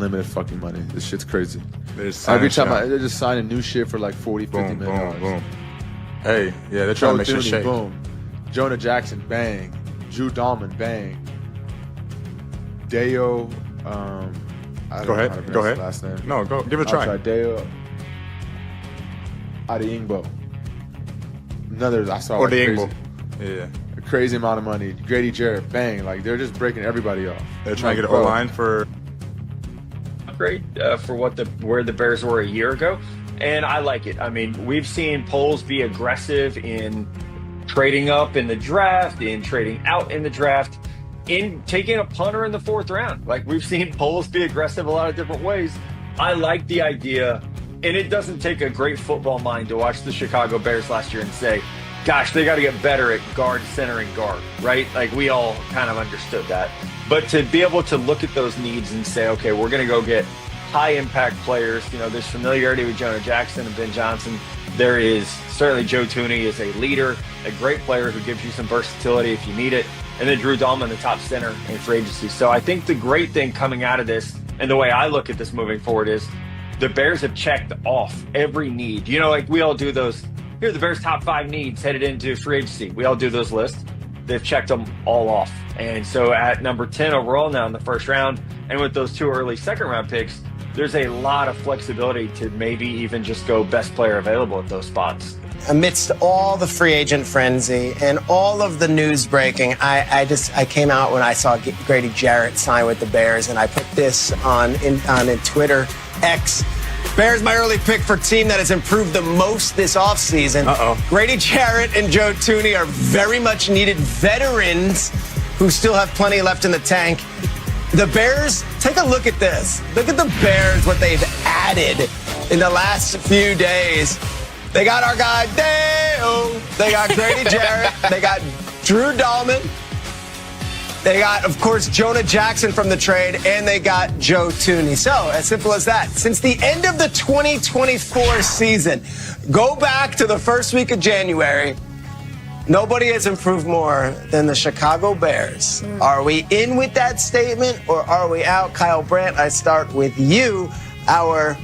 unlimited fucking money. This shit's crazy. Every time they're just signing new shit for like 40, 50 million. Boom. Hey, yeah, they're trying to make shit shake. Boom. Jonah Jackson, bang. Drew Dahlman, bang. Deo, Go ahead. Last name. No, go. Give it a try. I'll try Deo Adeyingbo. Another, I saw like crazy. Yeah. A crazy amount of money. Grady Jarrett, bang. Like, they're just breaking everybody off. They're trying to get an O-line for... Upgrade for where the Bears were a year ago. And I like it. I mean, we've seen Poles be aggressive in trading up in the draft, in trading out in the draft, in taking a punter in the 4th round. Like, we've seen Poles be aggressive a lot of different ways. I like the idea, and it doesn't take a great football mind to watch the Chicago Bears last year and say, gosh, they got to get better at guard, center, and guard, right? Like, we all kind of understood that. But to be able to look at those needs and say, okay, we're going to go get high-impact players. You know, there's familiarity with Jonah Jackson and Ben Johnson. There is certainly Joe Thuney is a leader, a great player who gives you some versatility if you need it. And then Drew Dahlman, the top center in free agency. So I think the great thing coming out of this, and the way I look at this moving forward, is the Bears have checked off every need. You know, like we all do those, here are the Bears' top 5 needs headed into free agency. We all do those lists. They've checked them all off. And so at number 10 overall now in the 1st round, and with those 2 early 2nd round picks, there's a lot of flexibility to maybe even just go best player available at those spots. Amidst all the free agent frenzy and all of the news breaking, I came out when I saw Grady Jarrett sign with the Bears, and I put this on Twitter, X. Bears, my early pick for team that has improved the most this offseason. Grady Jarrett and Joe Thuney are very much needed veterans who still have plenty left in the tank. The Bears, take a look at this. Look at the Bears, what they've added in the last few days. They got our guy, Deo. They got Grady Jarrett. They got Drew Dahlman. They got, of course, Jonah Jackson from the trade, and they got Joe Thuney. So, as simple as that. Since the end of the 2024 season, go back to the first week of January, nobody has improved more than the Chicago Bears. Are we in with that statement, or are we out? Kyle Brandt, I start with you, our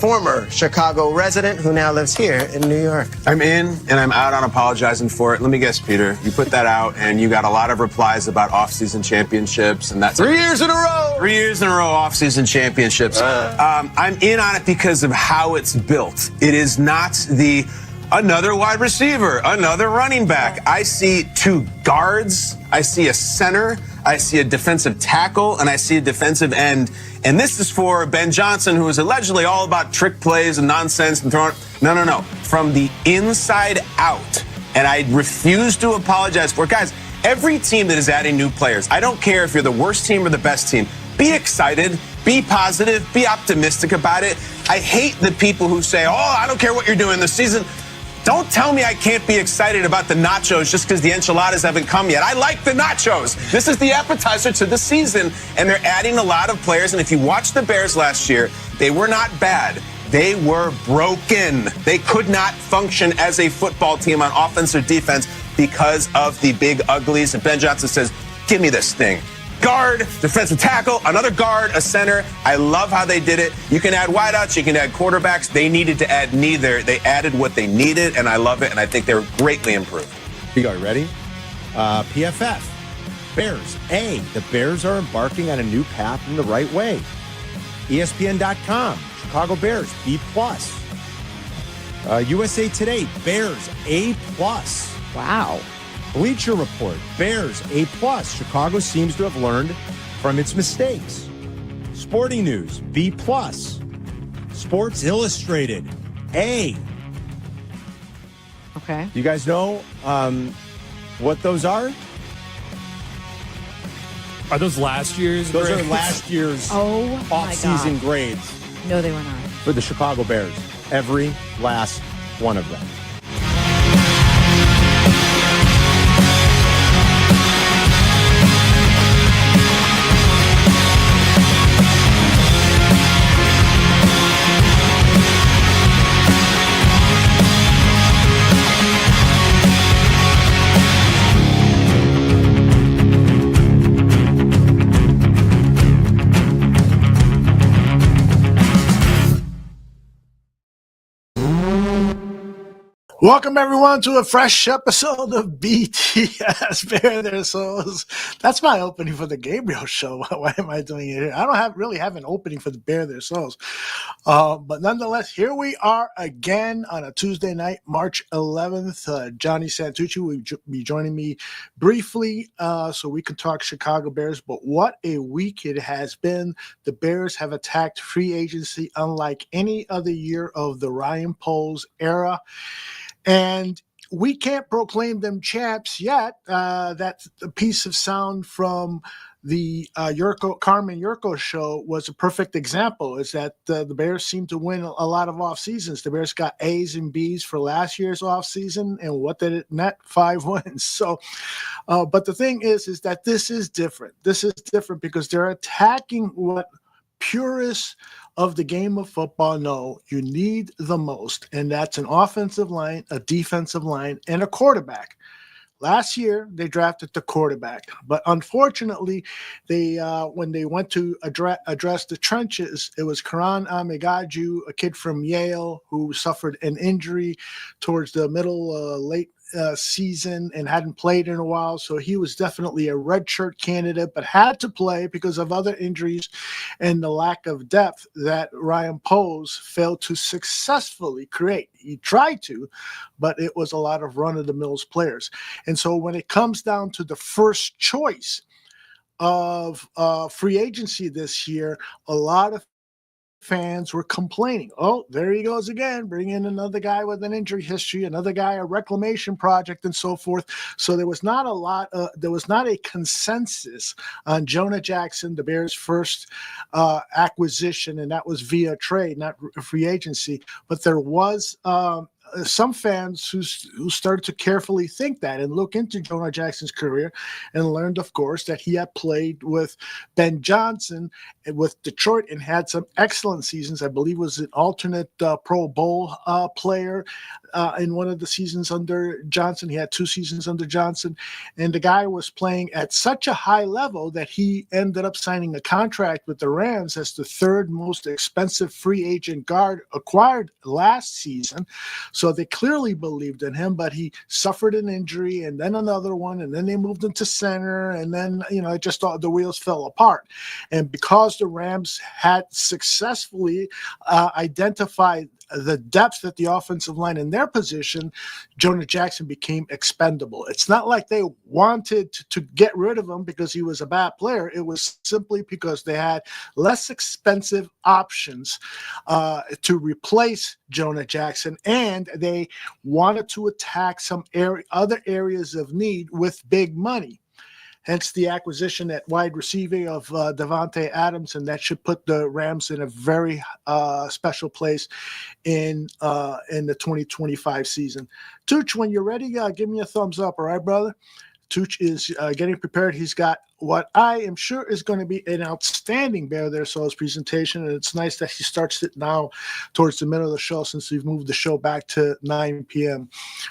former Chicago resident who now lives here in New York. I'm in, and I'm out on apologizing for it. Let me guess, Peter. You put that out, and you got a lot of replies about off-season championships, and that's 3 years in a row. 3 years in a row, off-season championships. I'm in on it because of how it's built. It is not another wide receiver, another running back. I see 2 guards. I see a center. I see a defensive tackle, and I see a defensive end. And this is for Ben Johnson, who is allegedly all about trick plays and nonsense and throwing. No. From the inside out. And I refuse to apologize for it. Guys, every team that is adding new players, I don't care if you're the worst team or the best team, be excited, be positive, be optimistic about it. I hate the people who say, I don't care what you're doing this season. Don't tell me I can't be excited about the nachos just because the enchiladas haven't come yet. I like the nachos. This is the appetizer to the season, and they're adding a lot of players. And if you watch the Bears last year, they were not bad. They were broken. They could not function as a football team on offense or defense because of the big uglies. And Ben Johnson says, give me this thing. Guard, defensive tackle, another guard, a center. I love how they did it. You can add wideouts, you can add quarterbacks. They needed to add neither. They added what they needed, and I love it, and I think they're greatly improved. You guys ready? PFF. Bears. A, the Bears are embarking on a new path in the right way. ESPN.com. Chicago Bears, B+. USA Today, Bears, A+. Wow. Bleacher Report, Bears, A+. Chicago seems to have learned from its mistakes. Sporting News, B+. Sports Illustrated, A. Okay. You guys know what those are? Are those last year's Those grades? are last year's off-season grades No, they were not. for the Chicago Bears. Every last one of them. Welcome everyone to a fresh episode of BTS Bare Their Souls. That's my opening for the Gabriel show. Why am I doing it here? I don't really have an opening for the Bare Their Souls. But nonetheless, here we are again on a Tuesday night, March 11th. Johnny Santucci will be joining me briefly so we can talk Chicago Bears. But what a week it has been. The Bears have attacked free agency unlike any other year of the Ryan Poles era. And we can't proclaim them champs yet. That's a piece of sound from the Carmen Yurko show was a perfect example. Is that the Bears seem to win a lot of off seasons. The Bears got A's and B's for last year's off season, and what did it net? 5 wins. So, but the thing is that this is different. This is different because they're attacking what purists of the game of football know you need the most, and that's an offensive line, a defensive line, and a quarterback. Last year, they drafted the quarterback, but unfortunately, they when they went to address the trenches, it was Karan Amigaju, a kid from Yale who suffered an injury towards the late season and hadn't played in a while. So he was definitely a redshirt candidate, but had to play because of other injuries and the lack of depth that Ryan Poles failed to successfully create. He tried to, but it was a lot of run-of-the-mill players. And so when it comes down to the first choice of free agency this year, a lot of fans were complaining. Oh, there he goes again, bring in another guy with an injury history, another guy, a reclamation project, and so forth. So there was not a consensus on Jonah Jackson, the Bears' first acquisition, and that was via trade, not free agency. But there was some fans who started to carefully think that and look into Jonah Jackson's career and learned, of course, that he had played with Ben Johnson with Detroit and had some excellent seasons. I believe was an alternate Pro Bowl player in one of the seasons under Johnson. He had 2 seasons under Johnson, and the guy was playing at such a high level that he ended up signing a contract with the Rams as the 3rd most expensive free agent guard acquired last season. So they clearly believed in him, but he suffered an injury and then another one, and then they moved him to center, and then, it just all the wheels fell apart. And because the Rams had successfully identified the depth at the offensive line in their position, Jonah Jackson became expendable. It's not like they wanted to get rid of him because he was a bad player. It was simply because they had less expensive options to replace Jonah Jackson, and they wanted to attack some other areas of need with big money. Hence the acquisition at wide receiver of Devontae Adams, and that should put the Rams in a very special place in the 2025 season. Tooch, when you're ready, give me a thumbs up, all right, brother? Tooch is getting prepared. He's got what I am sure is going to be an outstanding Bare Their Souls presentation, and it's nice that he starts it now towards the middle of the show since we've moved the show back to 9 p.m.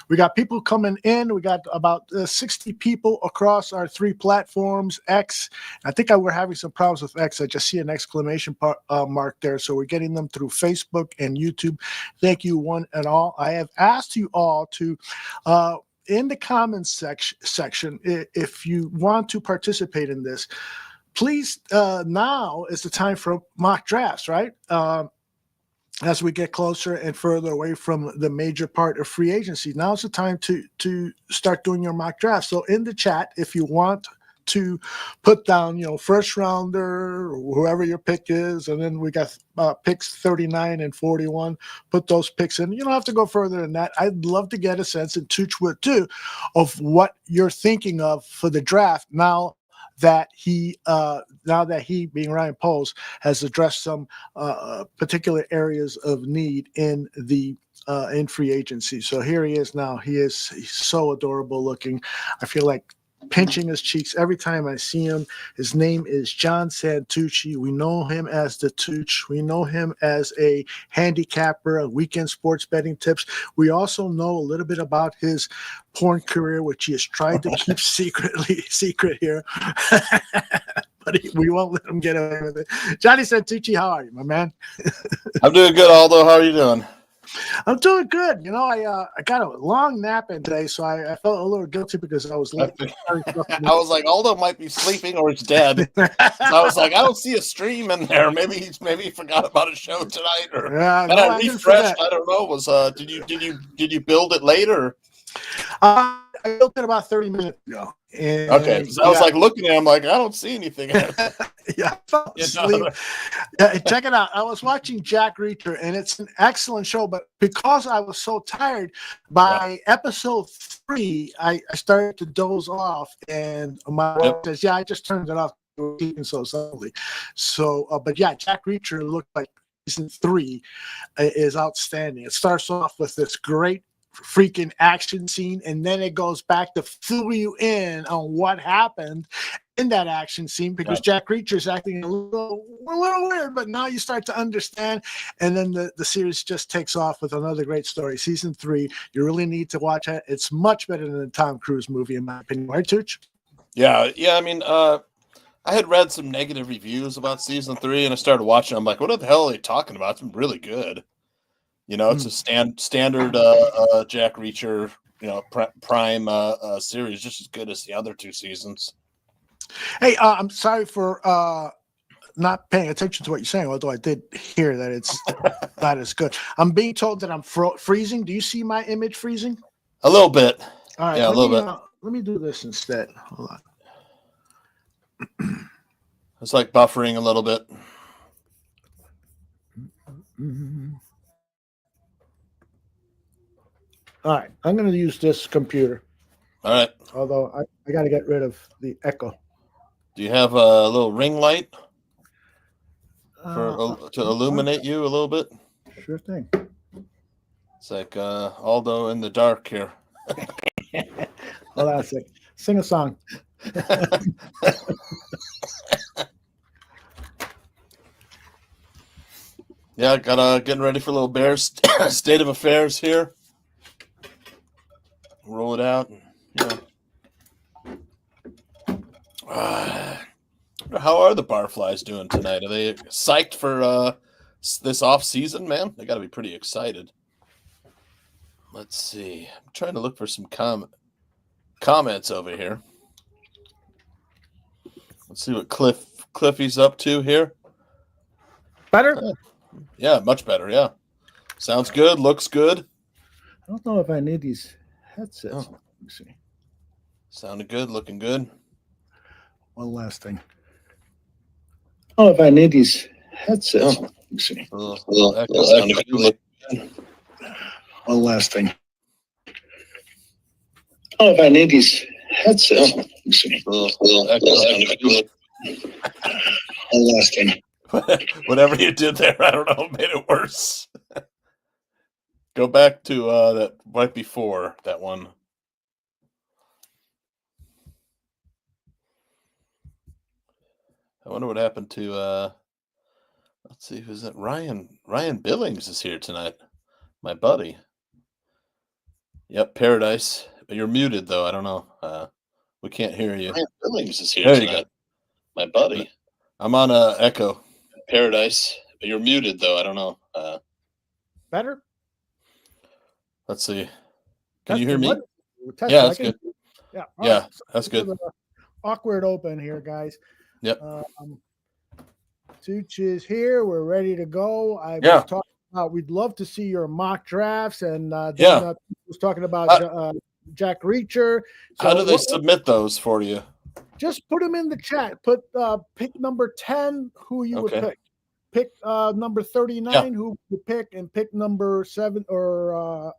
We got people coming in. We got about 60 people across our 3 platforms, X. I think we're having some problems with X. I just see an exclamation mark there, so we're getting them through Facebook and YouTube. Thank you, one and all. I have asked you all to in the comments section, if you want to participate in this, please, now is the time for mock drafts, right? As we get closer and further away from the major part of free agency, now's the time to start doing your mock draft. So in the chat, if you want to put down, first rounder, whoever your pick is, and then we got picks 39 and 41. Put those picks in. You don't have to go further than that. I'd love to get a sense, and Tooch would too, of what you're thinking of for the draft now that he being Ryan Poles has addressed some particular areas of need in the in free agency. So here he is now. He's so adorable looking. I feel like pinching his cheeks every time I see him. His name is John Santucci. We know him as the Tooch. We know him as a handicapper, a weekend sports betting tips. We also know a little bit about his porn career, which he has tried to keep secret here. But we won't let him get away with it. Johnny Santucci, how are you, my man? I'm doing good, Aldo. How are you doing? I'm doing good. I got a long nap in today, so I felt a little guilty because I was late. I was like, Aldo might be sleeping or he's dead. So I was like, I don't see a stream in there. Maybe he forgot about a show tonight, or I refreshed. I don't know. Was did you build it later? I built it about 30 minutes ago. Okay, so I was like looking at him like I don't see anything. Yeah, I fell asleep. Check it out. I was watching Jack Reacher, and it's an excellent show. But because I was so tired, by episode 3, I started to doze off, and my wife says, "Yeah, I just turned it off. We're keeping so suddenly." So, but yeah, Jack Reacher looked like season 3 is outstanding. It starts off with this great freaking action scene, and then it goes back to fill you in on what happened in that action scene, because Jack Reacher is acting a little weird, but now you start to understand, and then the series just takes off with another great story. Season 3, you really need to watch it. It's much better than the Tom Cruise movie, in my opinion. Right, Tooch? Yeah. I mean, I had read some negative reviews about season 3, and I started watching. I'm like, what the hell are they talking about? It's really good. It's a standard Jack Reacher, prime series, just as good as the other 2 seasons. Hey, I'm sorry for not paying attention to what you're saying, although I did hear that it's not as good. I'm being told that I'm freezing. Do you see my image freezing? A little bit. All right, yeah, a little bit. Let me do this instead. Hold on. It's like buffering a little bit. All right, I'm going to use this computer. All right. Although I got to get rid of the echo. Do you have a little ring light to illuminate you a little bit? Sure thing. It's like Aldo in the dark here. Hold on a sec. Sing a song. Yeah, getting ready for a little Bears state of affairs here. Roll it out. How are the Barflies doing tonight? Are they psyched for this off season, man? They got to be pretty excited. Let's see. I'm trying to look for some comments over here. Let's see what Cliffy's up to here. Better? Yeah, much better. Yeah, sounds good. Looks good. I don't know if I need these headsets. Let me see. Sounded good. Looking good. One last thing. Oh, if I need these headsets. Let me see. Sounded good. One last thing. Oh, if I need these headsets. Let me see. One last thing. Whatever you did there, I don't know, made it worse. Go back to that right before that one. I wonder what happened to let's see, who's that? Ryan Billings is here tonight. My buddy. Yep, Paradise. You're muted though. I don't know. We can't hear you. Ryan Billings is here there tonight. You go. My buddy. I'm on echo. Paradise. You're muted though. I don't know. Better? Let's see. Can you hear me? Yeah, that's good. Yeah, yeah, that's good. Awkward open here, guys. Yep. Tooch is here. We're ready to go. I was talking about we'd love to see your mock drafts, and was talking about Jack Reacher. So how do they submit those for you? Just put them in the chat. Put pick number 10, who you would pick. Pick number 39, who you pick, and pick number 7 or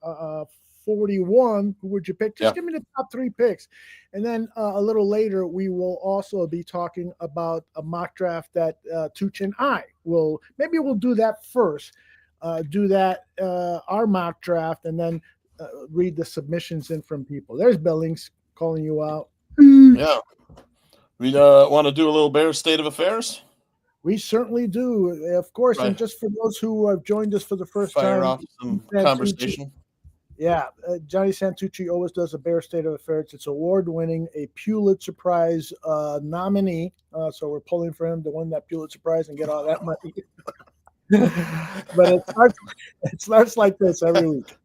41, who would you pick? Just give me the top 3 picks. And then a little later, we will also be talking about a mock draft that Tooch and I will, maybe we'll do that first. Do that, our mock draft, and then read the submissions in from people. There's Billings calling you out. Yeah. We want to do a little Bears state of affairs? We certainly do, of course. Right. And just for those who have joined us for the first time. Fire off some conversation. Yeah, Johnny Santucci always does a Bear State of Affairs. It's award-winning, a Pulitzer Prize nominee. So we're pulling for him to win that Pulitzer Prize and get all that money. But it starts like this every week.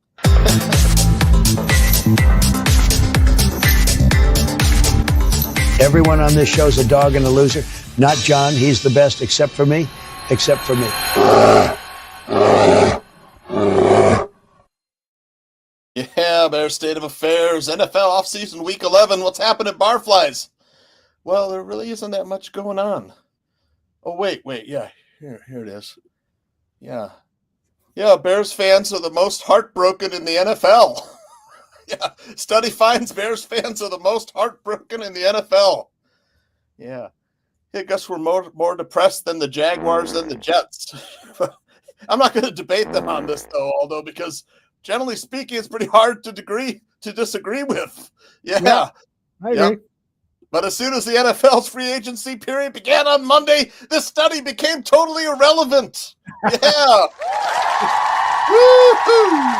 Everyone on this show's a dog and a loser. Not John. He's the best, except for me. Except for me. Yeah, Bears State of Affairs, NFL offseason week 11. What's happening, Barflies? Well, there really isn't that much going on. Oh, wait. Yeah, here it is. Yeah, Bears fans are the most heartbroken in the NFL. Yeah, study finds Bears fans are the most heartbroken in the NFL. Yeah, I guess we're more depressed than the Jaguars and the Jets. I'm not going to debate them on this, though, although because generally speaking, it's pretty hard to disagree with. Yeah, I agree. But as soon as the NFL's free agency period began on Monday, this study became totally irrelevant. Yeah. Woo-hoo!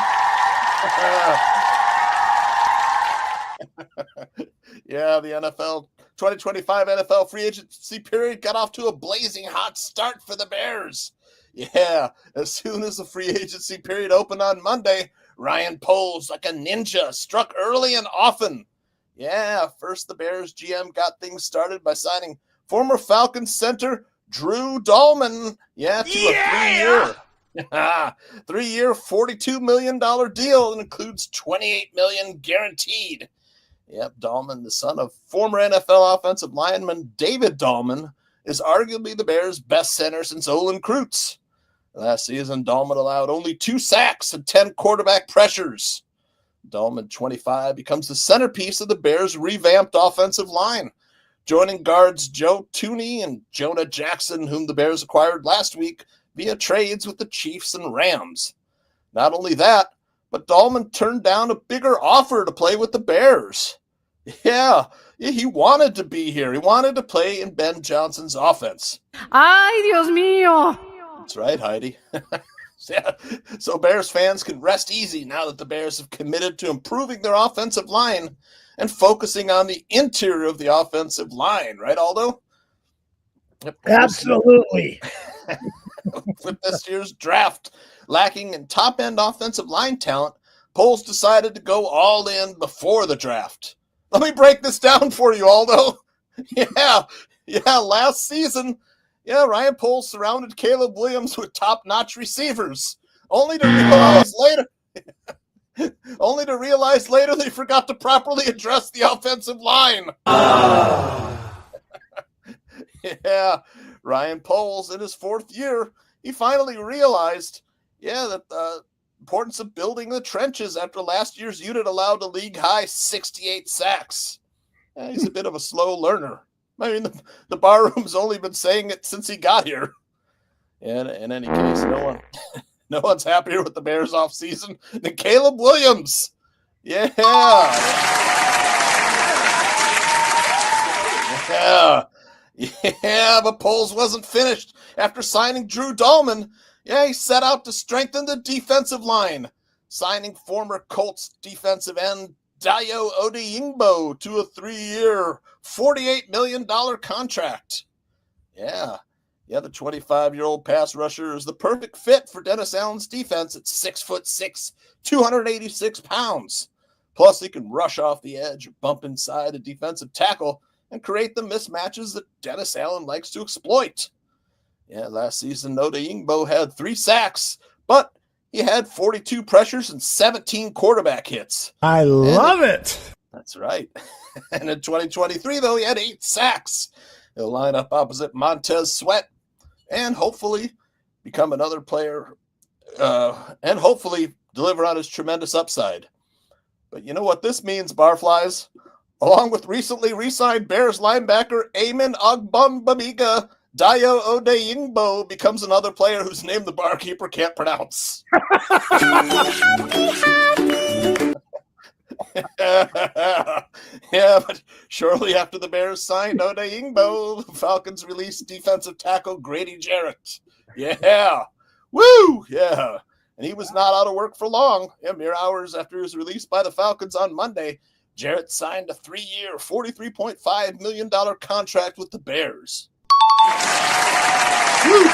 Yeah, the NFL 2025 NFL free agency period got off to a blazing hot start for the Bears. Yeah, as soon as the free agency period opened on Monday, Ryan Poles, like a ninja, struck early and often. Yeah, first the Bears GM got things started by signing former Falcons center Drew Dahlman. Yeah, to a 3-year, $42 million deal and includes $28 million guaranteed. Yep, Dahlman, the son of former NFL offensive lineman David Dahlman, is arguably the Bears' best center since Olin Kreutz. Last season, Dahlman allowed only 2 sacks and 10 quarterback pressures. Dahlman, 25, becomes the centerpiece of the Bears' revamped offensive line, joining guards Joe Tooney and Jonah Jackson, whom the Bears acquired last week via trades with the Chiefs and Rams. Not only that, but Dahlman turned down a bigger offer to play with the Bears. Yeah, he wanted to be here. He wanted to play in Ben Johnson's offense. Ay, Dios mío. That's right, Heidi. Yeah. So Bears fans can rest easy now that the Bears have committed to improving their offensive line and focusing on the interior of the offensive line. Right, Aldo? Yep. Absolutely. With this year's draft lacking in top-end offensive line talent, Poles decided to go all in before the draft. Let me break this down for you, Aldo. Yeah, last season, Ryan Poles surrounded Caleb Williams with top-notch receivers, only to realize later they forgot to properly address the offensive line. Yeah, Ryan Poles, in his 4th year, he finally realized, that the importance of building the trenches after last year's unit allowed a league-high 68 sacks. He's a bit of a slow learner. I mean, the barroom's only been saying it since he got here. And in any case, no one's happier with the Bears offseason than Caleb Williams. Yeah. Yeah, but Poles wasn't finished. After signing Drew Dahlman, he set out to strengthen the defensive line, signing former Colts defensive end Dayo Odeyingbo to a 3-year, $48 million contract. Yeah, the 25-year-old pass rusher is the perfect fit for Dennis Allen's defense at 6'6", 286 pounds. Plus, he can rush off the edge, bump inside a defensive tackle, and create the mismatches that Dennis Allen likes to exploit. Last season, Odeyingbo had 3 sacks, but he had 42 pressures and 17 quarterback hits. I love it. That's right. And in 2023, though, he had 8 sacks. He'll line up opposite Montez Sweat and hopefully become another player and hopefully deliver on his tremendous upside. But you know what this means, Barflies? Along with recently re-signed Bears linebacker Amen Ogbongbemiga, Dayo Odeyingbo becomes another player whose name the barkeeper can't pronounce. But shortly after the Bears signed Odeyingbo, the Falcons released defensive tackle Grady Jarrett. Yeah. Woo! Yeah. And he was not out of work for long. Mere hours after he was released by the Falcons on Monday, Jarrett signed a 3-year, $43.5 million contract with the Bears. Woo!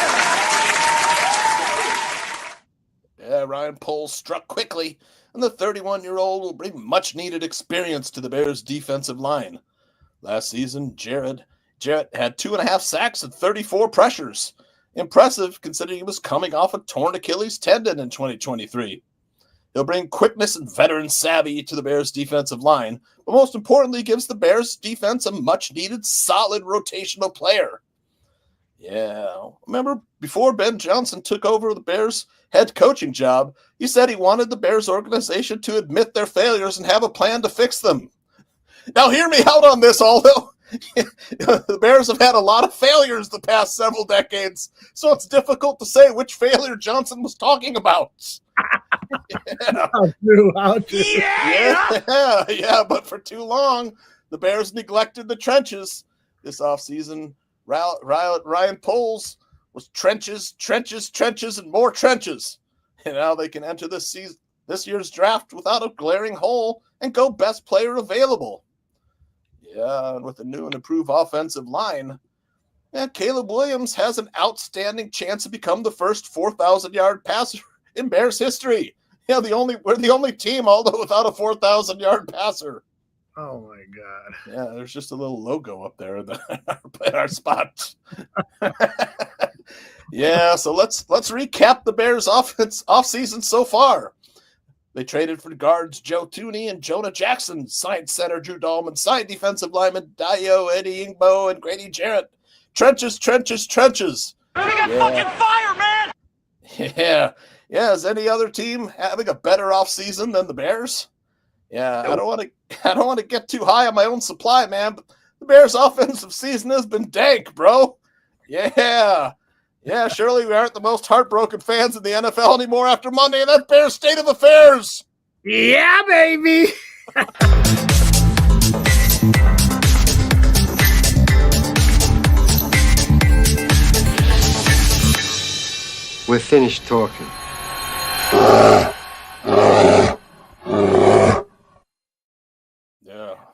by Ryan Poles struck quickly, and the 31-year-old will bring much-needed experience to the Bears' defensive line. Last season, Jarrett had 2.5 sacks and 34 pressures. Impressive considering he was coming off a torn Achilles tendon in 2023. He'll bring quickness and veteran savvy to the Bears' defensive line, but most importantly, gives the Bears' defense a much-needed, solid rotational player. Yeah, remember before Ben Johnson took over the Bears' head coaching job, he said he wanted the Bears organization to admit their failures and have a plan to fix them. Now, hear me out on this, Aldo. The Bears have had a lot of failures the past several decades, so it's difficult to say which failure Johnson was talking about. Yeah. How true. Yeah, but for too long, the Bears neglected the trenches. This offseason, Ryan Poles was trenches, and more trenches. And now they can enter this year's draft without a glaring hole and go best player available. Yeah, and with a new and improved offensive line, Caleb Williams has an outstanding chance to become the first 4,000-yard passer in Bears history. Yeah, we're the only team, although without a 4,000-yard passer. Oh my God! Yeah, there's just a little logo up there in our spot. Yeah, so let's recap the Bears' offseason so far. They traded for guards Joe Thuney and Jonah Jackson, signed center Drew Dahlman, signed defensive lineman Dio Eddie Ingbo, and Grady Jarrett. Trenches. Fucking fire, man! Yeah. Is any other team having a better offseason than the Bears? Yeah, nope. I don't want to get too high on my own supply, man, but the Bears' offensive season has been dank, bro. Yeah, surely we aren't the most heartbroken fans in the NFL anymore after Monday and that Bears state of affairs. Yeah, baby. We're finished talking. Yeah.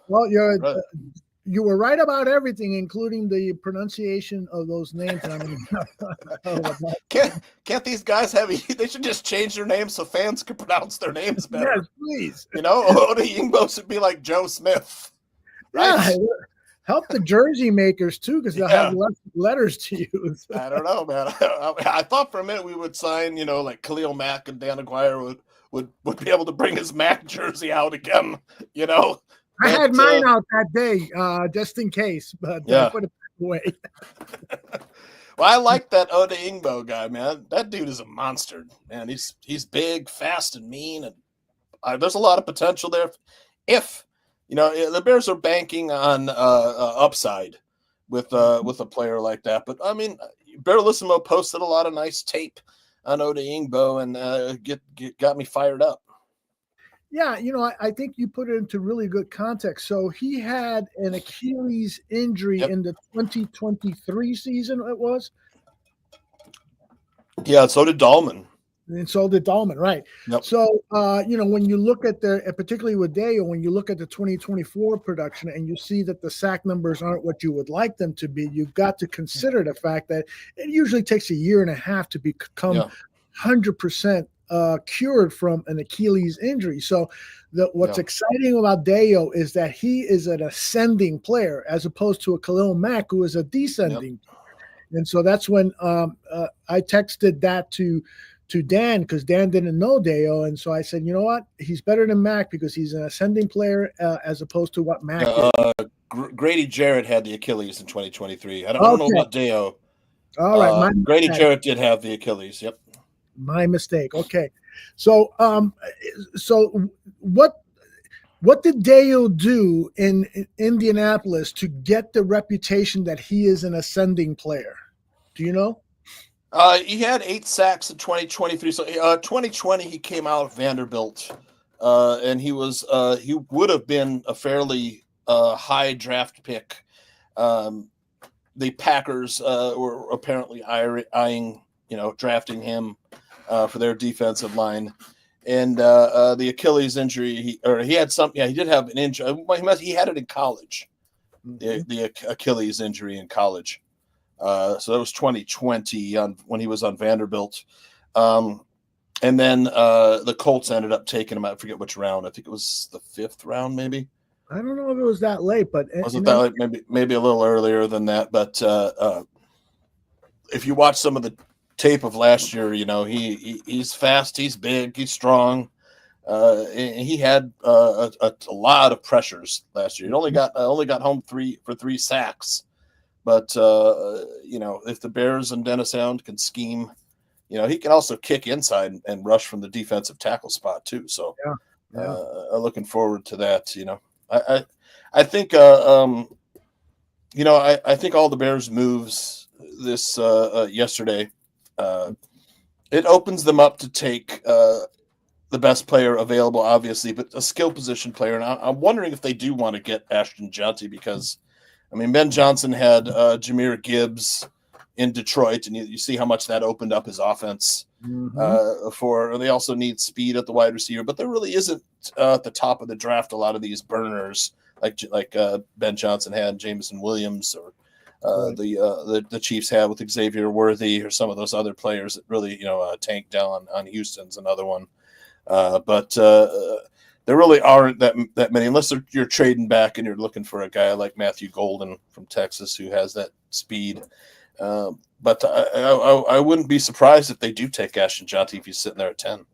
Well, you were right about everything, including the pronunciation of those names. I mean, can't these guys they should just change their names so fans can pronounce their names better. Yes, please. Oda Ingbo should be like Joe Smith. Right? Yeah, help the jersey makers too, because they'll have less letters to use. I don't know, man. I thought for a minute we would sign, like Khalil Mack and Dan Aguirre would be able to bring his Mack jersey out again, I had mine out that day, just in case, but I put it away. Well, I like that Oda Ingbo guy, man. That dude is a monster, man. He's big, fast, and mean, and there's a lot of potential there. If the Bears are banking on upside with a player like that, but I mean, Barrelissimo posted a lot of nice tape on Oda Ingbo and got me fired up. Yeah, I think you put it into really good context. So he had an Achilles injury in the 2023 season, it was? Yeah, so did Dahlman. And so did Dahlman, right. Yep. So, when you look at particularly with Dale, when you look at the 2024 production and you see that the sack numbers aren't what you would like them to be, you've got to consider the fact that it usually takes a year and a half to become 100% cured from an Achilles injury. So what's exciting about Deo is that he is an ascending player as opposed to a Khalil Mack, who is a descending. And so that's when I texted that to Dan, because Dan didn't know Deo. And so I said, you know what? He's better than Mack because he's an ascending player as opposed to what Mack is. Grady Jarrett had the Achilles in 2023. I don't know about Deo. All right. Grady Jarrett did have the Achilles. Yep. My mistake. Okay. So what did Dale do in Indianapolis to get the reputation that he is an ascending player? Do you know? He had 8 sacks in 2023. So 2020 he came out of Vanderbilt, and he would have been a fairly high draft pick. The Packers were apparently eyeing, drafting him for their defensive line. And the Achilles injury, he had something. Yeah, he did have an injury. He had it in college, the Achilles injury in college. So that was 2020 when he was on Vanderbilt. And then the Colts ended up taking him. I forget which round. I think it was the 5th round, maybe. I don't know if it was that late, but Wasn't that late? Maybe a little earlier than that. But if you watch some of the tape of last year, he's fast, he's big, he's strong. And he had a lot of pressures last year. He only got home 3 sacks. But if the Bears and Dennis Allen can scheme, he can also kick inside and rush from the defensive tackle spot too. So, looking forward to that. I think I think all the Bears moves this yesterday, it opens them up to take the best player available, obviously, but a skill position player. And I'm wondering if they do want to get Ashton Jeanty because, Ben Johnson had Jahmyr Gibbs in Detroit, and you see how much that opened up his offense. They also need speed at the wide receiver, but there really isn't at the top of the draft a lot of these burners like Ben Johnson had, Jameson Williams, or the Chiefs had with Xavier Worthy, or some of those other players that really Tank Dell on Houston's another one. But there really aren't that many, unless you're trading back and you're looking for a guy like Matthew Golden from Texas who has that speed. But I wouldn't be surprised if they do take Ashton Jeanty if he's sitting there at 10.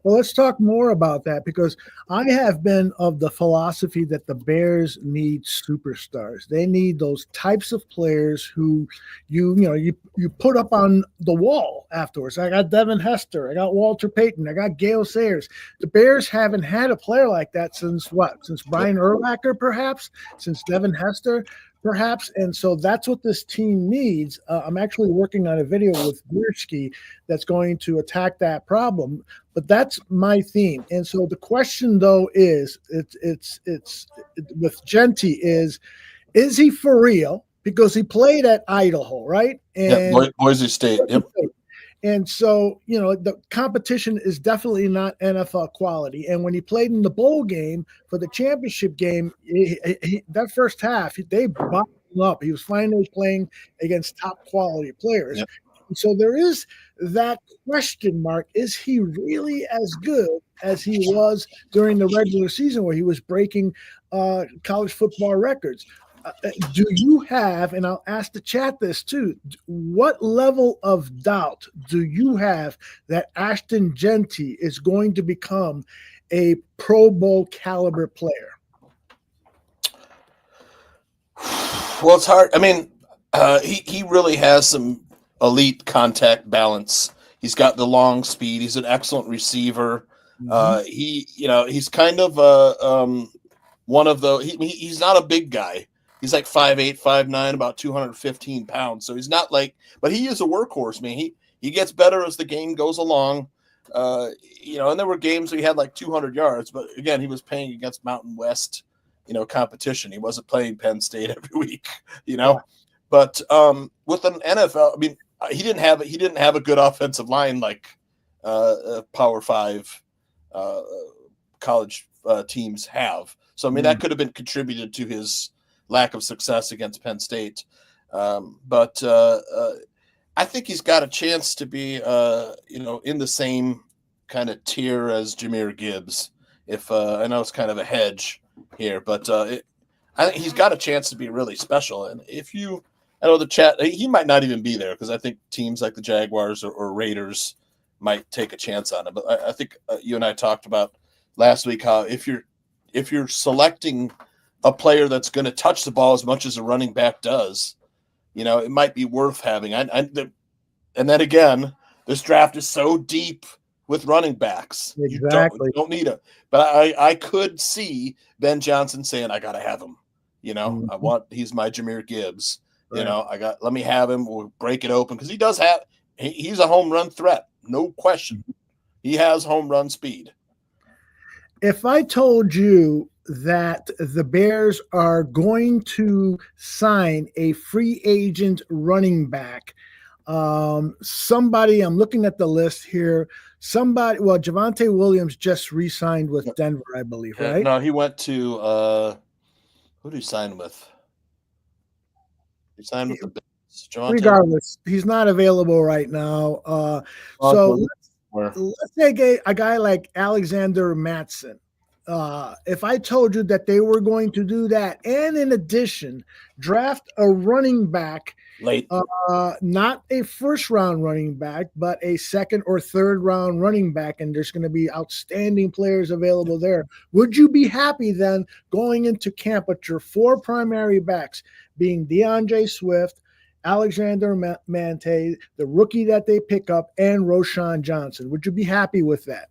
Well, let's talk more about that because I have been of the philosophy that the Bears need superstars. They need those types of players who you put up on the wall afterwards. I got Devin Hester, I got Walter Payton, I got Gale Sayers. The Bears haven't had a player like that since what? Since Brian Urlacher, perhaps? Since Devin Hester? Perhaps, and so that's what this team needs. I'm actually working on a video with Bierski that's going to attack that problem, but that's my theme. And so the question, though, is it's with Jeanty is he for real? Because he played at Idaho, right? And Boise State. Yep. And so, the competition is definitely not NFL quality. And when he played in the bowl game for the championship game, that first half, they bottled him up. He was finally playing against top quality players. Yep. And so there is that question mark. Is he really as good as he was during the regular season where he was breaking college football records? Do you have, and I'll ask the chat this too, what level of doubt do you have that Ashton Jeanty is going to become a Pro Bowl caliber player? Well, it's hard. He really has some elite contact balance. He's got the long speed. He's an excellent receiver. He's kind of one of the. He's not a big guy. He's like 5'8", 5'9", about 215 pounds. So he's not but he is a workhorse, man. He gets better as the game goes along. And there were games where he had like 200 yards, but again, he was playing against Mountain West, competition. He wasn't playing Penn State every week, But with an NFL, he didn't have a good offensive line like Power 5 college teams have. So that could have been contributed to his lack of success against Penn State. But I think he's got a chance to be, in the same kind of tier as Jahmyr Gibbs. If I know it's kind of a hedge here, but I think he's got a chance to be really special. And I know the chat, he might not even be there because I think teams like the Jaguars or Raiders might take a chance on him. But I think you and I talked about last week how if you're selecting a player that's going to touch the ball as much as a running back does, it might be worth having. And then again, this draft is so deep with running backs. Exactly. You don't need it. But I could see Ben Johnson saying, I got to have him. He's my Jahmyr Gibbs. Right. Let me have him. We'll break it open because he's a home run threat. No question. He has home run speed. If I told you that the Bears are going to sign a free agent running back, somebody, I'm looking at the list here, Javonte Williams just re-signed with Denver, I believe, right? No, he went to who did he sign with? He signed with the Bills. Regardless, he's not available right now. let's say a guy like Alexander Matson. If I told you that they were going to do that, and in addition, draft a running back late, not a first round running back, but a second or third round running back, and there's going to be outstanding players available there. Would you be happy then going into camp with your 4 primary backs being DeAndre Swift, Alexander Mante, the rookie that they pick up, and Roshan Johnson? Would you be happy with that?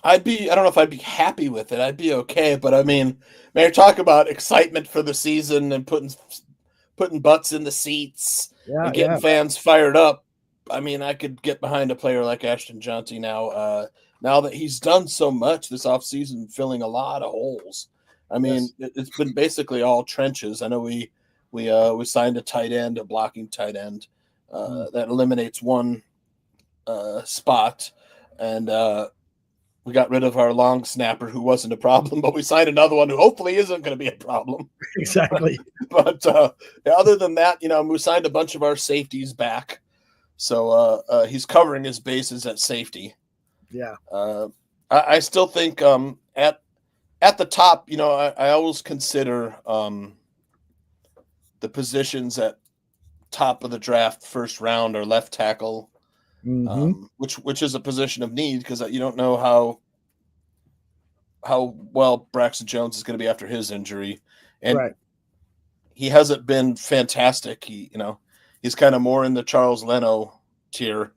I don't know if I'd be happy with it. I'd be okay, but I mean, you're talking about excitement for the season and putting butts in the seats and getting fans fired up. I mean, I could get behind a player like Ashton Johnson now. Now that he's done so much this offseason, filling a lot of holes. I mean, it's been basically all trenches. I know we signed a tight end, a blocking tight end that eliminates one spot, and we got rid of our long snapper who wasn't a problem, but we signed another one who hopefully isn't going to be a problem. Exactly. But other than that, we signed a bunch of our safeties back. So he's covering his bases at safety. Yeah. I still think at the top, I always consider the positions at top of the draft, first round, or left tackle. Which is a position of need because you don't know how well Braxton Jones is going to be after his injury, and he hasn't been fantastic. He's kind of more in the Charles Leno tier,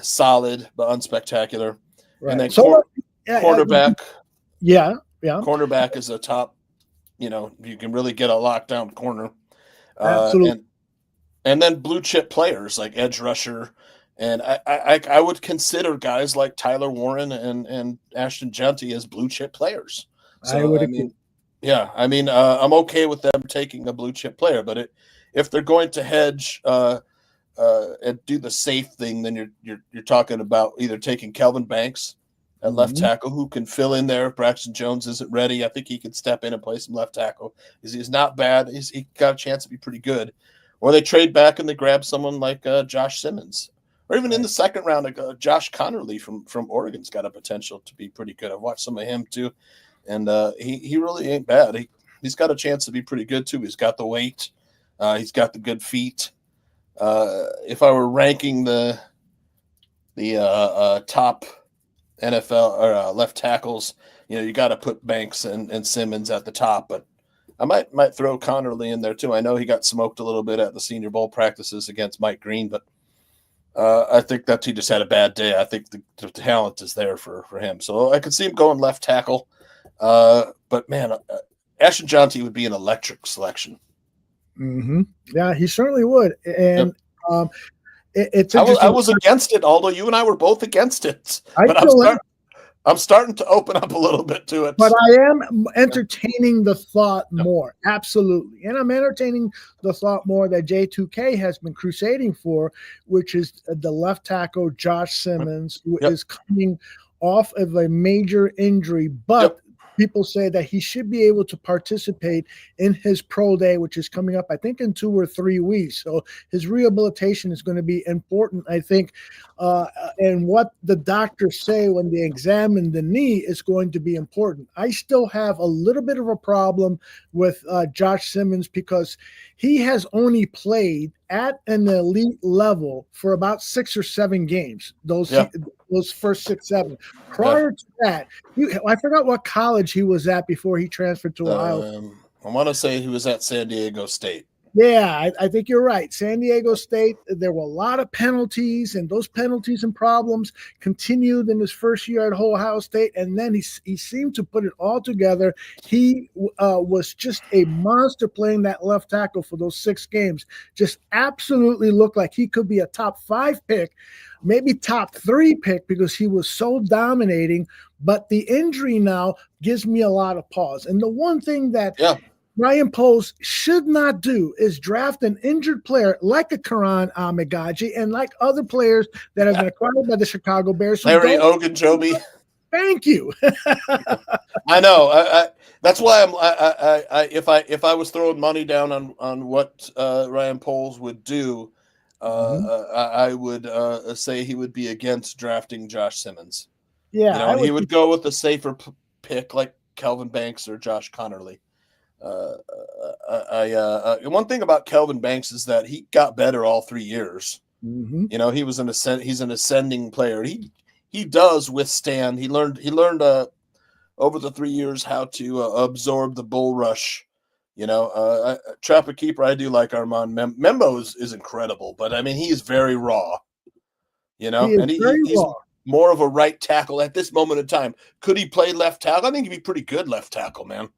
solid but unspectacular. And then quarterback, cornerback is a top. You can really get a lockdown corner. Absolutely. And then blue chip players like edge rusher. And I would consider guys like Tyler Warren and Ashton Jeanty as blue chip players. So, I would agree. I'm okay with them taking a blue chip player, but if they're going to hedge and do the safe thing, then you're talking about either taking Kelvin Banks at left tackle, who can fill in there if Braxton Jones isn't ready. I think he could step in and play some left tackle. He's not bad. He got a chance to be pretty good. Or they trade back and they grab someone like Josh Simmons. Or even in the second round, Josh Connerly from Oregon's got a potential to be pretty good. I've watched some of him too, and he really ain't bad. He's got a chance to be pretty good too. He's got the weight, he's got the good feet. If I were ranking the top NFL or left tackles, you got to put Banks and Simmons at the top, but I might throw Connerly in there too. I know he got smoked a little bit at the Senior Bowl practices against Mike Green, but I think that he just had a bad day. I think the talent is there for him. So I could see him going left tackle. But, man, Ashton Johnson would be an electric selection. Yeah, he certainly would. And it's I was against it, although you and I were both against it. I'm starting to open up a little bit to it. But I am entertaining the thought more. Absolutely. And I'm entertaining the thought more that J2K has been crusading for, which is the left tackle, Josh Simmons, who is coming off of a major injury, but people say that he should be able to participate in his pro day, which is coming up, I think, in 2 or 3 weeks. So his rehabilitation is going to be important, I think. And what the doctors say when they examine the knee is going to be important. I still have a little bit of a problem with Josh Simmons because he has only played at an elite level for about 6 or 7 games, those first 6, 7. Prior to that, I forgot what college he was at before he transferred to Ohio. I want to say he was at San Diego State. Yeah, I think you're right. San Diego State, there were a lot of penalties, and those penalties and problems continued in his first year at Ohio State, and then he seemed to put it all together. He was just a monster playing that left tackle for those 6 games. Just absolutely looked like he could be a top 5 pick, maybe top 3 pick, because he was so dominating. But the injury now gives me a lot of pause. And the one thing that Ryan Poles should not do is draft an injured player like a Karan Ahmedgadji and like other players that have been acquired by the Chicago Bears. Larry Ogunjobi. Thank you. I know. That's why if I was throwing money down on what Ryan Poles would do, I would say he would be against drafting Josh Simmons. Yeah, he would go with the safer pick like Kelvin Banks or Josh Connerly. One thing about Kelvin Banks is that he got better all 3 years. He was he's an ascending player. He does withstand. He learned over the 3 years how to absorb the bull rush. Trapper keeper, I do like Armand Membo is incredible, but I mean he's very raw. He's raw. More of a right tackle at this moment in time. Could he play left tackle? I think he'd be pretty good left tackle, man.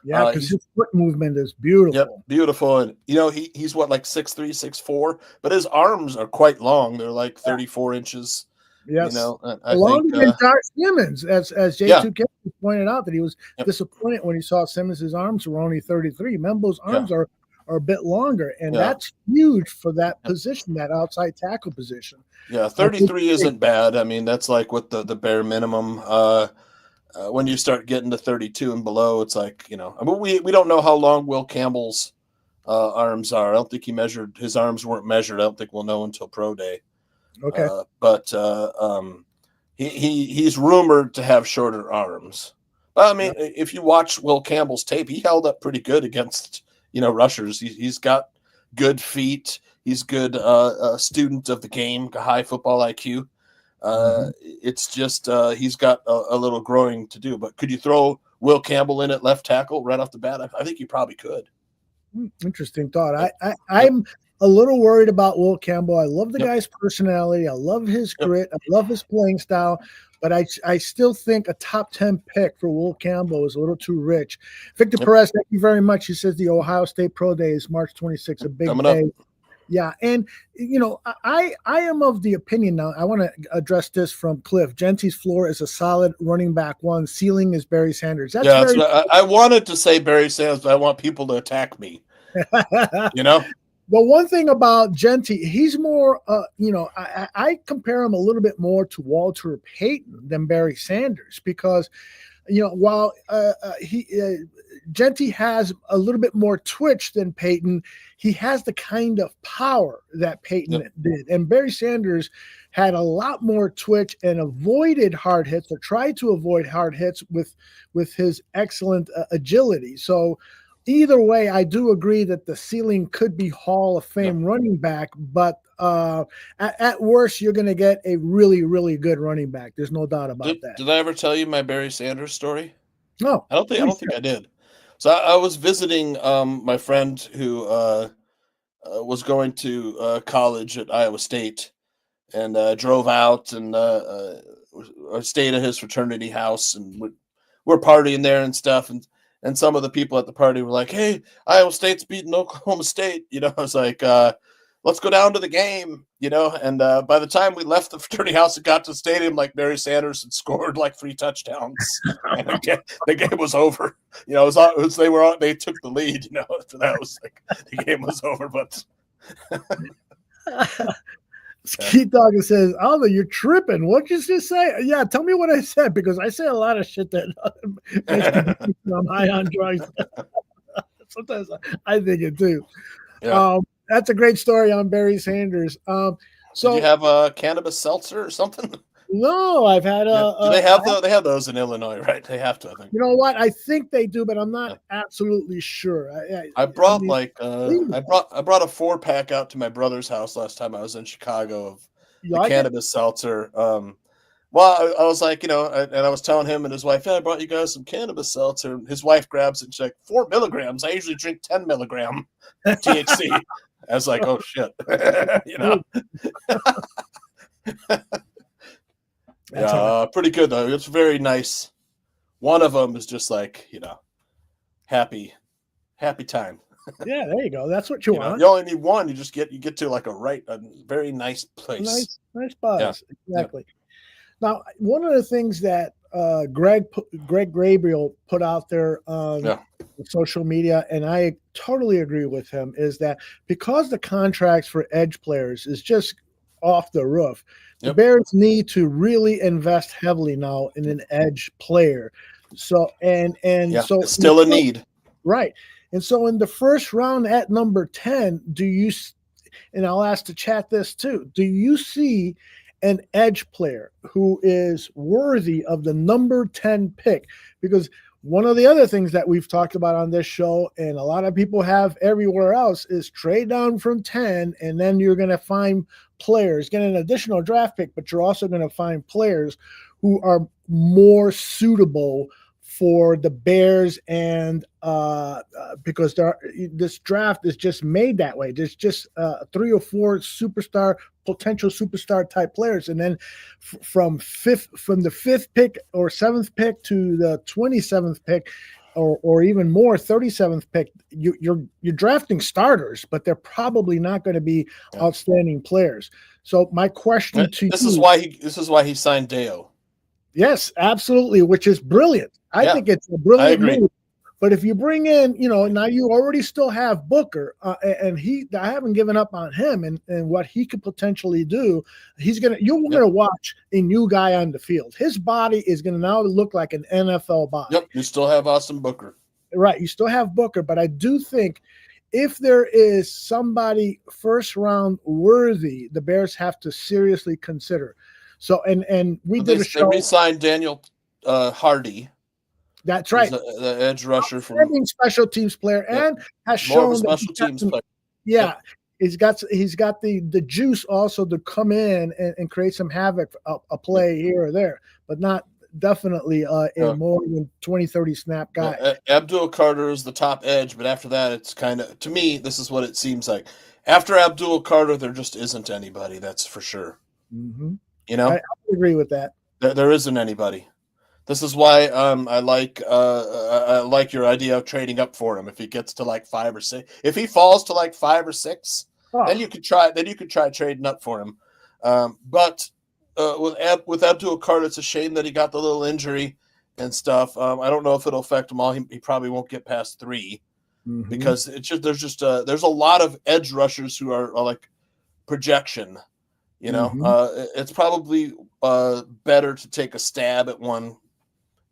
Yeah, because his foot movement is beautiful. Yep, beautiful. And he's what, like 6'3", 6'4", but his arms are quite long. They're like 34 inches. Yes, I longer think, than Josh Simmons, as J2K pointed out, that he was disappointed when he saw Simmons' arms were only 33. Membo's arms are a bit longer, and that's huge for that position, that outside tackle position. Yeah, 33 isn't bad. I mean, that's like what the bare minimum. When you start getting to 32 and below, it's like, I mean, we don't know how long Will Campbell's arms are. I don't think his arms weren't measured. I don't think we'll know until pro day. Okay. But he's rumored to have shorter arms. But I mean, if you watch Will Campbell's tape, he held up pretty good against, rushers. He's got good feet. He's good student of the game, high football IQ. It's just he's got a little growing to do. But could you throw Will Campbell in at left tackle right off the bat? I think you probably could. Interesting thought. I'm a little worried about Will Campbell. I love the guy's personality. I love his grit. I love his playing style. But I still think a top 10 pick for Will Campbell is a little too rich. Victor Perez, thank you very much. He says the Ohio State Pro Day is March 26th, a big day. Yeah, and I am of the opinion now. I want to address this from Cliff. Gentry's floor is a solid running back one. Ceiling is Barry Sanders. I wanted to say Barry Sanders, but I want people to attack me. The one thing about Gentry, he's more, I compare him a little bit more to Walter Payton than Barry Sanders because, while Gentry has a little bit more twitch than Payton, he has the kind of power that Payton did. And Barry Sanders had a lot more twitch and avoided hard hits or tried to avoid hard hits with his excellent agility. So either way, I do agree that the ceiling could be Hall of Fame running back, but at worst, you're going to get a really, really good running back. There's no doubt about that. Did I ever tell you my Barry Sanders story? No, I don't think I did. So I was visiting my friend who was going to college at Iowa State, and drove out and stayed at his fraternity house, and we're partying there and stuff, and some of the people at the party were like, "Hey, Iowa State's beating Oklahoma State." I was like, "Let's go down to the game." And by the time we left the fraternity house and got to the stadium, like Barry Sanders had scored like 3 touchdowns, and the game was over. They took the lead. After that was like the game was over. But Skeet Dog says, "Aldo, you're tripping. What'd you just say?" Yeah, tell me what I said, because I say a lot of shit that makes me I'm high on drugs. Sometimes I think it too. Yeah. That's a great story on Barry Sanders. So did you have a cannabis seltzer or something? No, I've had they have those in Illinois, right? They have to, I think. You know what? I think they do, but I'm not absolutely sure. I brought I brought a 4-pack out to my brother's house last time I was in Chicago of cannabis seltzer. Well, I was like, and I was telling him and his wife, "I brought you guys some cannabis seltzer." And his wife grabs it and she's like, 4 milligrams. I usually drink 10 milligram THC. I was like, "Oh shit," pretty good though. It's very nice. One of them is just like, happy time. Yeah, there you go. That's what you want. You only need one. You get to like a very nice place. Nice buzz. Yeah. Exactly. Yeah. Now, one of the things that Greg Gabriel put out there on social media, and I totally agree with him, is that because the contracts for edge players is just off the roof, the Bears need to really invest heavily now in an edge player. So so it's still a need, right? And so in the first round at number 10, and I'll ask the chat this too. Do you see an edge player who is worthy of the number 10 pick? Because one of the other things that we've talked about on this show, and a lot of people have everywhere else, is trade down from 10, and then you're going to find players, get an additional draft pick, but you're also going to find players who are more suitable for the Bears, and because this draft is just made that way. There's just 3 or 4 potential superstar type players, and then from the 5th pick or 7th pick to the 27th pick, or even more, 37th pick, you're drafting starters, but they're probably not going to be outstanding players. So my question to this you, is why he signed Deo. Yes, absolutely, which is brilliant. I think it's a brilliant move. But if you bring in, now you already still have Booker, and I haven't given up on him and what he could potentially do. You're gonna watch a new guy on the field. His body is gonna now look like an NFL body. Yep, you still have Austin Booker. Right, you still have Booker, but I do think if there is somebody first round worthy, the Bears have to seriously consider. So, and we did a show. They re-signed Daniel Hardy. That's right. The edge rusher from special teams player, and has shown special teams player. Yeah, he's got the juice also to come in and create some havoc, a play here or there, but not definitely a more than 20, 30 snap guy. Abdul Carter is the top edge, but after that, it's kind of, to me, this is what it seems like. After Abdul Carter, there just isn't anybody. That's for sure. Mm-hmm. I agree with that. There isn't anybody. This is why I like your idea of trading up for him. If he gets to like 5 or 6, if he falls to like 5 or 6, then you could try trading up for him. But with Abdul Carter, it's a shame that he got the little injury and stuff. I don't know if it'll affect him all. He probably won't get past 3 because there's a lot of edge rushers who are like projection. It's probably better to take a stab at one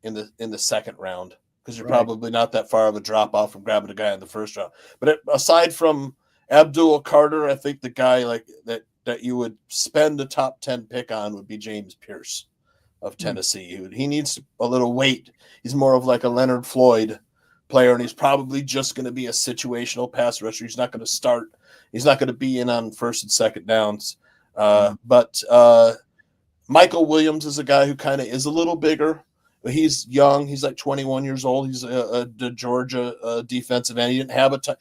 in the second round, because you're probably not that far of a drop off from grabbing a guy in the first round. But aside from Abdul Carter, I think the guy like that you would spend a top 10 pick on would be James Pierce of Tennessee. He needs a little weight. He's more of like a Leonard Floyd player, and he's probably just going to be a situational pass rusher. He's not going to start. He's not going to be in on first and second downs. But Michael Williams is a guy who kind of is a little bigger. He's young. He's like 21 years old. He's the Georgia defensive end. He didn't have a ton,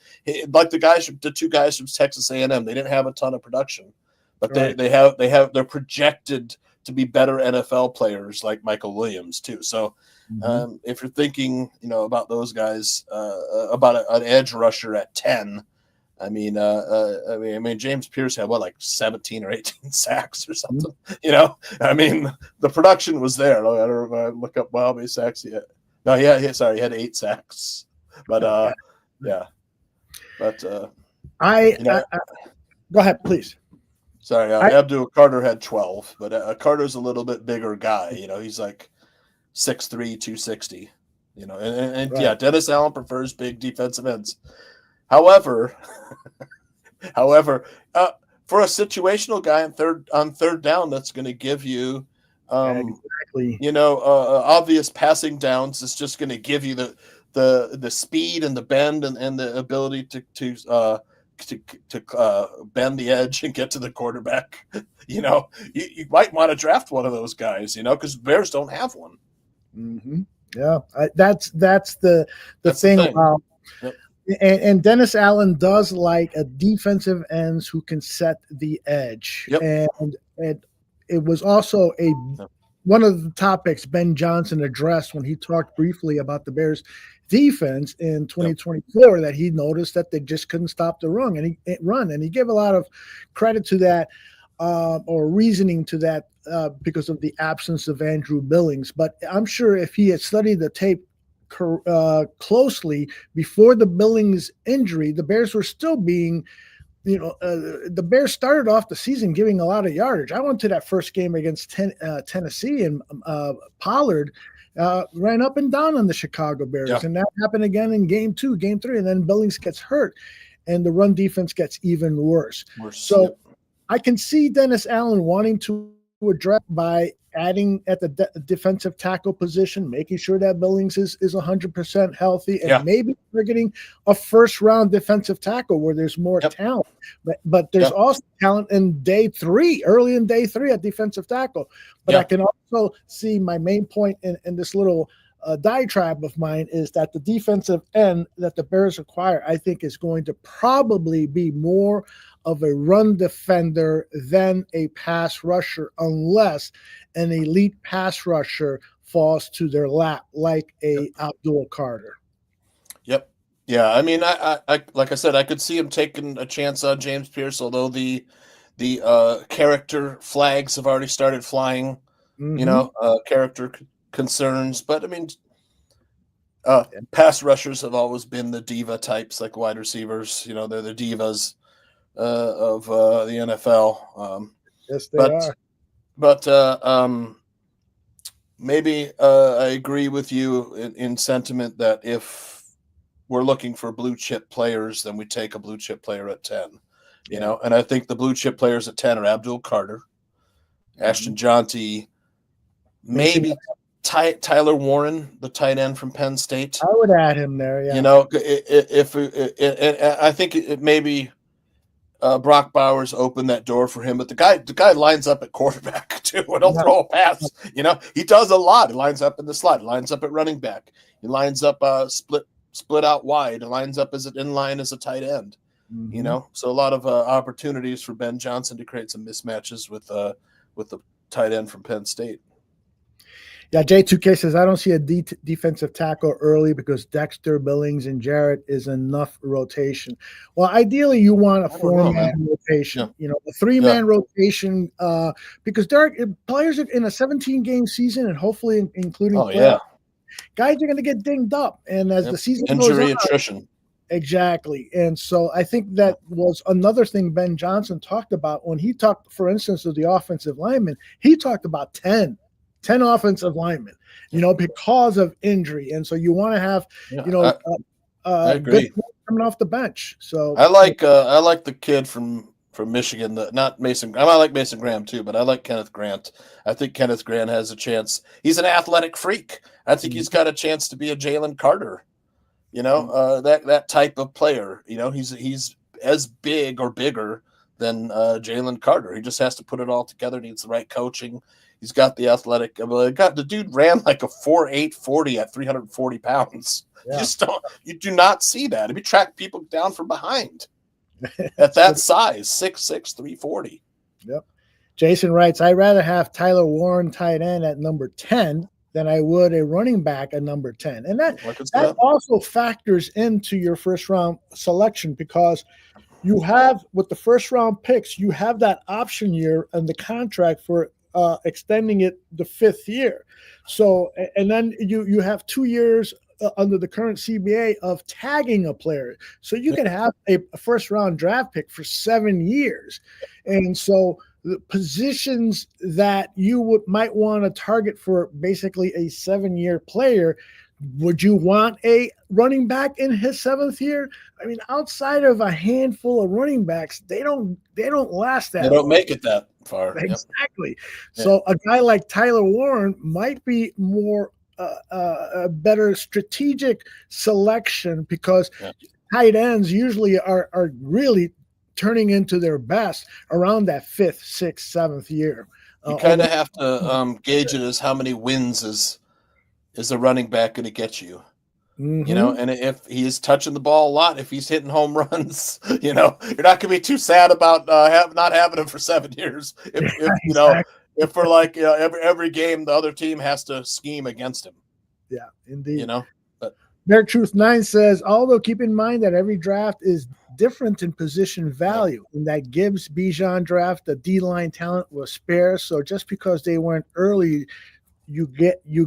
like the 2 guys from Texas A&M. They didn't have a ton of production, but they're projected to be better NFL players, like Michael Williams too. So if you're thinking, about those guys, about an edge rusher at 10. I mean, James Pierce had like 17 or 18 sacks or something. I mean, the production was there. I don't look up how many sacks he had. No, he had 8 sacks. But yeah. But go ahead, please. Sorry, Abdul Carter had 12, but Carter's a little bit bigger guy. He's like 6'3", 260. Yeah, Dennis Allen prefers big defensive ends. However, for a situational guy on third down, that's going to give you, obvious passing downs. It's just going to give you the speed and the bend and the ability to bend the edge and get to the quarterback. You might want to draft one of those guys. Because Bears don't have one. Mm-hmm. Yeah, that's the thing about. Yep. And Dennis Allen does like a defensive ends who can set the edge. Yep. And it was also one of the topics Ben Johnson addressed when he talked briefly about the Bears defense in 2024, that he noticed that they just couldn't stop the run. And he gave a lot of credit to that, or reasoning to that, because of the absence of Andrew Billings. But I'm sure if he had studied the tape closely before the Billings injury, the Bears were still being, the Bears started off the season giving a lot of yardage. I went to that first game against Tennessee, and Pollard ran up and down on the Chicago Bears, and that happened again in game 2, game 3, and then Billings gets hurt. and the run defense gets even worse. So I can see Dennis Allen wanting to address by adding at the defensive tackle position, making sure that Billings is 100% healthy, and maybe targeting a first-round defensive tackle where there's more talent. But there's also talent in early in day three at defensive tackle. But I can also see my main point in this little diatribe of mine is that the defensive end that the Bears acquire, I think, is going to probably be more of a run defender than a pass rusher, unless an elite pass rusher falls to their lap, like a Abdul Carter. Yep. Yeah. I mean, I like I said, I could see him taking a chance on James Pierce, although the character flags have already started flying. Character concerns, but I mean, pass rushers have always been the diva types, like wide receivers. They're the divas of the NFL. Yes, they are. But maybe I agree with you in sentiment that if we're looking for blue chip players, then we take a blue chip player at 10. And I think the blue chip players at 10 are Abdul Carter, Ashton Jonty, maybe Tyler Warren, the tight end from Penn State. I would add him there. Yeah. I think it maybe Brock Bowers opened that door for him, but the guy lines up at quarterback too. And he'll throw a pass. He does a lot. He lines up in the slot. He lines up at running back. He lines up split out wide. He lines up as an inline as a tight end. So a lot of opportunities for Ben Johnson to create some mismatches with the tight end from Penn State. Yeah, J2K says, I don't see a defensive tackle early because Dexter, Billings, and Jarrett is enough rotation. Well, ideally, you want a four-man rotation, a three-man rotation, because players in a 17-game season and hopefully including guys are going to get dinged up. And as the season goes on, attrition. Exactly. And so I think that was another thing Ben Johnson talked about when he talked, for instance, of the offensive linemen. He talked about 10 offensive linemen, because of injury. And so you want to have, I agree. Good coming off the bench. So I like the kid from Michigan, not Mason. I like Mason Graham too, but I like Kenneth Grant. I think Kenneth Grant has a chance. He's an athletic freak. I think he's got a chance to be a Jalen Carter, that type of player. He's as big or bigger than Jalen Carter. He just has to put it all together. Needs the right coaching. He's got the athletic. The dude ran like a 4.8 40 at 340 pounds. Yeah. You do not see that. If you track people down from behind at that size, 6'6", 340. Yep. Jason writes, I'd rather have Tyler Warren tight end at number 10 than I would a running back at number 10. And that also factors into your first round selection, because you have, with the first round picks, you have that option year and the contract for extending it the 5th year. So, and then you have 2 years under the current CBA of tagging a player. So you can have a first round draft pick for 7 years. And so the positions that you might want to target for basically a 7-year player, would you want a running back in his 7th year? I mean, outside of a handful of running backs, they don't last that long. They don't make it that far. Exactly. Yep. So a guy like Tyler Warren might be more a better strategic selection, because tight ends usually are really turning into their best around that 5th, 6th, 7th year. You kind of have to gauge it as how many wins is a running back going to get you. And if he is touching the ball a lot, if he's hitting home runs, you're not going to be too sad about not having him for 7 years. If for every game the other team has to scheme against him. Yeah, indeed. But Bear Truth 9 says, although keep in mind that every draft is different in position value, and that Gibbs Bijan draft, the D-line talent was sparse. So just because they weren't early, you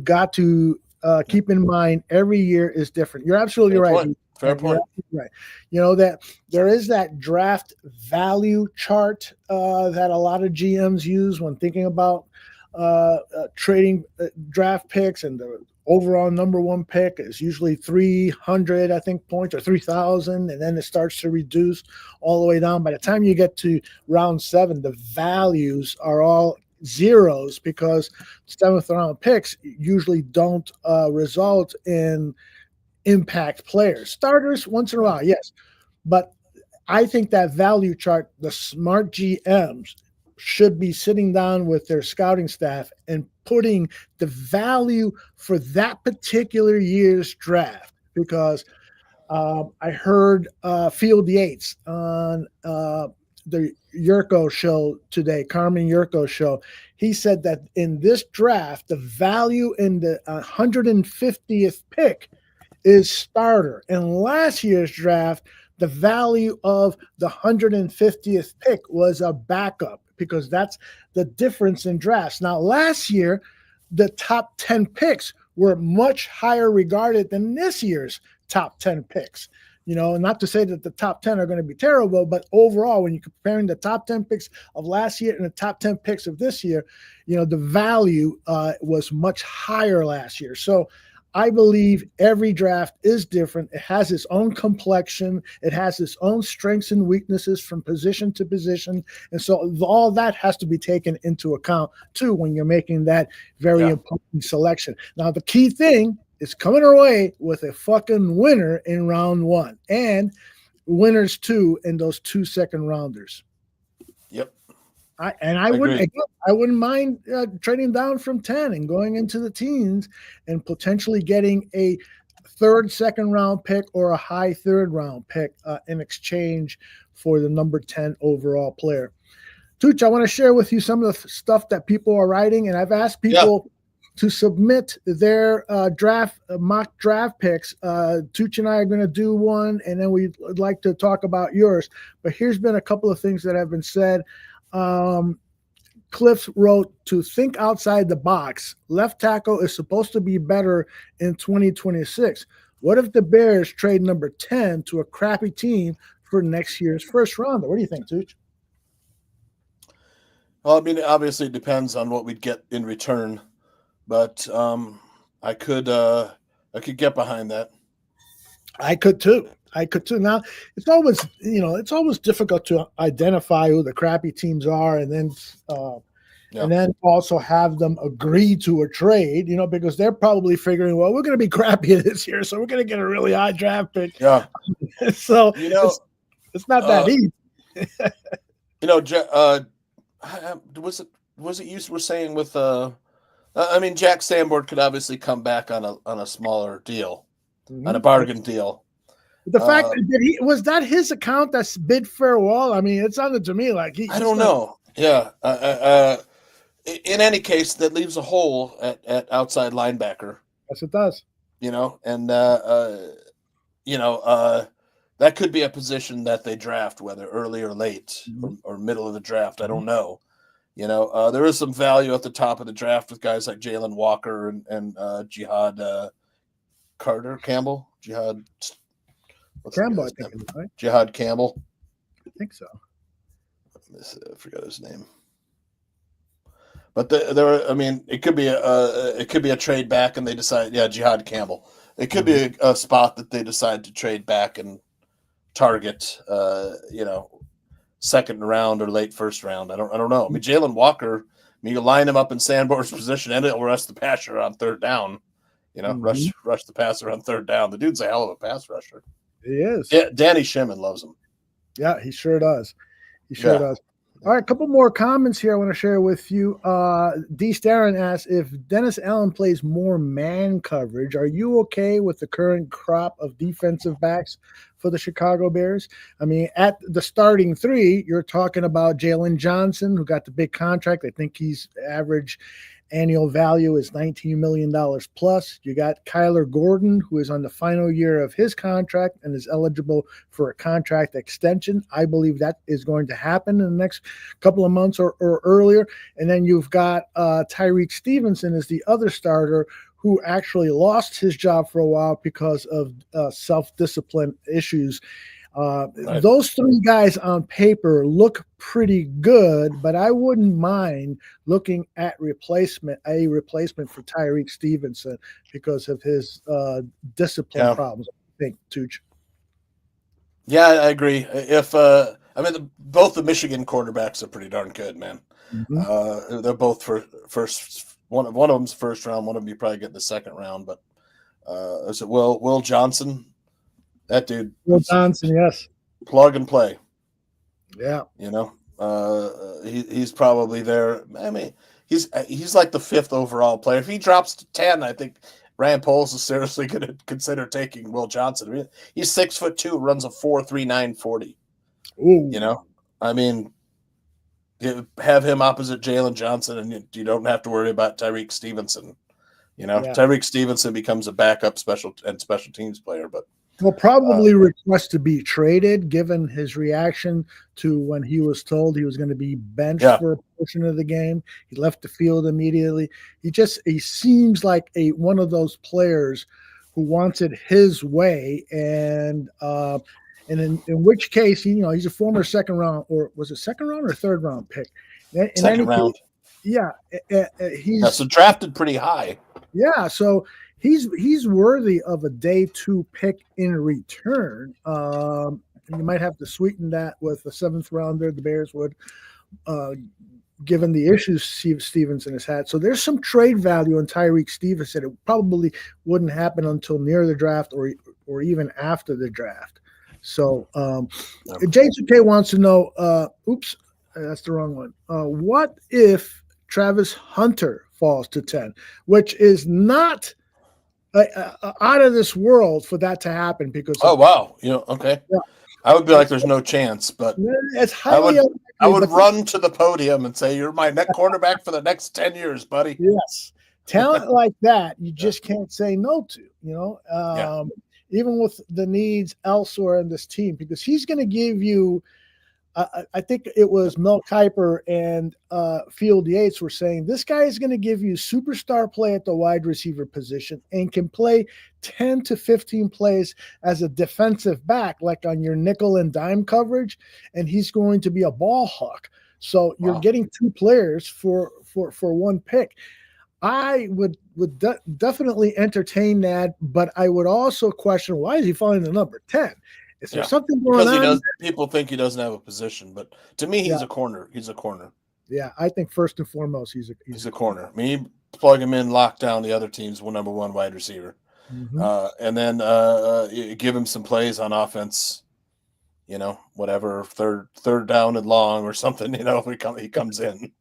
got to keep in mind every year is different. You're absolutely right. Fair point. Right. That there is that draft value chart that a lot of GMs use when thinking about trading draft picks, and overall number one pick is usually 300, I think, points or 3,000, and then it starts to reduce all the way down. By the time you get to round 7, the values are all zeros because 7th round picks usually don't result in impact players. Starters once in a while, yes, but I think that value chart, the smart GMs should be sitting down with their scouting staff and putting the value for that particular year's draft, because I heard Field Yates on the Yurko show today, Carmen Yurko show. He said that in this draft, the value in the 150th pick is starter. In last year's draft, the value of the 150th pick was a backup, because that's the difference in drafts. Now, last year, the top 10 picks were much higher regarded than this year's top 10 picks. Not to say that the top 10 are going to be terrible, but overall, when you're comparing the top 10 picks of last year and the top 10 picks of this year, the value was much higher last year. So I believe every draft is different. It has its own complexion. It has its own strengths and weaknesses from position to position. And so all that has to be taken into account, too, when you're making that very important selection. Now, the key thing is coming our way with a fucking winner in round 1 and winners, too, in those 2 second rounders. Yep. I wouldn't mind trading down from 10 and going into the teens and potentially getting a 3rd, 2nd round pick or a high 3rd round pick in exchange for the number 10 overall player. Tooch, I want to share with you some of the stuff that people are writing, and I've asked people to submit their mock draft picks. Tooch and I are going to do one, and then we'd like to talk about yours. But here's been a couple of things that have been said. Cliff wrote, to think outside the box. Left tackle is supposed to be better in 2026. What if the Bears trade number 10 to a crappy team for next year's first rounder? What do you think, Tooch? Well, I mean, obviously it depends on what we'd get in return, but I could get behind that. I could too. Now, it's always difficult to identify who the crappy teams are, and then also have them agree to a trade, because they're probably figuring, well, we're going to be crappy this year, so we're going to get a really high draft pick. Yeah. So it's not that easy. Was it you were saying with Jack Sanborn could obviously come back on a smaller deal, on a bargain deal. The fact that was that his account that's bid farewell. I mean, it sounded to me like I don't know. Yeah. In any case, that leaves a hole at outside linebacker. Yes, it does. And that could be a position that they draft, whether early or late or middle of the draft. I don't know. There is some value at the top of the draft with guys like Jalen Walker and Jihad Campbell. Campbell, I think, right? Jihad Campbell. I think so. I forgot his name. But it could be a trade back, and they decide, Jihad Campbell. It could be a spot that they decide to trade back and target, second round or late first round. I don't know. I mean, Jalen Walker, you line him up in Sanborn's position, and it'll rush the passer on 3rd down. Rush the passer on 3rd down. The dude's a hell of a pass rusher. He is. Yeah, Danny Shimon loves him. Yeah, he sure does. Does. All right, a couple more comments here I want to share with you. D. Starren asks, if Dennis Allen plays more man coverage, are you okay with the current crop of defensive backs for the Chicago Bears? I mean, at the starting 3, you're talking about Jalen Johnson, who got the big contract. I think he's average annual value is $19 million plus. You got Kyler Gordon, who is on the final year of his contract and is eligible for a contract extension. I believe that is going to happen in the next couple of months or earlier. And then you've got Tyreek Stevenson as the other starter, who actually lost his job for a while because of self-discipline issues. Right. Those three guys on paper look pretty good, but I wouldn't mind looking at a replacement for Tyreek Stevenson because of his discipline problems. I think, Tooch. Yeah, I agree. Both the Michigan quarterbacks are pretty darn good, man. Mm-hmm. They're both for first. One of them's first round. One of them you probably get in the second round. But is it Will Johnson? That dude. Will Johnson, yes. Plug and play. Yeah. He's probably there. I mean, he's like the 5th overall player. If he drops to 10, I think Rand Poles is seriously going to consider taking Will Johnson. I mean, he's 6'2", runs a 4.39 40. Ooh. I mean, have him opposite Jalen Johnson, and you don't have to worry about Tyreek Stevenson. Tyreek Stevenson becomes a backup special teams player, but will probably request to be traded, given his reaction to when he was told he was going to be benched for a portion of the game. He left the field immediately. He seems like one of those players who wants it his way, and in which case, he's a former second round, or was it second round or third round pick? Second round. Yeah, so drafted pretty high. Yeah, so he's worthy of a day 2 pick in return. And you might have to sweeten that with a 7th rounder. The Bears would, given the issues Stevenson has had. So there's some trade value in Tyreek Stevenson. It probably wouldn't happen until near the draft or even after the draft. So J2K wants to know, oops, that's the wrong one. What if Travis Hunter falls to 10, which is not out of this world for that to happen because wow, okay. Yeah. I would be like, there's no chance, but it's highly I would run to the podium and say, you're my next quarterback for the next 10 years, buddy. Yes. Talent like that, you just can't say no to, even with the needs elsewhere in this team, because he's going to give you, I think it was Mel Kiper and Field Yates were saying, this guy is going to give you superstar play at the wide receiver position and can play 10 to 15 plays as a defensive back, like on your nickel and dime coverage, and he's going to be a ball hawk. So you're getting 2 players for 1 pick. I would definitely entertain that, but I would also question, why is he falling to number 10? Is there something going on? People think he doesn't have a position, but to me, he's a corner. He's a corner. Yeah, I think first and foremost, he's a corner. I mean, you plug him in, lock down the other team's number 1 wide receiver, and then you give him some plays on offense. Whatever, third down and long or something. If he comes in.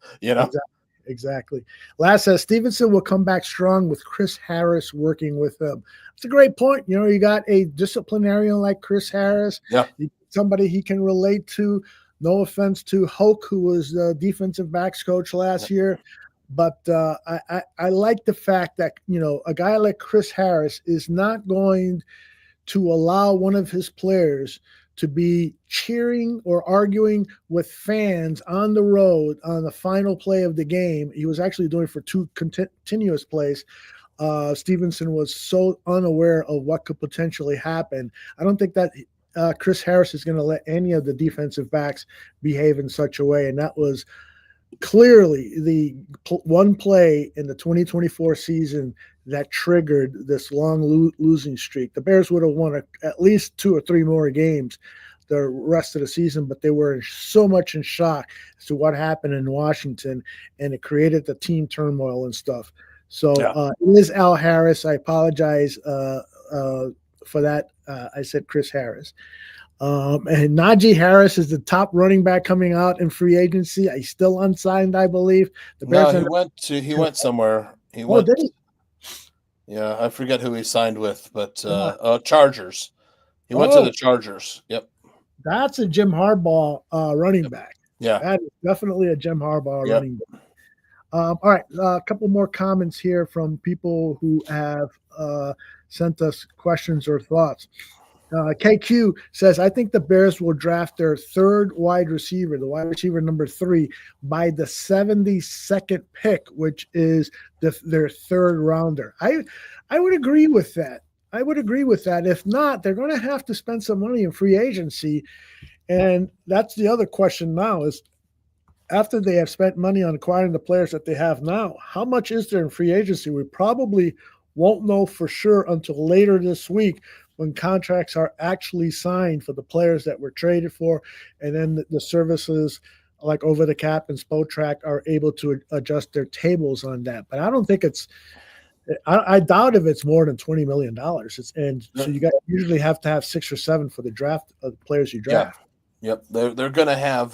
Exactly. Last says Stevenson will come back strong with Chris Harris working with him. It's a great point. You got a disciplinarian like Chris Harris. Yeah. Somebody he can relate to. No offense to Hoke, who was the defensive backs coach last year. But I like the fact that, a guy like Chris Harris is not going to allow one of his players to be cheering or arguing with fans on the road on the final play of the game. He was actually doing it for 2 continuous plays. Stevenson was so unaware of what could potentially happen. I don't think that Chris Harris is going to let any of the defensive backs behave in such a way. And that was clearly the one play in the 2024 season that triggered this long losing streak. The Bears would have won at least 2 or 3 more games the rest of the season, but they were so much in shock as to what happened in Washington, and it created the team turmoil and stuff. So it is Al Harris. I apologize for that. I said Chris Harris. And Najee Harris is the top running back coming out in free agency. He's still unsigned, I believe. He went somewhere. He went. Did he? Yeah, I forget who he signed with, but Chargers. He went to the Chargers. Yep. That's a Jim Harbaugh running back. Yeah. That is definitely a Jim Harbaugh running back. All right, a couple more comments here from people who have sent us questions or thoughts. KQ says, I think the Bears will draft their 3rd wide receiver, the wide receiver number 3, by the 72nd pick, which is their 3rd rounder. I would agree with that. I would agree with that. If not, they're going to have to spend some money in free agency. And that's the other question now is after they have spent money on acquiring the players that they have now, how much is there in free agency? We probably won't know for sure until later this week when contracts are actually signed for the players that were traded for. And then the services like Over the Cap and Spotrac are able to adjust their tables on that. But I don't think I doubt if it's more than $20 million. So you usually have to have 6 or 7 for the draft of the players you draft. Yep. They're going to have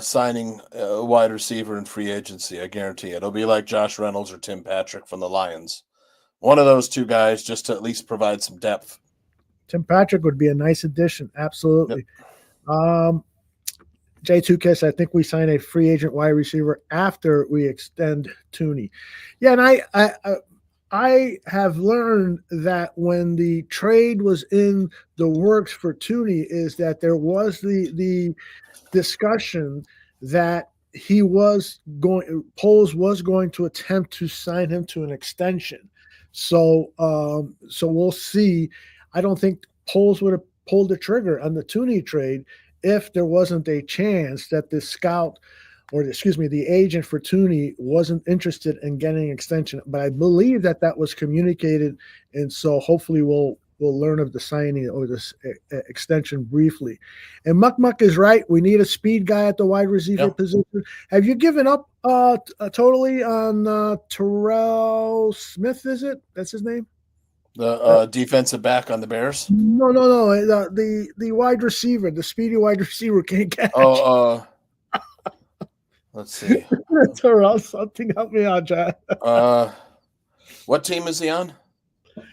signing a wide receiver in free agency. I guarantee it. It'll be like Josh Reynolds or Tim Patrick from the Lions. One of those two guys just to at least provide some depth. Tim Patrick would be a nice addition. Absolutely. Yep. J2 Kiss, I think we sign a free agent wide receiver after we extend Tooney. Yeah, and I have learned that when the trade was in the works for Tooney is that there was the discussion that Poles was going to attempt to sign him to an extension. So we'll see. I don't think Poles would have pulled the trigger on the Tooney trade if there wasn't a chance that the agent for Tooney wasn't interested in getting an extension. But I believe that was communicated, and so hopefully we'll learn of the signing or this extension briefly. And Muck is right. We need a speed guy at the wide receiver position. Have you given up totally on Terrell Smith, is it? That's his name? The defensive back on the Bears? No. The wide receiver, the speedy wide receiver can't catch. Let's see. Terrell, something help me out, John. What team is he on?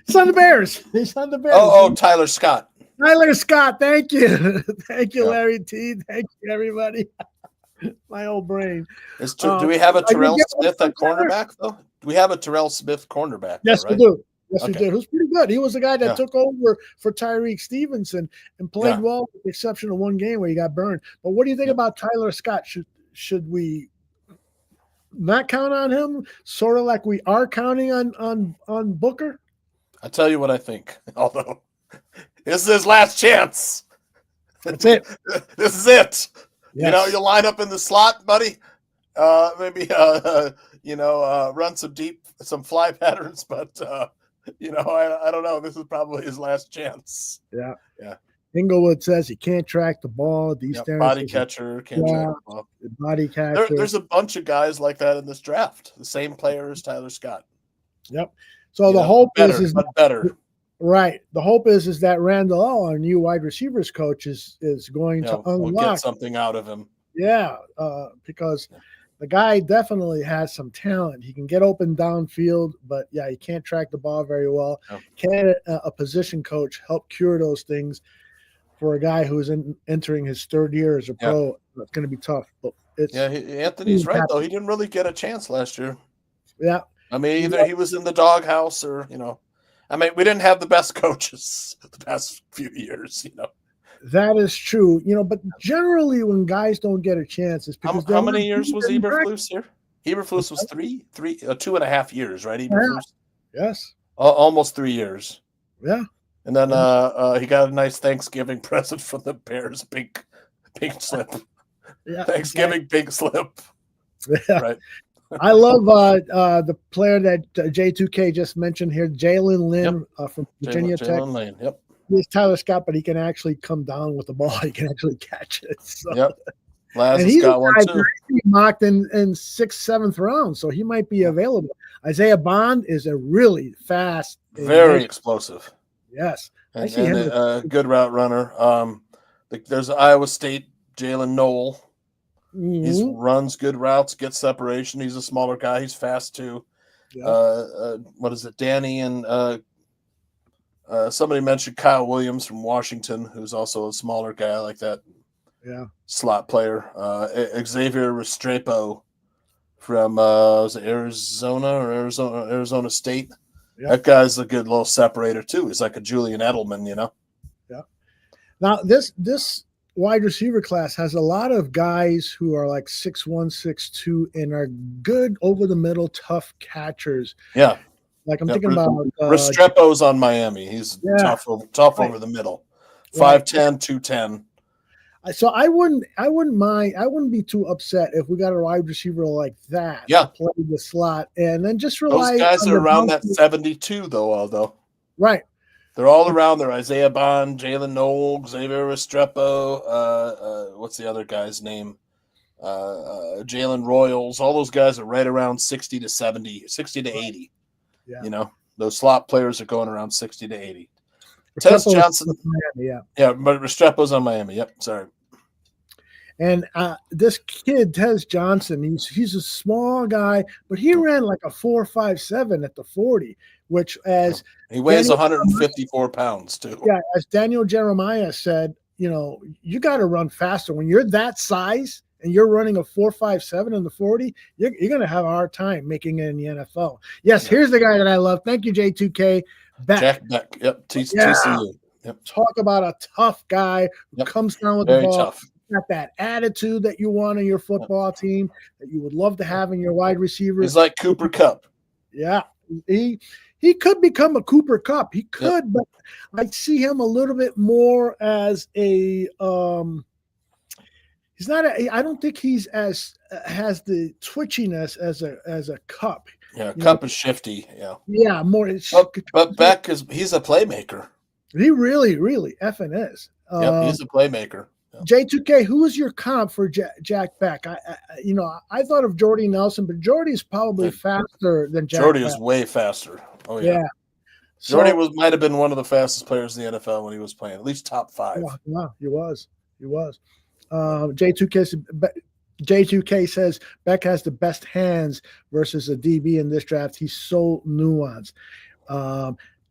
He's on the Bears. He's on the Bears. Tyler Scott. Tyler Scott. Thank you. Thank you, Larry T. Thank you, everybody. My old brain. Do we have a Terrell Smith at cornerback, though? Do we have a Terrell Smith cornerback? Yes, right? we do. Yes, we did. Who's pretty good. He was the guy that took over for Tyreek Stevenson and played well, with the exception of one game where he got burned. But what do you think about Tyler Scott? Should we not count on him, sort of like we are counting on Booker? I tell you what I think. Although this is his last chance. That's it. This is it. Yes. You line up in the slot, buddy. Maybe run some fly patterns, but I don't know. This is probably his last chance. Yeah. Yeah. Inglewood says he can't track the ball. Body catcher can't track the ball. Body catcher. There's a bunch of guys like that in this draft. The same player as Tyler Scott. Yep. So the hope is better. Right. The hope is that Randall, our new wide receivers coach, is going to unlock we'll get something out of him. Yeah, because the guy definitely has some talent. He can get open downfield, but he can't track the ball very well. Oh. Can a position coach help cure those things for a guy who's entering his third year as a pro? It's going to be tough. But Anthony's right though. He didn't really get a chance last year. Yeah. I mean, either he was in the doghouse or we didn't have the best coaches the past few years. That is true, but generally when guys don't get a chance, it's because how many years was Eberflus here? Eberflus was 2.5 years, right? Eberflus? Yes. Almost 3 years. Yeah. And then he got a nice Thanksgiving present from the Bears, pink slip. Yeah. Thanksgiving pink slip. Yeah. Right. I love the player that J2K just mentioned here, Jalen Lynn from Virginia Tech. Jalen Lane, yep. He's Tyler Scott, but he can actually come down with the ball. He can actually catch it. So. Yep. Laz and he's got one too. Mocked in 6th, 7th round, so he might be available. Isaiah Bond is a really fast, very explosive. Yes, and a good route runner. There's Iowa State Jalen Noel. Mm-hmm. He runs good routes, gets separation. He's a smaller guy. He's fast too. Yeah. What is it? Danny and somebody mentioned Kyle Williams from Washington, who's also a smaller guy like that. Yeah. Slot player. Xavier Restrepo from was it Arizona State. Yeah. That guy's a good little separator too. He's like a Julian Edelman, Yeah. Now this wide receiver class has a lot of guys who are like 6'1", 6'2", and are good over the middle, tough catchers. Yeah. Like I'm thinking about Restrepo's on Miami. He's tough over the middle. 5'10", 210. So I wouldn't mind. I wouldn't be too upset if we got a wide receiver like that to play the slot, and then just rely. Those guys are around that 72 though, Aldo. Right. They're all around there. Isaiah Bond, Jalen Noel, Xavier Restrepo. What's the other guy's name? Jalen Royals. All those guys are right around 60 to 70, 60 to 80. Yeah. You know, those slot players are going around 60 to 80. Tez Johnson. Yeah, but Restrepo's on Miami. Yep. Sorry. And this kid, Tez Johnson, he's a small guy, but he ran like a 4.57 at the 40, which he weighs 154 pounds too. Yeah, as Daniel Jeremiah said, you got to run faster when you're that size and you're running a 4.57 in the 40. You're going to have a hard time making it in the NFL. Yes, here's the guy that I love. Thank you, J2K. Beck. Jack Beck. Yep. TCU. Yep. Talk about a tough guy who comes down with Very the ball. Tough. Got that attitude that you want in your football team that you would love to have in your wide receivers. He's like Cooper Kupp. Yeah, he could become a Cooper Kupp. He could, but I see him a little bit more as a. He's not. I don't think he's as has the twitchiness as a Kupp. Yeah, Kupp is shifty. Yeah. Yeah, more. But Beck he's a playmaker. He really effing is. He's a playmaker. J2K, who is your comp for Jack Beck? I thought of Jordy Nelson, but Jordy's probably faster than Jack Jordy Beck. is way faster. Oh yeah. Jordy might have been one of the fastest players in the NFL when he was playing, at least top 5. Yeah, he was. J2K says Beck has the best hands versus a DB in this draft. He's so nuanced.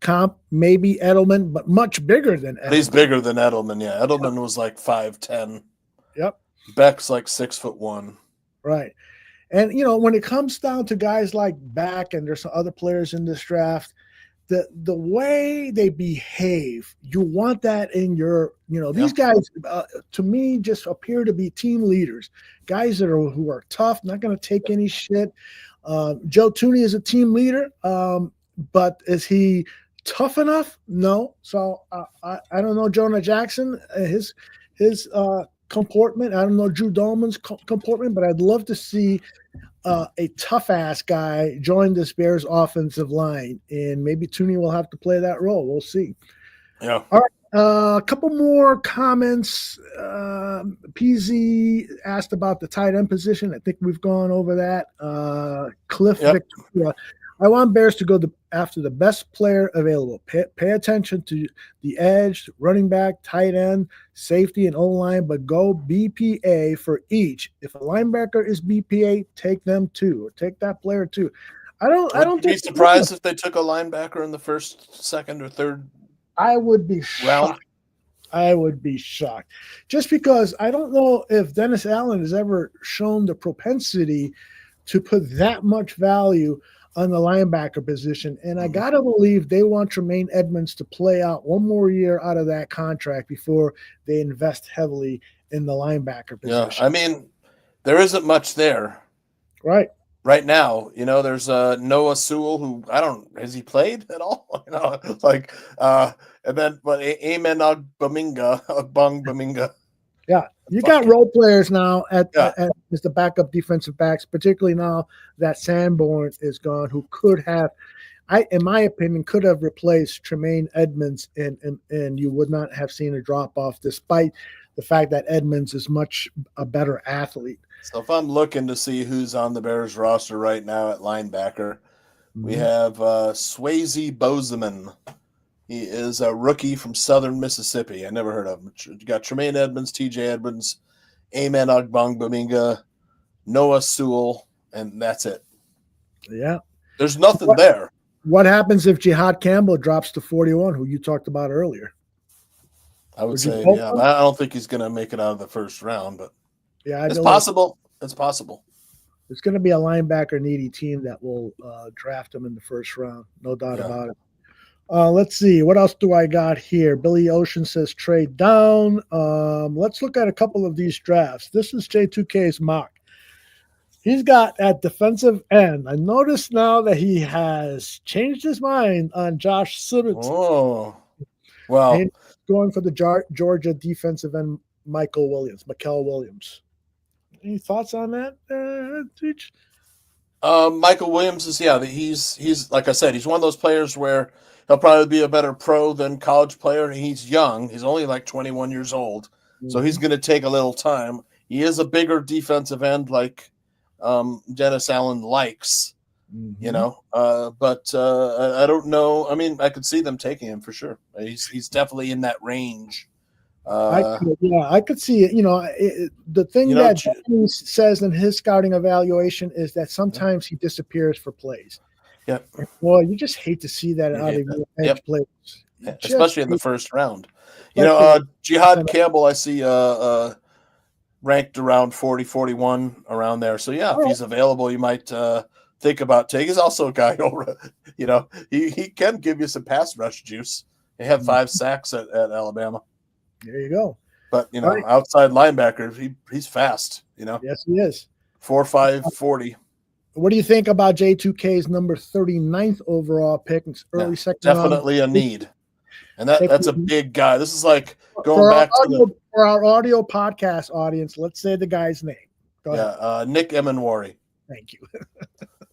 Comp maybe Edelman, but much bigger than Edelman. He's bigger than Edelman. Yeah, Edelman was like 5'10". Yep. Beck's like 6'1". Right. And when it comes down to guys like Beck, and there's some other players in this draft, the way they behave, you want that in your. These guys to me just appear to be team leaders, guys who are tough, not going to take any shit. Joe Thuney is a team leader, but is he tough enough? No. So I don't know Jonah Jackson, his comportment. I don't know Drew Dolman's comportment, but I'd love to see a tough ass guy join this Bears offensive line, and maybe Thuney will have to play that role. We'll see. Yeah. All right. A couple more comments. PZ asked about the tight end position. I think we've gone over that. Cliff Victoria. I want Bears to go after the best player available. Pay attention to the edge, running back, tight end, safety, and O-line, but go BPA for each. If a linebacker is BPA, take them too, or take that player too. I don't be surprised if they took a linebacker in the first, second, or third. I would be shocked. I would be shocked. Just because I don't know if Dennis Allen has ever shown the propensity to put that much value on the linebacker position. And I got to believe they want Tremaine Edmonds to play out one more year out of that contract before they invest heavily in the linebacker position. Yeah, I mean, there isn't much there. Right. Right now, there's Noah Sewell, who has he played at all? And then Amen Ogbongbemiga. Yeah, you got role players now as the backup defensive backs, particularly now that Sanborn is gone, who could have, in my opinion, could have replaced Tremaine Edmonds, and you would not have seen a drop off, despite the fact that Edmonds is much a better athlete. So if I'm looking to see who's on the Bears roster right now at linebacker, we have Swayze Bozeman. He is a rookie from Southern Mississippi. I never heard of him. You got Tremaine Edmonds, TJ Edmonds, Amen Ogbongbemiga, Noah Sewell, and that's it. Yeah. There's nothing there. What happens if Jihad Campbell drops to 41, who you talked about earlier? I would say, I don't think he's going to make it out of the first round, but it's possible. It's possible. It's going to be a linebacker needy team that will draft him in the first round. No doubt about it. Let's see. What else do I got here? Billy Ocean says trade down. Let's look at a couple of these drafts. This is J2K's mock. He's got at defensive end. I noticed now that he has changed his mind on Josh Simmons. Oh, well, and going for the Georgia defensive end, Mikel Williams. Any thoughts on that, Tooch? Michael Williams is he's like I said, he's one of those players where he'll probably be a better pro than college player. He's young. He's only like 21 years old, so he's going to take a little time. He is a bigger defensive end, like Dennis Allen likes, you know. But I don't know. I mean, I could see them taking him for sure. He's definitely in that range. I could see it. You know, the thing that Johnny says in his scouting evaluation is that sometimes he disappears for plays. Yeah. Well, you just hate to see that out of your edge players, especially in the first round. You know, Jihad Campbell, I see ranked around 40, 41 around there. So yeah, if he's available, you might think about taking. He's also a guy over. You know, he can give you some pass rush juice. He had 5 sacks at Alabama. There you go. But, you know, outside linebacker, he's fast, you know. Yes, he is. 4.5, 40. What do you think about J2K's number 39th overall pick, early second definitely round? A need. And that's a big guy. This is like going back for our audio podcast audience, let's say the guy's name. Go ahead. Nick Emenwari. Thank you.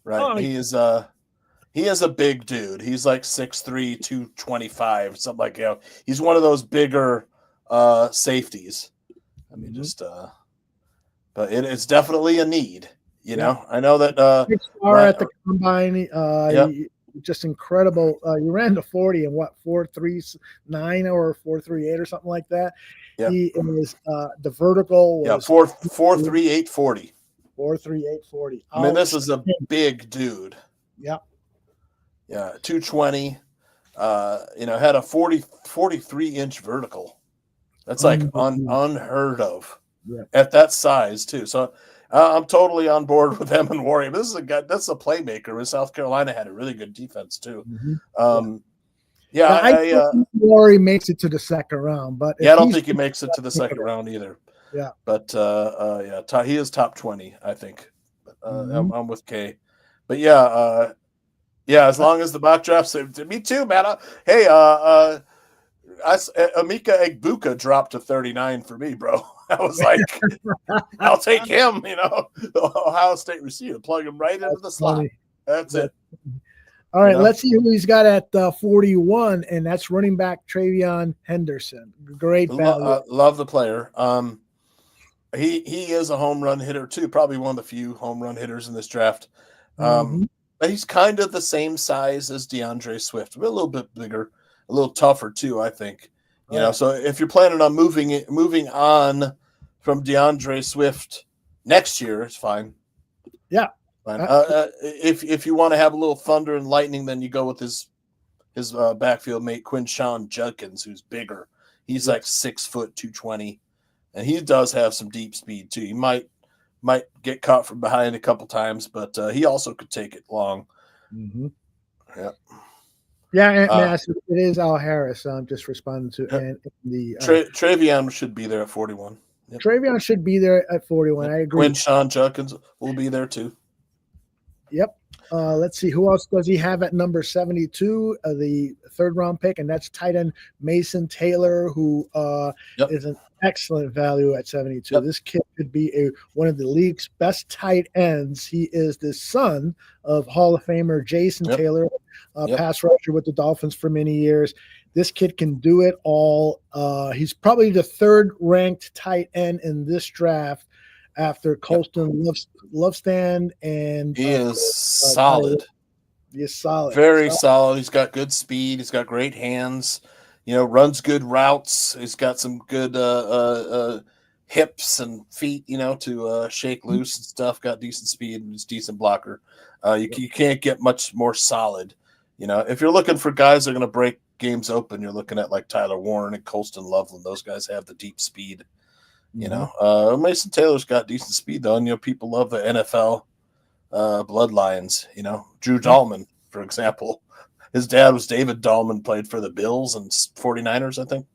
Right. He is a big dude. He's like 6'3", 225, something like that. He's one of those bigger safeties. I mean, but it's definitely a need. You know, I know that at the combine, just incredible. You ran the 40 in what 4.39 or 4.38 or something like that. Yep. He was the vertical was 4.38 40. 4.38 40. I mean, this is a big dude. Yeah. Yeah, 220. You know, had a 43-inch vertical. That's like unheard of at that size too. So I'm totally on board with them and Warrior. This is a guy that's a playmaker. South Carolina had a really good defense too. I think Warrior makes it to the second round, but I don't think he makes it to the second round either. Yeah, but he is top 20, I think. I'm with Kay, but as long as the mock drafts, me too, man. Amika Egbuka dropped to 39 for me, bro. I was like, I'll take him, you know, the Ohio State receiver, plug him right into the slot. That's it. All right, let's see who he's got at 41, and that's running back Travion Henderson. Great value. Love the player. He is a home run hitter too, probably one of the few home run hitters in this draft. But he's kind of the same size as DeAndre Swift, but a little bit bigger, a little tougher too, I think. You know, so if you're planning on moving on from DeAndre Swift next year, it's fine. Yeah. Fine. If you want to have a little thunder and lightning, then you go with his backfield mate Quinshawn Judkins, who's bigger. He's like 6 foot 220, and he does have some deep speed too. He might get caught from behind a couple times, but he also could take it long. Yeah. Yeah, it is Al Harris. I'm just responding to and the Travion should be there at 41. Yep. Travion should be there at 41. I agree. Quinshawn Judkins will be there too. Yep. Let's see. Who else does he have at number 72, the third round pick? And that's tight end Mason Taylor, who is an excellent value at 72. This kid could be one of the league's best tight ends. He is the son of Hall of Famer Jason Taylor, pass rusher with the Dolphins for many years. This kid can do it all. He's probably the third ranked tight end in this draft after Colston Lovestand, and he is solid. He is solid. Very solid. He's got good speed. He's got great hands. You know, runs good routes. He's got some good hips and feet, you know, to shake loose and stuff. Got decent speed. He's a decent blocker. You can't get much more solid. You know, if you're looking for guys that are going to break games open, you're looking at like Tyler Warren and Colston Loveland. Those guys have the deep speed. You know, Mason Taylor's got decent speed though, and you know people love the NFL bloodlines. You know, Drew Dahlman, for example, his dad was David Dahlman, played for the Bills and 49ers, I think.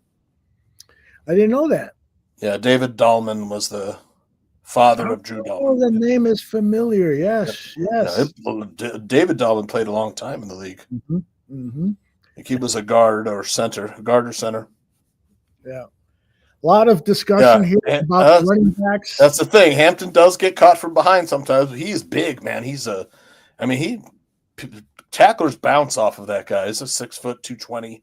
I didn't know that. Yeah, David Dahlman was the father of Drew Oh, Dalman. the name is familiar. Yes, yes. Yeah, David Dalman played a long time in the league. Mm-hmm. Mm-hmm. I think he was a guard or center. Yeah. A lot of discussion here about running backs. That's the thing. Hampton does get caught from behind sometimes, but he's big, man. Tacklers bounce off of that guy. He's a 6 foot 220,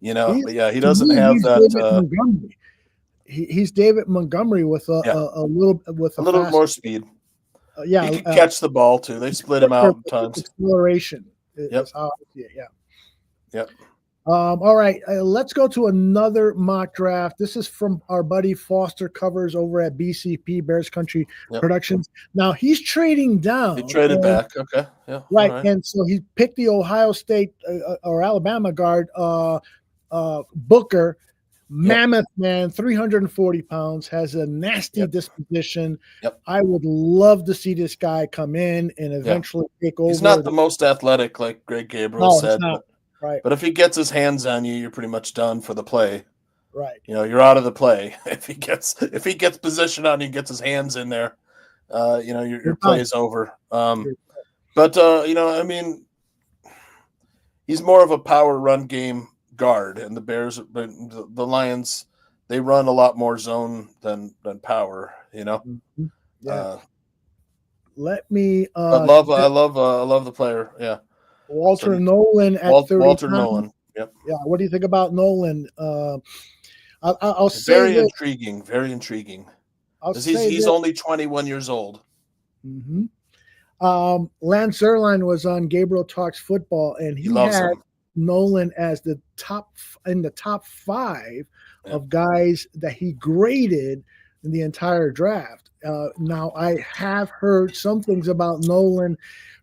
but yeah, he doesn't have that. David Montgomery. He's David Montgomery with a little more speed. He can catch the ball too. They split him out times. Acceleration. Yep. How I see it. Yeah. Yep. All right, let's go to another mock draft. This is from our buddy Foster Covers over at BCP Bears Country Productions. Now he's trading down. He traded back. Okay. Yeah. Right. And so he picked the Ohio State or Alabama guard Booker. Mammoth man, 340 pounds, has a nasty disposition. I would love to see this guy come in and eventually take over. He's not the most athletic, like Greg Gabriel said. Right. But if he gets his hands on you, you're pretty much done for the play. Right. You're out of the play. If he gets position on you, gets his hands in there, your play is over. He's more of a power run game guard, and the Bears, the Lions, they run a lot more zone than power. Mm-hmm. Yeah. Let me. I love the player. Yeah. Walter Nolan at 30. Walter Nolan. Yep. Yeah. What do you think about Nolan? I'll say very intriguing. Very intriguing. He's only 21 years old. Mm-hmm. Lance Zierlein was on Gabriel Talks Football, and he had Nolan as the top 5 of guys that he graded in the entire draft. Now, I have heard some things about Nolan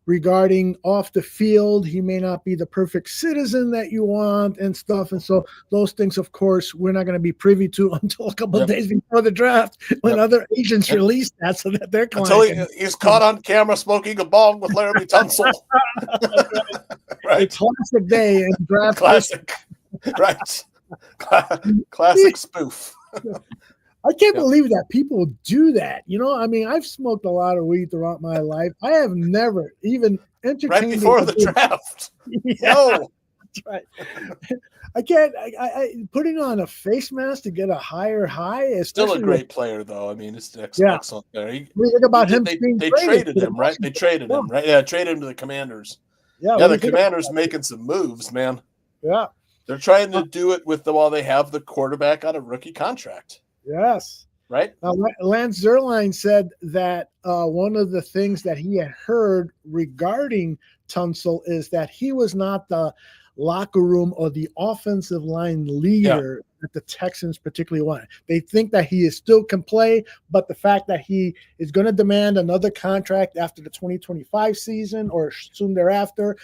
regarding off the field. He may not be the perfect citizen that you want and stuff. And so those things, of course, we're not going to be privy to until a couple of days before the draft when other agents release that so that they're until he's caught on camera smoking a bong with Laramie Tunsil. Right. A classic day in draft. Classic. Right. Classic spoof. I can't believe that people do that. I've smoked a lot of weed throughout my life. I have never even entertained right before the draft. No, that's right. I can't. I putting on a face mask to get a higher high is still a great player, though. It's excellent there. Think about him. They traded him, right? They traded him, right? Yeah, traded him to the Commanders. Yeah, the Commanders making some moves, man. Yeah, they're trying to do it while they have the quarterback on a rookie contract. Yes. Right. Lance Zierlein said that one of the things that he had heard regarding Tunsil is that he was not the locker room or the offensive line leader that the Texans particularly want. They think that he still can play, but the fact that he is going to demand another contract after the 2025 season or soon thereafter,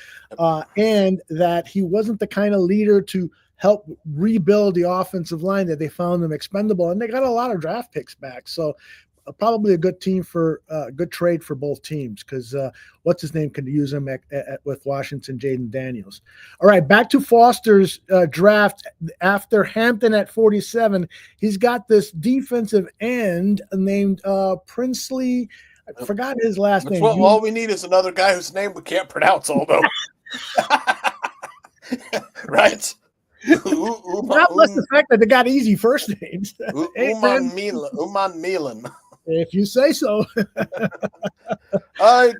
and that he wasn't the kind of leader to help rebuild the offensive line, that they found them expendable, and they got a lot of draft picks back. So probably a good good trade for both teams, because what's his name could use him with Washington, Jaden Daniels. All right, back to Foster's draft. After Hampton at 47, he's got this defensive end named Princely. I forgot his last name. Well, all we need is another guy whose name we can't pronounce, although. Right? Not less the fact that they got easy first names. Uman Milan. If you say so.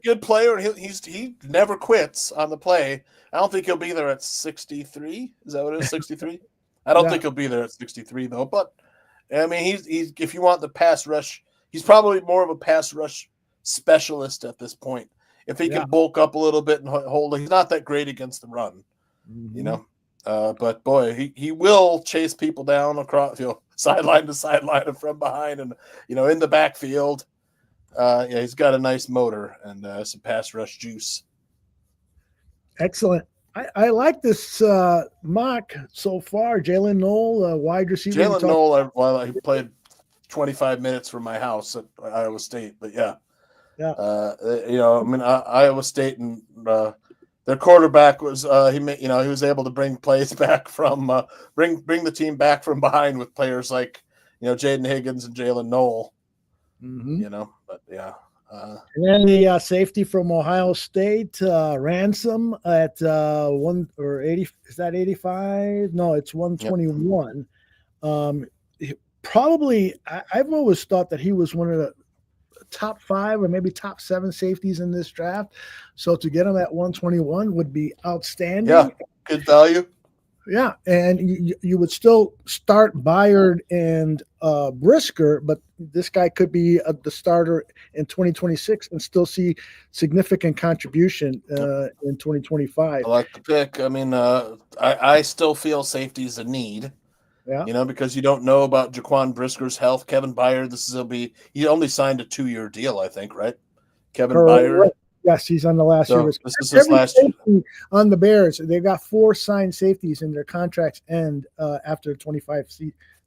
Good player. He never quits on the play. I don't think he'll be there at 63. Is that what it is? 63? I don't think he'll be there at 63 though. But he's if you want the pass rush, he's probably more of a pass rush specialist at this point. If he can bulk up a little bit and hold, he's not that great against the run. Mm-hmm. But boy, he will chase people down across, sideline to sideline and from behind, and in the backfield. He's got a nice motor and some pass rush juice. Excellent. I like this mock so far. Jalen Noel, wide receiver. Jalen Noel, he played 25 minutes from my house at Iowa State, but Iowa State and. Their quarterback was he was able to bring plays back from bring the team back from behind with players like Jaden Higgins and Jalen Noel. You know, but yeah. And then the safety from Ohio State, Ransom at 1 or 80. Is that 85? No, it's 121. Probably, I've always thought that he was one of the top 5 or maybe top 7 safeties in this draft. So to get him at 121 would be outstanding. Yeah, good value. Yeah, and you would still start Byard and Brisker, but this guy could be the starter in 2026 and still see significant contribution in 2025. I like the pick. I mean, I still feel safety is a need. Yeah, you know, because you don't know about Jaquan Brisker's health. Kevin Byard, he only signed a 2-year deal, I think, right? Kevin Byard. Yes, he's on the last year. This is his last year. On the Bears, they've got 4 signed safeties, and their contracts end after the 25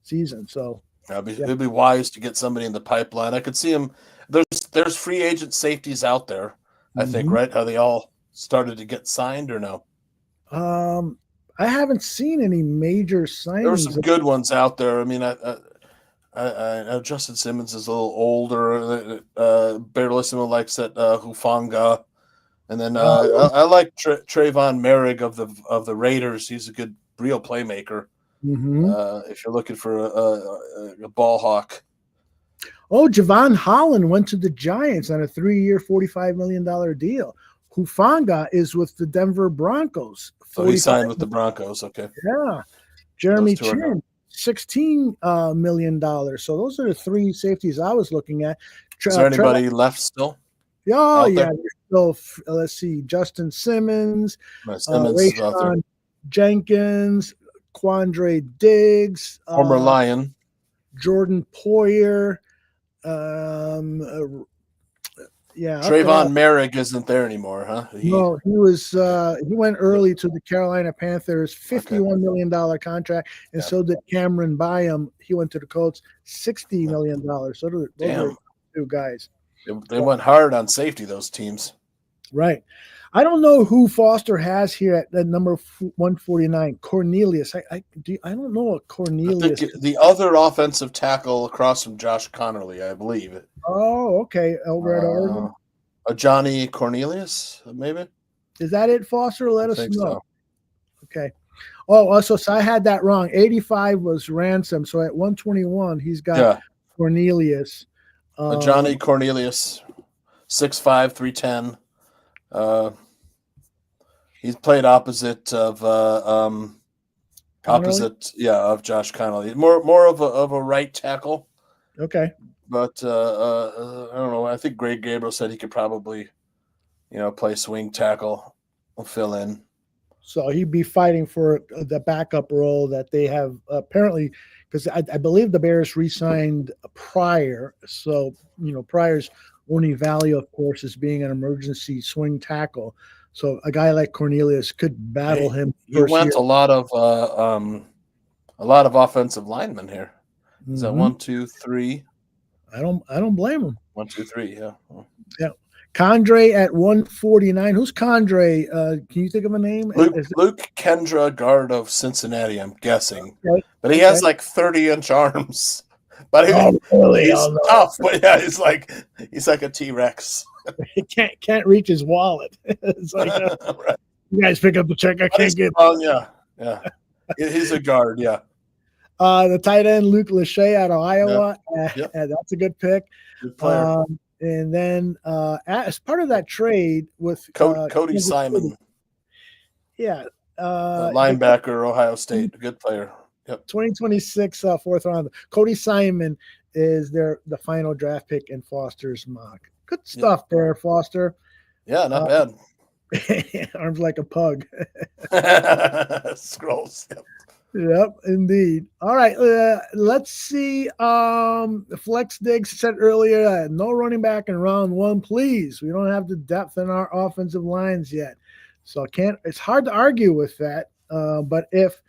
season. So it'd be wise to get somebody in the pipeline. I could see him. There's free agent safeties out there, I think, right? How they all started to get signed or no? I haven't seen any major signings. There were some good ones out there. I mean, I know Justin Simmons is a little older. Barrelissimo likes that Hufanga, and then I like Trayvon Merrick of the Raiders. He's a good real playmaker. If you're looking for a ball hawk. Oh, Javon Holland went to the Giants on a 3-year, $45 million deal. Hufanga is with the Denver Broncos. So he signed with the Broncos. Okay. Yeah. Jeremy Chin, $16 million. So those are the 3 safeties I was looking at. Is there anybody left still? Oh, yeah. Still, let's see. Justin Simmons, Rayshon Jenkins, Quandre Diggs, former Lion, Jordan Poyer. Trayvon Merrick isn't there anymore, huh? No, he was. He went early to the Carolina Panthers, $51 million contract, and so did Cameron Byam. He went to the Colts, $60 million. So those are 2 guys. They went hard on safety, those teams. Right. I don't know who Foster has here at number 149. Cornelius. I don't know what Cornelius. The other offensive tackle across from Josh Connerly, I believe. Oh, okay. Over at Oregon. Johnny Cornelius, maybe. Is that it, Foster? Let us know. So. Okay. Oh, also, so I had that wrong. 85 was Ransom. So at 121, he's got Cornelius. Johnny Cornelius, 6'5", 310. He's played opposite of Josh Connolly. More of a right tackle. Okay. But I don't know. I think Greg Gabriel said he could probably, play swing tackle or fill in. So he'd be fighting for the backup role that they have apparently, because I believe the Bears re-signed Pryor. So, Pryor's only value, of course, is being an emergency swing tackle. So a guy like Cornelius could battle him. He went a lot of offensive linemen here. Is that 1, 2, 3? I don't blame him. 1, 2, 3, yeah. Yeah. Condre at 149. Who's Condre? Can you think of a name? Luke Kendra, guard of Cincinnati, I'm guessing. Okay. But he has like 30-inch arms. But he's tough. But yeah, he's like a T-Rex. He can't reach his wallet. It's like right. You guys pick up the check. I can't get. Oh yeah. He's a guard. Yeah. The tight end Luke Lachey out of Iowa. Yep. That's a good pick. Good player. And then as part of that trade with Cody Simon. Yeah. Linebacker, Ohio State. Good player. Yep. 2026 4th round. Cody Simon is the final draft pick in Foster's mock. Good stuff there, Foster. Yeah, not bad. Arms like a pug. Scrolls. Yep, indeed. All right, let's see. Flex Diggs said earlier, no running back in round 1, please. We don't have the depth in our offensive lines yet, so it's hard to argue with that. But if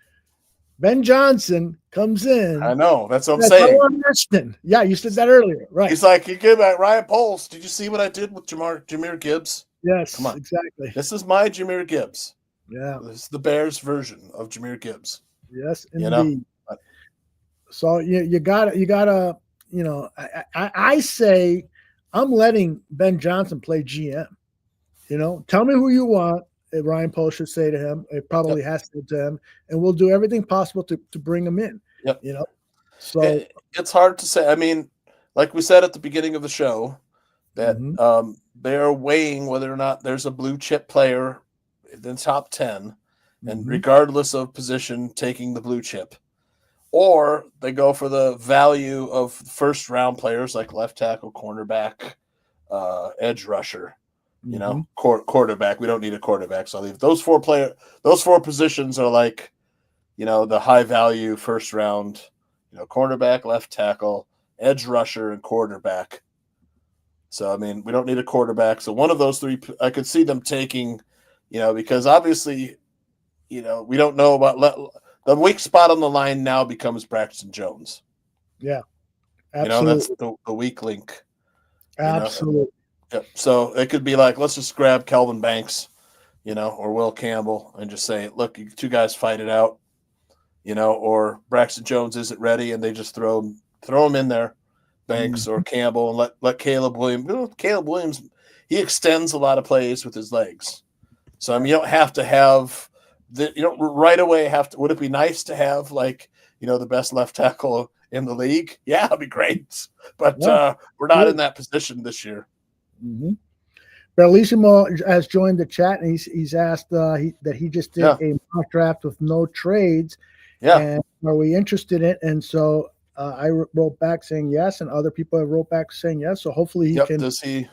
Ben Johnson comes in, I know that's what I'm saying. Yeah, you said that earlier, right? He's like, you give back Ryan Poles. Did you see what I did with Jahmyr Gibbs? Yes, come on, exactly. This is my Jahmyr Gibbs. Yeah, this is the Bears version of Jahmyr Gibbs. Yes, indeed. So you gotta I say I'm letting Ben Johnson play GM. Tell me who you want. Ryan Poles should say to him. It probably has to him, and we'll do everything possible to bring him in. Yep. So it's hard to say. I mean, like we said at the beginning of the show, that they are weighing whether or not there's a blue chip player in the top 10, and regardless of position, taking the blue chip, or they go for the value of first round players like left tackle, cornerback, edge rusher. Quarterback. We don't need a quarterback, so I'll leave those four positions are like, the high value first round, cornerback, left tackle, edge rusher, and quarterback. So I mean, we don't need a quarterback. So one of those three, I could see them taking, because obviously, we don't know about the weak spot on the line now becomes Braxton Jones. Yeah, absolutely. That's the weak link. Absolutely. Yep. So it could be like, let's just grab Kelvin Banks, or Will Campbell, and just say, look, you two guys fight it out, or Braxton Jones isn't ready, and they just throw him in there, Banks or Campbell, and let Caleb Williams. Caleb Williams, he extends a lot of plays with his legs. So I mean, you don't have to have right away have to. Would it be nice to have the best left tackle in the league? Yeah, it'd be great. But we're not in that position this year. Bellissimo has joined the chat, and he's asked that he just did a mock draft with no trades. Yeah, and are we interested in it? And so I wrote back saying yes, and other people have wrote back saying yes. So hopefully he can. Does he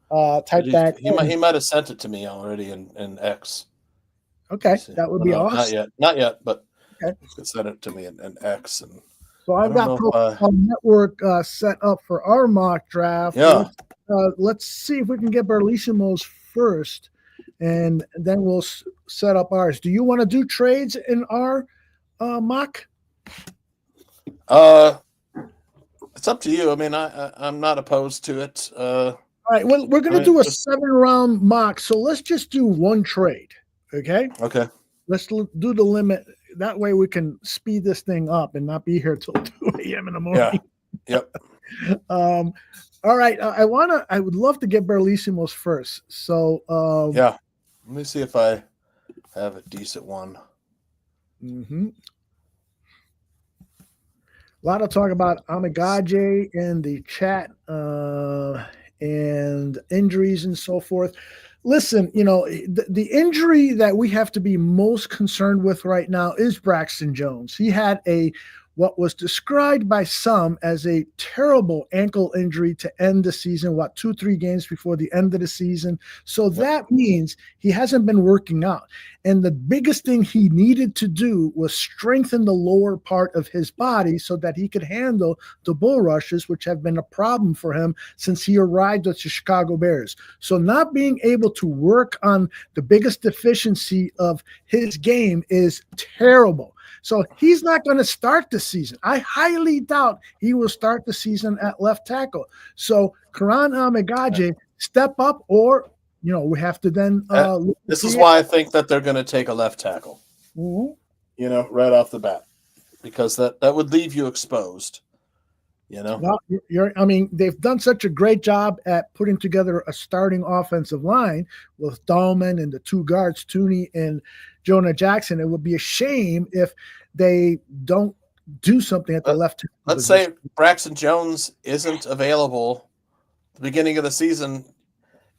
type that? He might have sent it to me already in X. Okay, that would be awesome. Not yet, but he sent it to me in X. And so I've got Pro Network set up for our mock draft. Yeah. Let's see if we can get Bellissimo's first, and then we'll set up ours. Do you want to do trades in our mock? It's up to you. I mean, I'm not opposed to it. All right, well, we're going to do a 7-round mock, so let's just do one trade, okay? Okay. Let's do the limit. That way we can speed this thing up and not be here till 2 a.m. in the morning. Yeah. Yep. All right. I would love to get Bellissimo's first. So let me see if I have a decent one. A lot of talk about Amagaje in the chat and injuries and so forth. Listen, the injury that we have to be most concerned with right now is Braxton Jones. He had what was described by some as a terrible ankle injury to end the season, 2-3 games before the end of the season. So that means he hasn't been working out. And the biggest thing he needed to do was strengthen the lower part of his body so that he could handle the bull rushes, which have been a problem for him since he arrived at the Chicago Bears. So not being able to work on the biggest deficiency of his game is terrible. So he's not going to start the season. I highly doubt he will start the season at left tackle. So Karan Amagaje, step up, or we have to then. This is why I think that they're going to take a left tackle. Right off the bat, because that would leave you exposed. Well, they've done such a great job at putting together a starting offensive line with Dahlman and the two guards, Tooney and Jonah Jackson. It would be a shame if they don't do something at the left. Let's say Braxton Jones isn't available at the beginning of the season.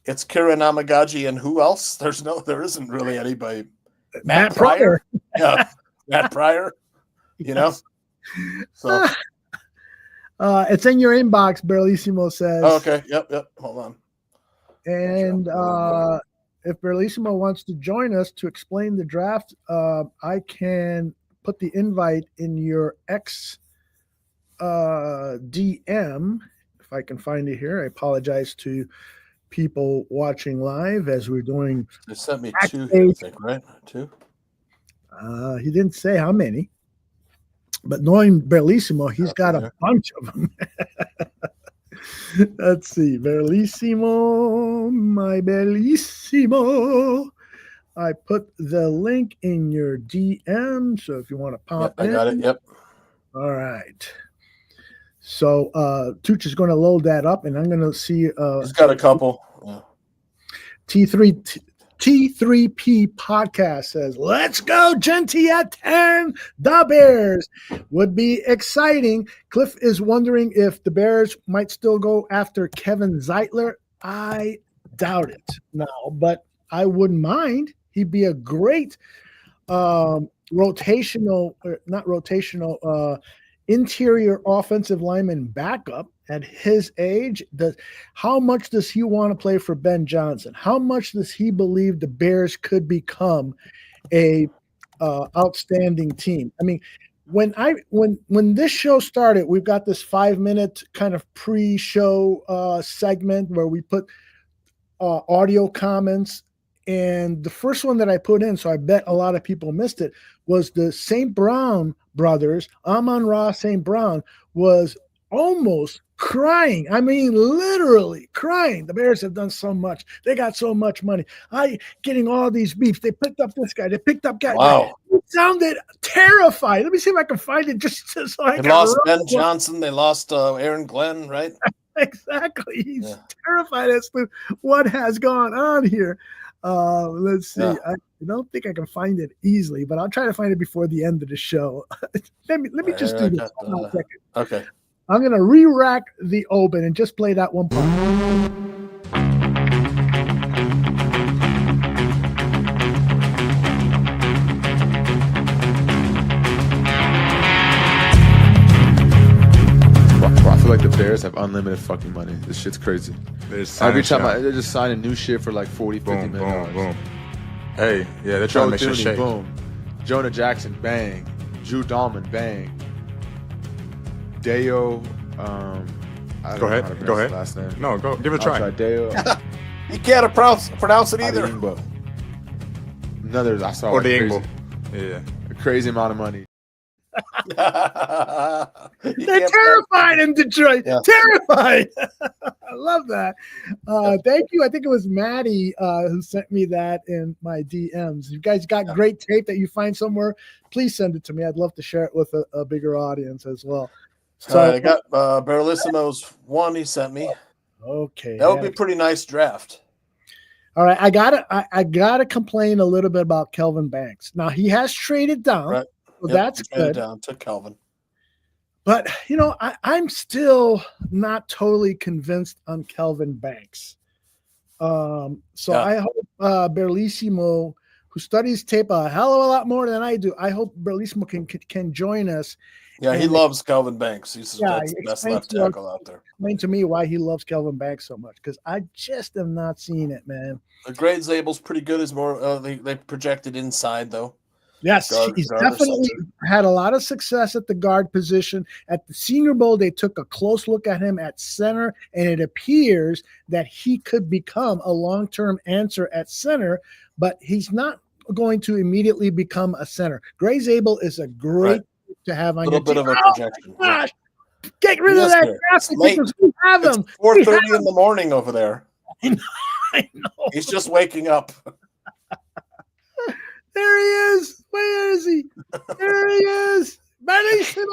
It's Kieran Amagaji and who else? There isn't really anybody. Matt Pryor. Yeah, Matt Pryor. So. It's in your inbox, Bellissimo says. Oh, okay. Yep. Hold on. And if Bellissimo wants to join us to explain the draft, I can put the invite in your X DM if I can find it here. I apologize to people watching live as we're doing. They sent me 2 here, I think, right? 2? He didn't say how many. But knowing Bellissimo, he's got a bunch of them. Let's see. Bellissimo, my Bellissimo. I put the link in your DM, so if you want to pop in. I got it. Yep. All right. So Tooch is going to load that up, and I'm going to see. He's got a couple. Yeah. T3P podcast says, "Let's go, Genty at 10. The Bears would be exciting." Cliff is wondering if the Bears might still go after Kevin Zeitler. I doubt it now, but I wouldn't mind. He'd be a great interior offensive lineman backup at his age. How much does he want to play for Ben Johnson? How much does he believe the Bears could become a outstanding team? I mean, when this show started, we've got this 5-minute kind of pre-show segment where we put audio comments. And the first one that I put in, so I bet a lot of people missed it, was the St. Brown brothers. Amon-Ra St. Brown was almost crying. I mean, literally crying. The Bears have done so much. They got so much money. Getting all these beefs. They picked up this guy. They picked up guy. Wow. It sounded terrified. Let me see if I can find it just so I can. They lost Ben Johnson. They lost Aaron Glenn, right? Exactly. He's terrified as to what has gone on here. Let's see. Yeah. I don't think I can find it easily, but I'll try to find it before the end of the show. let me just do this. Hold on a second. Okay. I'm gonna re-rack the open and just play that one part. I feel like the Bears have unlimited fucking money. This shit's crazy. Every time they're just signing new shit for like 40, 50 million. Boom. Hey, yeah, they're trying to make shit shake. Boom. Jonah Jackson, bang. Drew Dahlman, bang. Deo, Go ahead. Last name. No, go give it a try. Deo. You can't pronounce it either. Another, I saw or like the crazy, yeah, a crazy amount of money. They're terrified in Detroit. Yeah. Terrified. I love that. Thank you. I think it was Maddie who sent me that in my DMs. You guys got great tape that you find somewhere. Please send it to me. I'd love to share it with a bigger audience as well. So I got Barrelissimo's one he sent me. Okay. That would be a pretty nice draft. All right. I gotta complain a little bit about Kelvin Banks. Now he has traded down. Right. So that's good. Down to Kelvin. But, I'm still not totally convinced on Kelvin Banks. I hope Berlissimo, who studies tape a hell of a lot more than I do, I hope Berlissimo can join us. Yeah, he loves Kelvin Banks. He's the best left tackle out there. Explain to me why he loves Kelvin Banks so much, because I just am not seeing it, man. The grade Zabel's pretty good. Is more they projected inside, though. Yes, he's definitely had a lot of success at the guard position. At the Senior Bowl, they took a close look at him at center, and it appears that he could become a long-term answer at center, but he's not going to immediately become a center. Gray Zabel is a great to have on your team. A bit of a projection. Oh, gosh. Get rid of that graphic because we have him. It's 4:30 in the morning over there. I know. He's just waking up. There he is. Where is he? There he is. Bellissimo.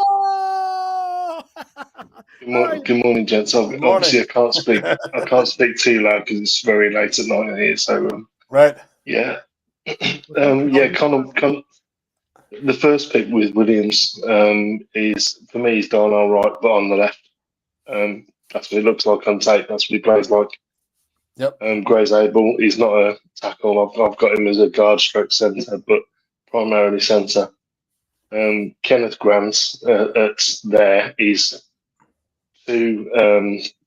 Good morning, gents. Obviously, I can't speak. I can't speak too loud because it's very late at night here. So, right. Yeah. Connor. The first pick with Williams is, for me, he's Darnell right, but on the left. That's what it looks like on tape. That's what he plays like. Yep. Gray Zabel, he's not a tackle. I've got him as a guard stroke centre, but primarily centre. Kenneth Grant at there is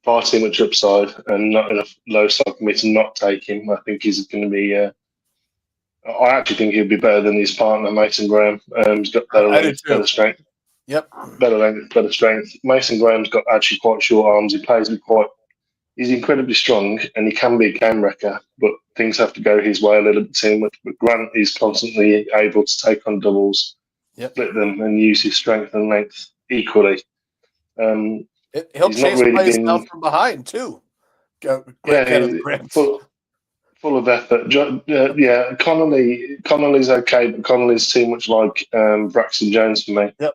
far too much upside and not enough low side for me to not take him. I think he's going to be. I actually think he'll be better than his partner Mason Graham. He's got better length, better strength. Yep. Better length, better strength. Mason Graham's got actually quite short arms. He plays with he's incredibly strong and he can be a game wrecker, but things have to go his way a little bit too much. But Grant is constantly able to take on doubles, split them, and use his strength and length equally. He'll chase plays down from behind too. Full of effort. Connolly's okay, but Connolly's too much like Braxton Jones for me. Yep.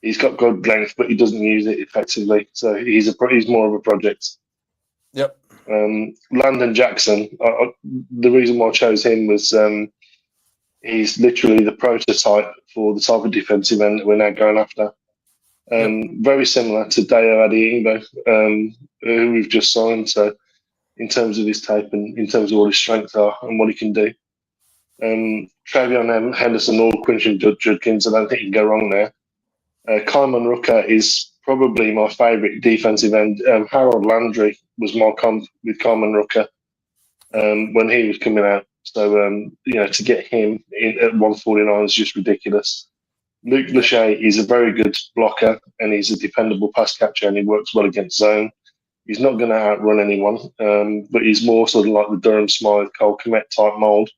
He's got good length, but he doesn't use it effectively. So he's more of a project. Yep. Landon Jackson. The reason why I chose him was he's literally the prototype for the type of defensive end that we're now going after. Very similar to Deo Adeyingbo, who we've just signed. So in terms of his tape and in terms of what his strengths are and what he can do. Travion Henderson or Quinton Judkins, I don't think you can go wrong there. Kymon Rucker is probably my favourite defensive end. Harold Landry was my comp with Kymon Rucker when he was coming out. So, to get him in at 149 is just ridiculous. Luke Lachey is a very good blocker and he's a dependable pass catcher and he works well against zone. He's not going to outrun anyone, but he's more sort of like the Durham Smythe, Cole Kmet type mould.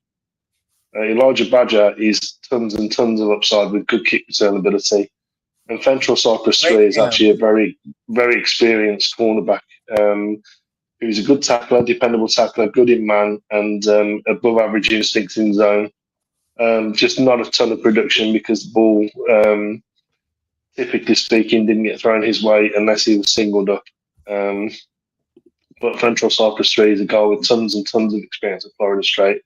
Elijah Badger is tons and tons of upside with good kick return ability. And Fentrell Cypress 3 is actually a very, very experienced cornerback who's a good tackler, dependable tackler, good in man, and above average instincts in zone. Just not a ton of production because the ball, typically speaking, didn't get thrown his way unless he was singled up. But Fentrell Cypress 3 is a guy with tons and tons of experience at Florida State.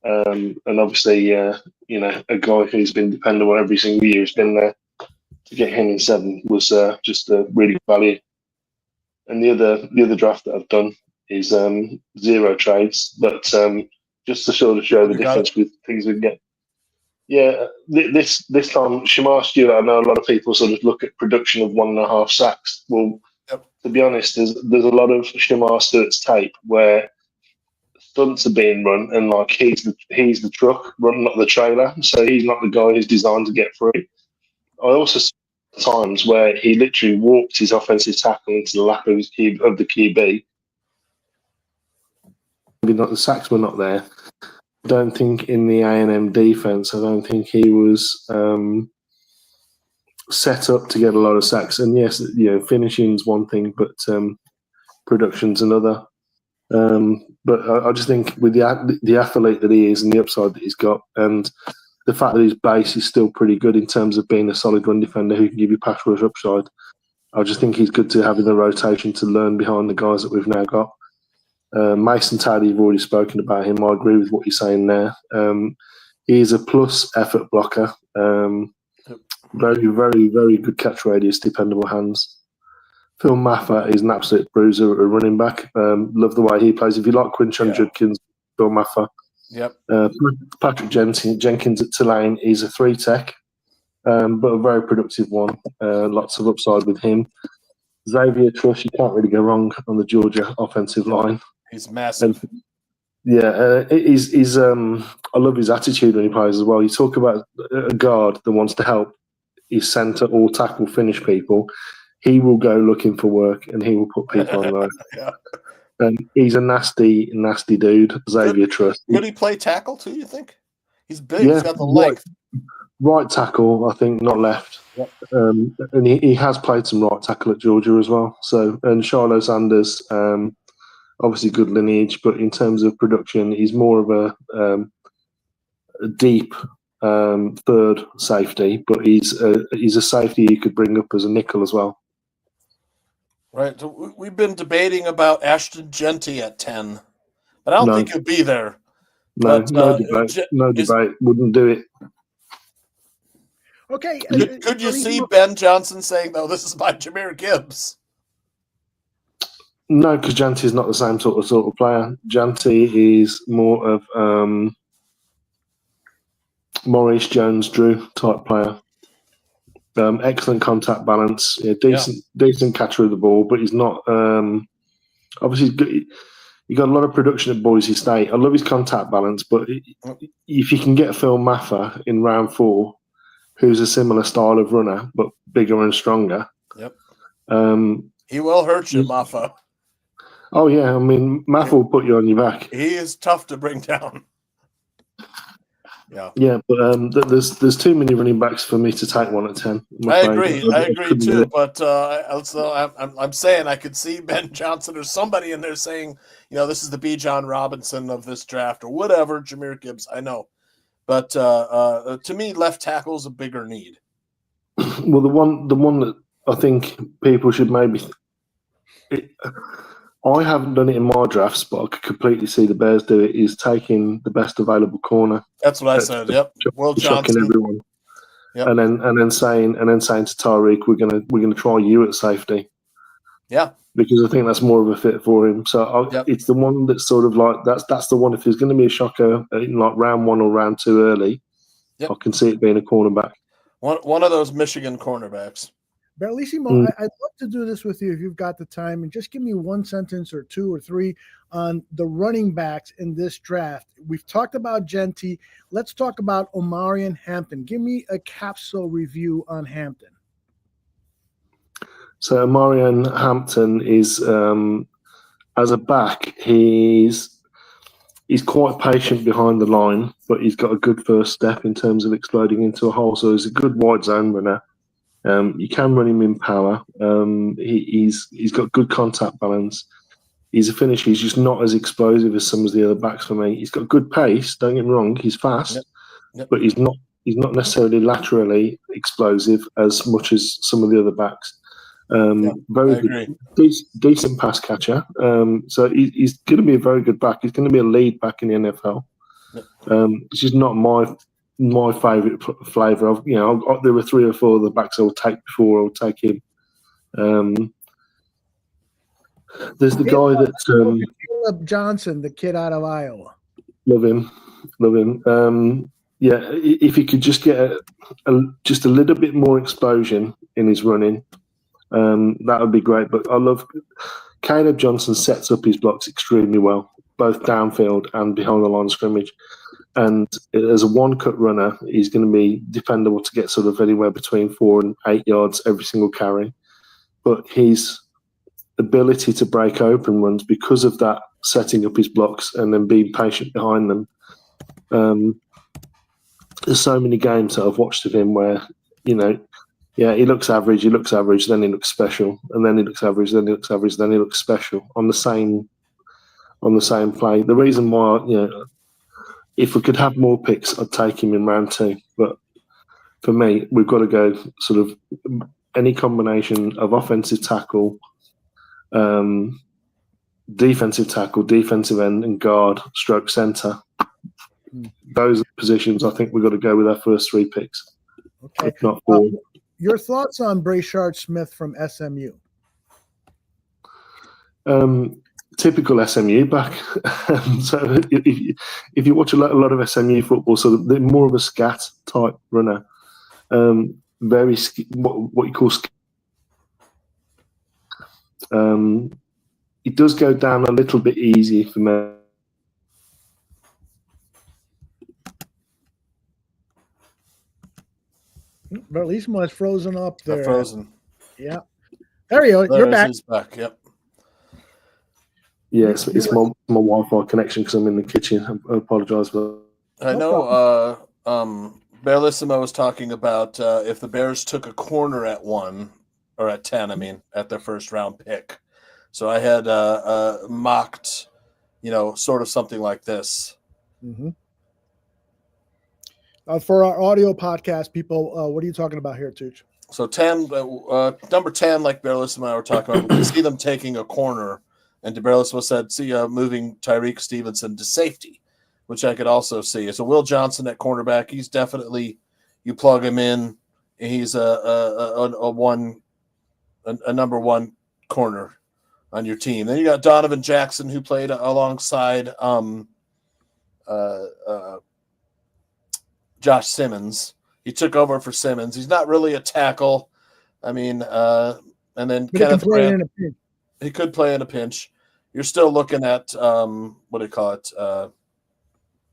And obviously, a guy who's been dependable every single year has been there. To get him in 7 was just really value. And the other draft that I've done is 0 trades, but just to sort of show the difference with things we can get. Yeah, this time, Shamar Stewart, I know a lot of people sort of look at production of 1.5 sacks. Well, to be honest, there's a lot of Shamar Stewart's tape where stunts are being run and like he's the truck, not the trailer. So he's not the guy who's designed to get free. I also saw times where he literally walked his offensive tackle into the lap of the QB. Maybe not the sacks were not there. I don't think in the A&M defense, I don't think he was set up to get a lot of sacks. And yes, finishing's one thing, but production's another. But I just think with the athlete that he is and the upside that he's got, and the fact that his base is still pretty good in terms of being a solid run defender who can give you pass rush upside, I just think he's good to have in the rotation to learn behind the guys that we've now got. Mason Taylor, you've already spoken about him. I agree with what you're saying there. He is a plus effort blocker. Very, very, very good catch radius, dependable hands. Phil Maffa is an absolute bruiser at running back. Love the way he plays. If you like Quinton Judkins, Phil Maffa. Yep. Patrick Jenkins at Tulane is a 3-tech, but a very productive one. Lots of upside with him. Xavier Trush, you can't really go wrong on the Georgia offensive line. He's massive. He's I love his attitude when he plays as well. You talk about a guard that wants to help his center or tackle finish people. He will go looking for work and he will put people on there. And he's a nasty, nasty dude, Xavier Trush. Could he play tackle too, you think? He's big, he's got the length. Right tackle, I think, not left. Yep. And he has played some right tackle at Georgia as well. So, and Shiloh Sanders, obviously good lineage, but in terms of production, he's more of a deep third safety, but he's a safety you could bring up as a nickel as well. Right. So we've been debating about Ashton Genty at 10, but I don't think he'll be there. No, but, no debate. No debate. Wouldn't do it. Okay. Could you see Ben Johnson saying, though, this is by Jahmyr Gibbs? No, because Janty is not the same sort of player. Janty is more of Maurice Jones-Drew type player. Excellent contact balance, decent catcher of the ball, but he's not. Obviously, he got a lot of production at Boise State. I love his contact balance, but if you can get Phil Maffa in round 4, who's a similar style of runner but bigger and stronger, he will hurt you, Maffa. Oh yeah, I mean Maffa will put you on your back. He is tough to bring down. Yeah, but there's too many running backs for me to take one at 10. I agree too. But also, I'm saying I could see Ben Johnson or somebody in there saying, this is the Bijan Robinson of this draft or whatever. Jahmyr Gibbs, I know, but to me, left tackle is a bigger need. Well, the one that I think people should maybe. I haven't done it in my drafts, but I could completely see the Bears do it. Is taking the best available corner. That's what I said. Yep, Will shocking Johnson. everyone. Yep. And then saying to Tyreek, we're gonna try you at safety. Yeah, because I think that's more of a fit for him. So it's the one that's sort of like that's the one. If there's going to be a shocker in like round 1 or round 2 early, I can see it being a cornerback. One of those Michigan cornerbacks. Bellissimo, I'd love to do this with you if you've got the time, and just give me one sentence or 2 or 3 on the running backs in this draft. We've talked about Genty. Let's talk about Omarion Hampton. Give me a capsule review on Hampton. So Omarion Hampton is, as a back, he's quite patient behind the line, but he's got a good first step in terms of exploding into a hole. So he's a good wide zone runner. You can run him in power. He's got good contact balance. He's a finisher. He's just not as explosive as some of the other backs for me. He's got good pace. Don't get me wrong. He's fast, but he's not necessarily laterally explosive as much as some of the other backs. Very good, decent pass catcher. So he's going to be a very good back. He's going to be a lead back in the NFL. It's just not my favourite flavour of. There were 3 or 4 of the backs I would take before I would take him. There's the guy that's Caleb Johnson, the kid out of Iowa. Love him. If he could just get just a little bit more explosion in his running, that would be great. But I love Caleb Johnson sets up his blocks extremely well, both downfield and behind the line of scrimmage. And as a one-cut runner, he's going to be dependable to get sort of anywhere between 4 and 8 yards every single carry. But his ability to break open runs because of that, setting up his blocks and then being patient behind them. There's so many games that I've watched of him where, he looks average, then he looks special, and then he looks average, then he looks average, then he looks special on the same play. The reason why, if we could have more picks, I'd take him in round 2. But for me, we've got to go sort of any combination of offensive tackle, defensive tackle, defensive end, and guard, stroke center. Those are the positions I think we've got to go with our first 3 picks. Okay. If not 4. Your thoughts on Brashard Smith from SMU? Typical SMU back. So if you watch a lot of SMU football, so they're more of a scat type runner. Very what you call. It does go down a little bit easy for me. Bellissimo has frozen up there. Frozen. Yeah. There you go. You're back. He's back. Yep. Yeah, it's my Wi-Fi connection because I'm in the kitchen. I apologize for that. I know Bellissimo was talking about if the Bears took a corner at 1 or at 10, at their first round pick. So I had mocked, sort of something like this. Mm-hmm. For our audio podcast people, what are you talking about here, Tooch? So 10, number 10, like Bellissimo and I were talking about, we see them taking a corner. And Bellissimo said, moving Tyreek Stevenson to safety, which I could also see. So Will Johnson at cornerback, he's definitely, you plug him in, he's a number 1 corner on your team. Then you got Donovan Jackson, who played alongside Josh Simmons. He took over for Simmons. He's not really a tackle. And then Kenneth Grant. He could play in a pinch. You're still looking at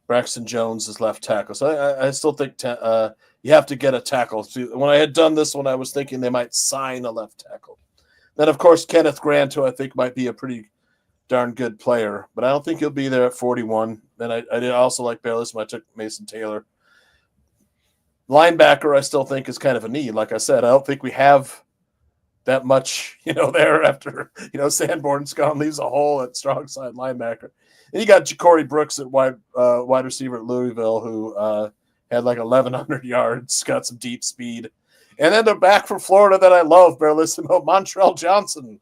Braxton Jones as left tackle. So I still think you have to get a tackle. When I had done this one, I was thinking they might sign a left tackle. Then, of course, Kenneth Grant, who I think might be a pretty darn good player, but I don't think he'll be there at 41. Then I did also like Bellissimo. I took Mason Taylor. Linebacker, I still think is kind of a need. Like I said, I don't think we have that much, there after, Sanborn's gone, leaves a hole at strong side linebacker. And you got Ja'Cory Brooks at wide receiver at Louisville, who had like 1,100 yards, got some deep speed. And then the back from Florida that I love, Barrelissimo, Montrell Johnson.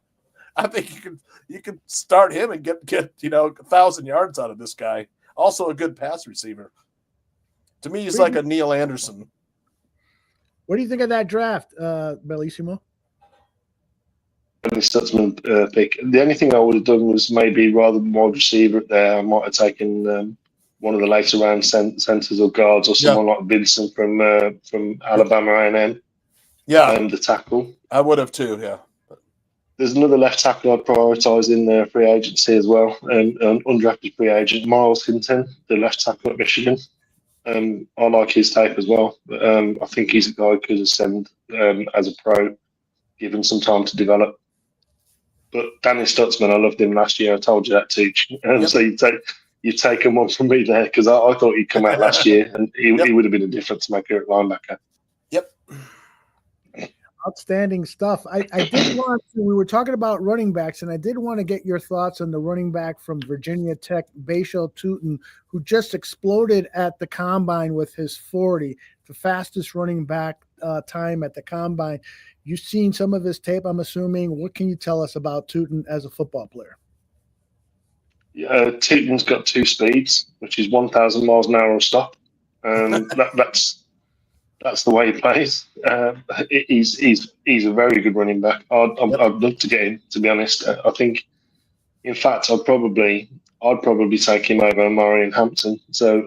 I think you could start him and get 1,000 yards out of this guy. Also a good pass receiver. To me, he's like a Neil Anderson. What do you think of that draft, Bellissimo? Stutzman pick. The only thing I would have done was maybe rather than wide receiver there, I might have taken one of the later round centers or guards, or someone like Vincent from Alabama A&M. Yeah, the tackle. I would have too. Yeah. There's another left tackle I'd prioritise in the free agency as well, and undrafted free agent Miles Hinton, the left tackle at Michigan. I like his tape as well. But, I think he's a guy who could ascend as a pro, given some time to develop. But Danny Stutzman, I loved him last year. I told you that, Tooch. So you've taken one from me there, because I thought he'd come out last year and he would have been a difference maker at linebacker. Yep. Outstanding stuff. I did want to, we were talking about running backs, and I did want to get your thoughts on the running back from Virginia Tech, Bashal Tutin, who just exploded at the combine with his 40, the fastest running back time at the combine. You've seen some of his tape, I'm assuming. What can you tell us about Tutin as a football player? Tutin's got 2 speeds, which is 1,000 miles an hour stop. That's the way he plays. He's a very good running back. I'd love to get him, to be honest. I think, in fact, I'd probably take him over Marion Hampton. So,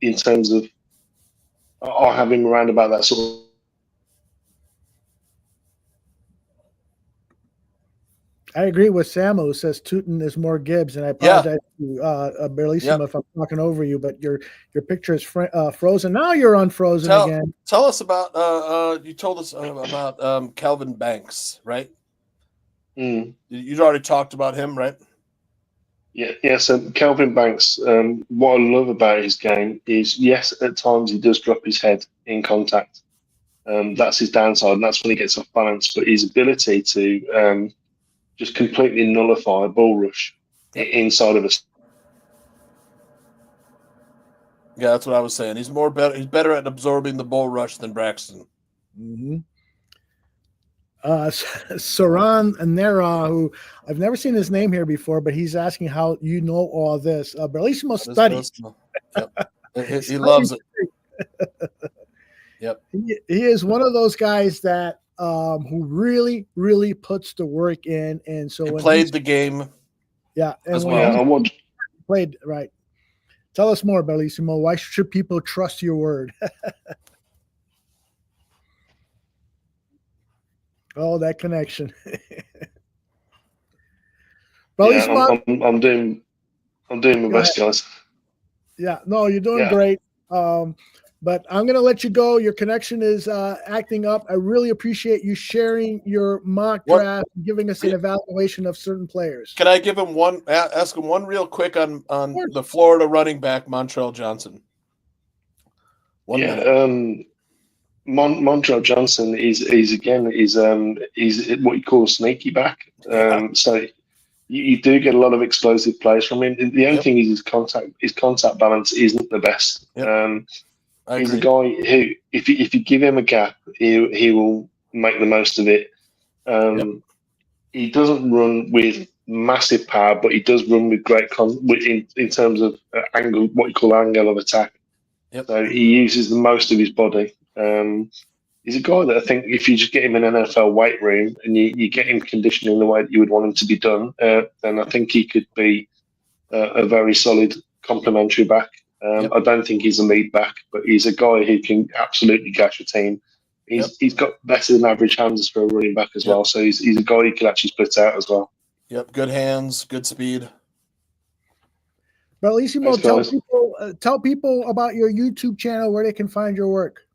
in terms of, I'll have him around about that sort of. I agree with Sam, who says Tutin is more Gibbs, and I apologize to Bellissimo if I'm talking over you, but your picture is frozen. Now you're unfrozen again. Tell us about you told us about Calvin Banks, right? You'd already talked about him, right? Yeah. So Calvin Banks, what I love about his game is, yes, at times he does drop his head in contact. That's his downside, and that's when he gets off balance. But his ability to just completely nullify a bull rush inside of us. Yeah, that's what I was saying. He's better at absorbing the bull rush than Braxton. Mm-hmm. Saran Nera, who I've never seen his name here before, but he's asking how you know all this. Bellissimo studies. Yep. He loves it. Yep. He is one of those guys that who really, really puts the work in, and so he played the game. Yeah, and as well. Played right. Tell us more, Bellissimo. Why should people trust your word? Oh, that connection. Bellissimo, I'm doing my best, guys. Yeah, no, you're doing great. But I'm going to let you go. Your connection is acting up. I really appreciate you sharing your mock draft and giving us an evaluation of certain players. Can I give him ask him one real quick on the Florida running back, Montrell Johnson? Montrell Johnson is what you call a sneaky back. So you do get a lot of explosive plays from him. The only thing is his contact balance isn't the best. He's a guy who, if you give him a gap, he will make the most of it. He doesn't run with massive power, but he does run with great in terms of angle, what you call angle of attack. So he uses the most of his body. He's a guy that I think if you just get him in an NFL weight room and you get him conditioned in the way that you would want him to be done, then I think he could be a very solid complementary back. I don't think he's a lead back, but he's a guy who can absolutely gash a team. He's got better than average hands for a running back as well, so he's a guy who can actually split out as well. Yep, good hands, good speed. Bellissimo, tell people about your YouTube channel, where they can find your work.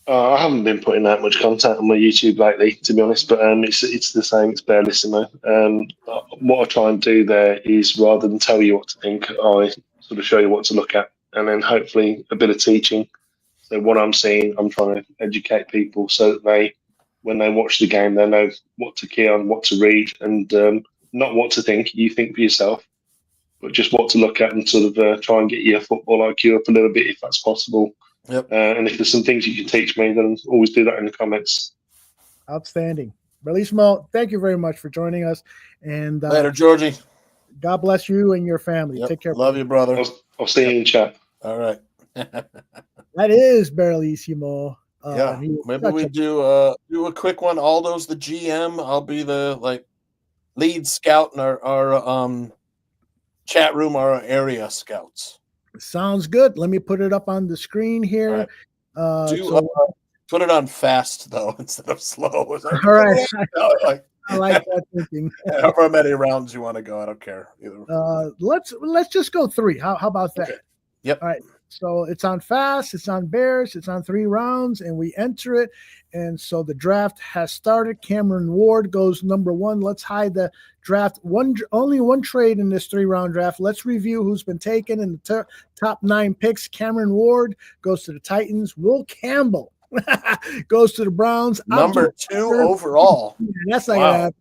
I haven't been putting out much content on my YouTube lately, to be honest, but it's the same. It's Bellissimo. What I try and do there is, rather than tell you what to think, I sort of show you what to look at, and then hopefully a bit of teaching. So what I'm seeing, I'm trying to educate people so that when they watch the game, they know what to key on, what to read, and not what to think. You think for yourself, but just what to look at, and sort of try and get your football IQ up a little bit if that's possible. Yep. And if there's some things you can teach me, then always do that in the comments. Outstanding. Bellissimo, thank you very much for joining us. And later, Georgie. God bless you and your family. Yep. Take care. Love you, brother. I'll see you in chat. All right. That is Bellissimo. Yeah, maybe we do a quick one. Aldo's the GM. I'll be the lead scout in our chat room, our area scouts. Sounds good. Let me put it up on the screen here. Right. Put it on fast though instead of slow. All right. I like that thinking. However many rounds you want to go, I don't care either. Let's just go 3. How about that? Okay. Yep. All right. So it's on fast, it's on Bears, it's on 3 rounds, and we enter it. And so the draft has started. Cameron Ward goes number 1. Let's hide the draft. Only one trade in this 3-round draft. Let's review who's been taken in the top 9 picks. Cameron Ward goes to the Titans. Will Campbell goes to the Browns. Number 2 overall. That's like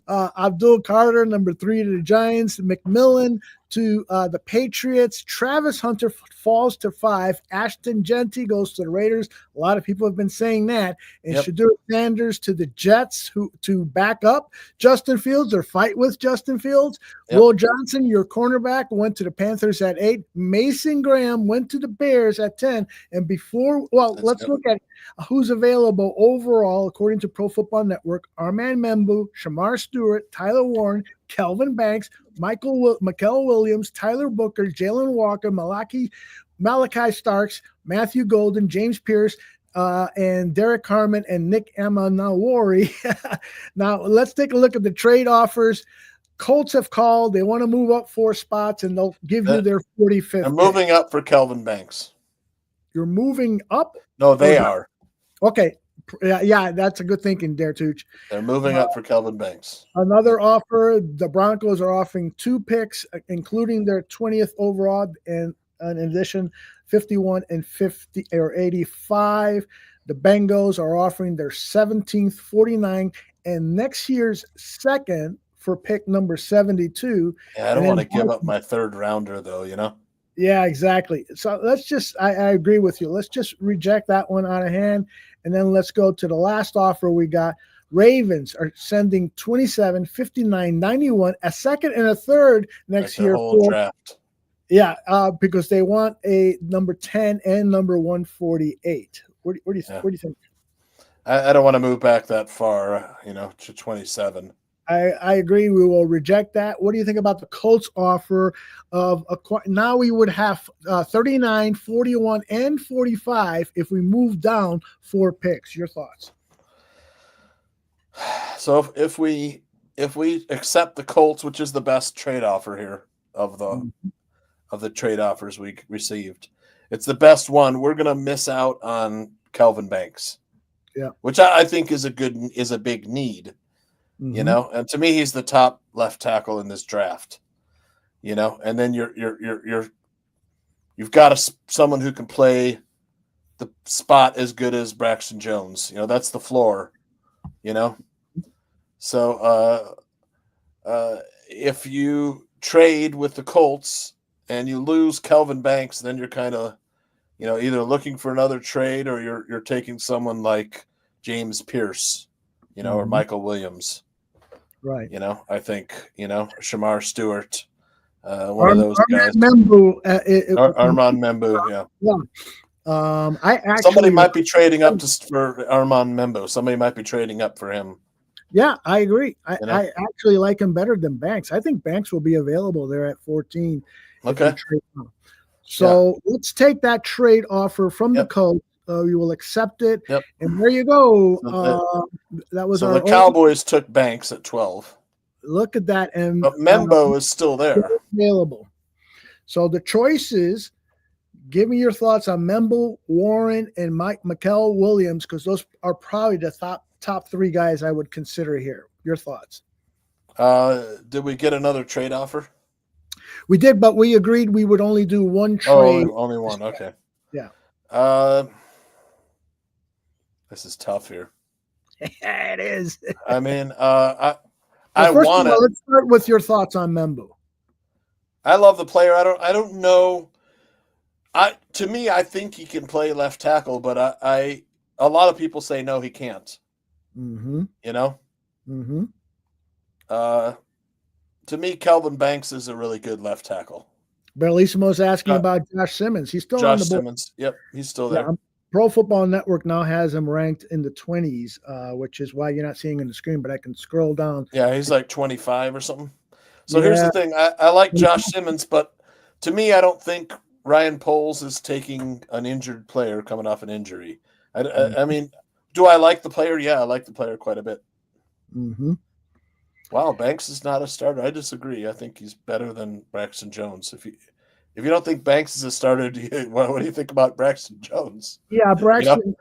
Abdul Carter, number 3 to the Giants. McMillan to the Patriots. Travis Hunter falls to 5. Ashton Genty goes to the Raiders. A lot of people have been saying that. And Shadur Sanders to the Jets to back up Justin Fields or fight with Justin Fields. Will Johnson, your cornerback, went to the Panthers at 8. Mason Graham went to the Bears at 10. And let's look at who's available overall, according to Pro Football Network. Armand Membu, Shamar Stewart, Tyler Warren, Kelvin Banks, Mikael Williams, Tyler Booker, Jalen Walker, Malachi Starks, Matthew Golden, James Pierce, and Derek Harmon and Nick Amanawari. Now, let's take a look at the trade offers. Colts have called. They want to move up 4 spots, and they'll give you their 45th. I'm moving up for Kelvin Banks. You're moving up? No, they are. Okay. Yeah, that's a good thinking there, Tooch. They're moving up for Kelvin Banks. Another offer, the Broncos are offering 2 picks, including their 20th overall, and in addition, 51 and 50 or 85. The Bengals are offering their 17th, 49, and next year's second for pick number 72. Yeah, I don't want to give up my 3rd rounder, though, Yeah, exactly. So I agree with you. Let's just reject that one out of hand. And then let's go to the last offer we got. Ravens are sending 27, 59, 91, a second and a third next year. Whole draft. Yeah, because they want a number 10 and number 148. What do you think? I don't want to move back that far, to 27. I agree. We will reject that. What do you think about the Colts offer of now we would have 39, 41, and 45 if we move down 4 picks? Your thoughts? So if we accept the Colts, which is the best trade offer here of the trade offers we received, it's the best one. We're gonna miss out on Kelvin Banks, which I think is a big need. And to me, he's the top left tackle in this draft. And then you've got someone who can play the spot as good as Braxton Jones. That's the floor. So if you trade with the Colts and you lose Kelvin Banks, then you're kind of either looking for another trade or you're taking someone like James Pierce, or Michael Williams. Right. I think, Shamar Stewart, one of those guys. Armand Membu, yeah. Somebody might be trading up for Armand Membu. Somebody might be trading up for him. Yeah, I agree. I actually like him better than Banks. I think Banks will be available there at 14. Okay. So let's take that trade offer from the Colts. We will accept it. Yep. And there you go. That was the Cowboys took Banks at 12. Look at that. And but Membo is still there. Available. So the choices, give me your thoughts on Membo, Warren, and Mikael Williams, because those are probably the top 3 guys I would consider here. Your thoughts? Did we get another trade offer? We did, but we agreed we would only do 1 trade. Oh, only 1. Okay. Yeah. This is tough here. It is. I mean, let's start with your thoughts on Membu. I love the player. I don't know. To me, I think he can play left tackle, but a lot of people say no, he can't. Mm-hmm. You know. Mm-hmm. To me, Kelvin Banks is a really good left tackle. Bellissimo's asking about Josh Simmons. He's still on the board. Simmons. Yep, he's still there. Yeah, Pro Football Network now has him ranked in the 20s, which is why you're not seeing on the screen, but I can scroll down. Yeah, he's like 25 or something. So here's the thing. I like Josh Simmons, but to me, I don't think Ryan Poles is taking an injured player coming off an injury. I mean, do I like the player? Yeah, I like the player quite a bit. Mm-hmm. Wow, Banks is not a starter. I disagree. I think he's better than Braxton Jones. If you don't think Banks is a starter, what do you think about Braxton Jones? Yeah, Braxton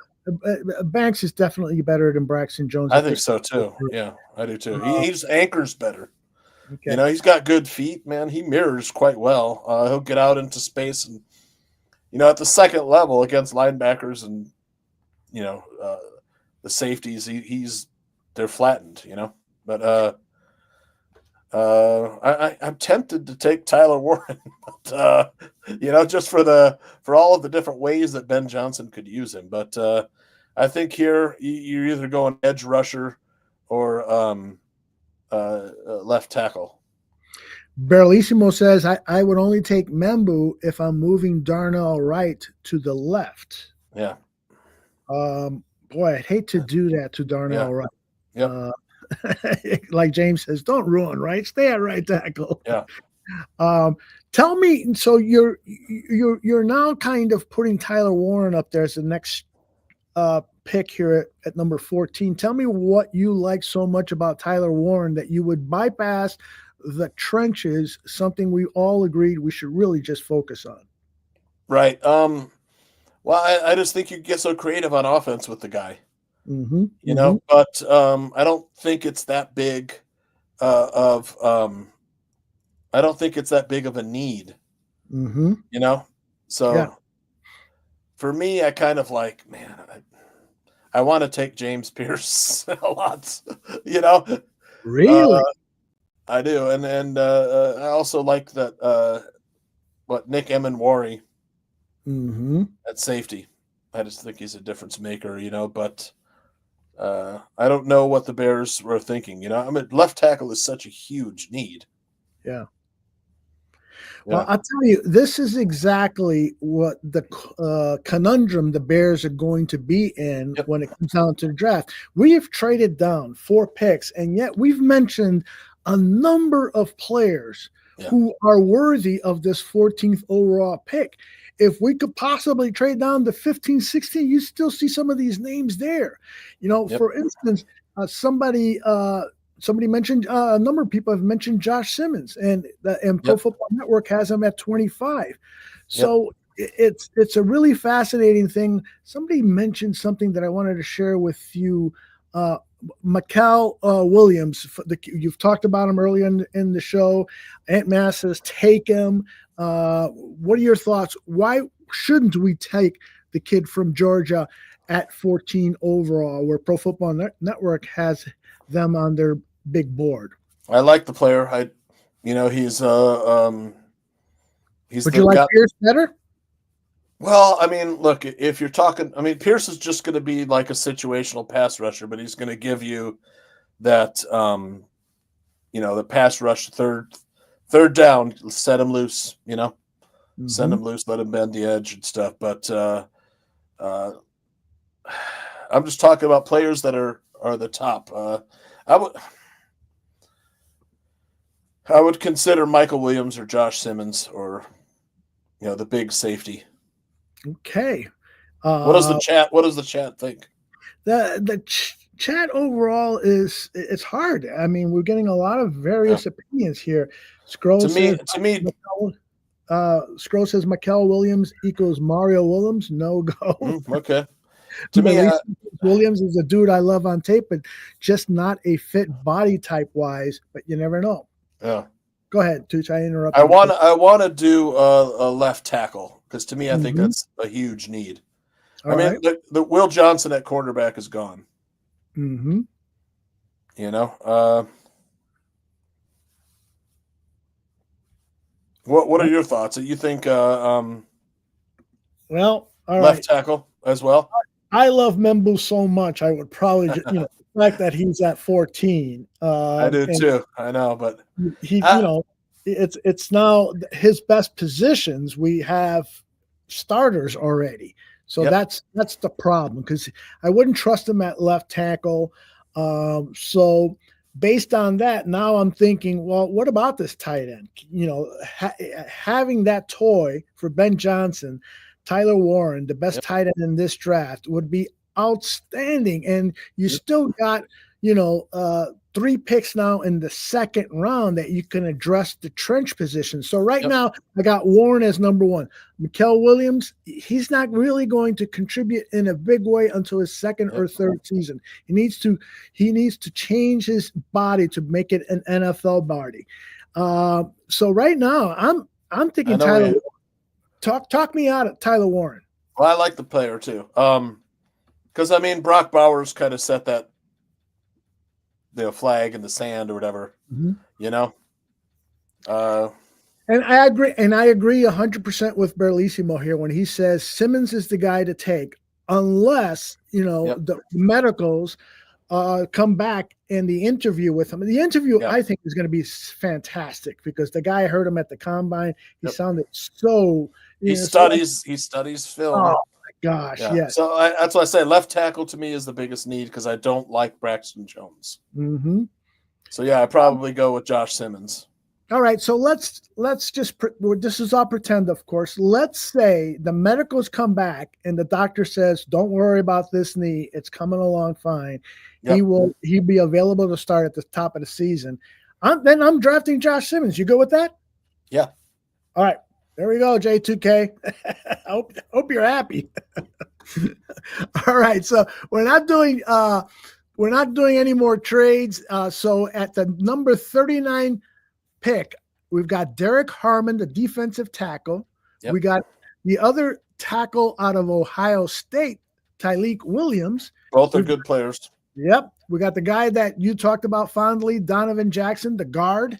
Banks is definitely better than Braxton Jones. I think so too. Yeah, I do too. He's anchors better. Okay. You know, he's got good feet, man. He mirrors quite well. He'll get out into space, and at the second level against linebackers and the safeties, they're flattened. But I'm tempted to take Tyler Warren, but just for all of the different ways that Ben Johnson could use him. But I think here you're either going edge rusher or left tackle. Bellissimo says I would only take Membu if I'm moving Darnell Wright to the left. Yeah. Boy, I'd hate to do that to Darnell Wright. Yeah. Like James says, don't ruin right. Stay at right tackle. Yeah. Tell me, so you're now kind of putting Tyler Warren up there as the next pick here at number 14. Tell me what you like so much about Tyler Warren that you would bypass the trenches, something we all agreed we should really just focus on. Right. Well, I just think you get so creative on offense with the guy. Mm-hmm. But I don't think it's that big I don't think it's that big of a need. Mm-hmm. So for me, I kind of like, man, I want to take James Pierce a lot. Really, I do, and I also like that Nick Emenwari at safety. I just think he's a difference maker, but. I don't know what the Bears were thinking. Left tackle is such a huge need. Yeah. Well, I'll tell you, this is exactly what the conundrum the Bears are going to be in when it comes down to the draft. We have traded down 4 picks, and yet we've mentioned a number of players who are worthy of this 14th overall pick. If we could possibly trade down to 15, 16, you still see some of these names there. For instance, somebody mentioned a number of people have mentioned Josh Simmons, and Pro Football Network has him at 25. So it's a really fascinating thing. Somebody mentioned something that I wanted to share with you. Mikel Williams, you've talked about him earlier in the show. Aunt Mass says take him. What are your thoughts? Why shouldn't we take the kid from Georgia at 14 overall, where Pro Football Network has them on their big board? I like the player. He's But you like Pierce better? Well, look, if you're talking, Pierce is just going to be like a situational pass rusher, but he's going to give you that, the pass rush third down, set him loose, send him loose, let him bend the edge and stuff. But I'm just talking about players that are the top. I would consider Michael Williams or Josh Simmons or, the big safety. Okay. What does the chat think? The chat overall it's hard. We're getting a lot of various opinions here. Scroll says Mikel Williams equals Mario Williams. No go. Okay. To me, Williams is a dude I love on tape, but just not a fit body type wise. But you never know. Yeah. Go ahead, Tooch. I interrupted. I want to do a left tackle because to me, I think that's a huge need. All right. The Will Johnson at quarterback is gone. Mm-hmm. What are your thoughts? You think Well, all left right. tackle as well. I love Membu so much. I would probably, the fact that he's at 14. I do too. I know, but it's now his best positions. We have starters already, so that's the problem because I wouldn't trust him at left tackle. So based on that, now I'm thinking, well, what about this tight end? Having that toy for Ben Johnson, Tyler Warren, the best tight end in this draft, would be outstanding. And you still got, 3 picks now in the second round that you can address the trench position. So right now, I got Warren as number 1. Mikael Williams, he's not really going to contribute in a big way until his second or third season. He needs to change his body to make it an NFL body. So right now, I'm thinking Tyler Warren. Talk me out of Tyler Warren. Well, I like the player too. Because Brock Bowers kind of set that flag in the sand or whatever. Mm-hmm. And I agree 100% with Berlissimo here when he says Simmons is the guy to take unless the medicals come back in the interview with him. And the interview I think is going to be fantastic because the guy heard him at the combine. He sounded so. He studies film. Oh my gosh! Yes. So that's why I say left tackle to me is the biggest need because I don't like Braxton Jones. Mm-hmm. So I probably go with Josh Simmons. All right, so let's just this is all pretend, of course. Let's say the medicals come back and the doctor says, "Don't worry about this knee; it's coming along fine." He'll be available to start at the top of the season. Then I'm drafting Josh Simmons. You go with that? Yeah. All right, there we go, J2K. I hope you're happy. All right, so we're not doing any more trades. So at the number 39 pick, we've got Derek Harmon, the defensive tackle. Yep. We got the other tackle out of Ohio State, Tyleik Williams. Both are good players. Yep. We got the guy that you talked about fondly, Donovan Jackson, the guard.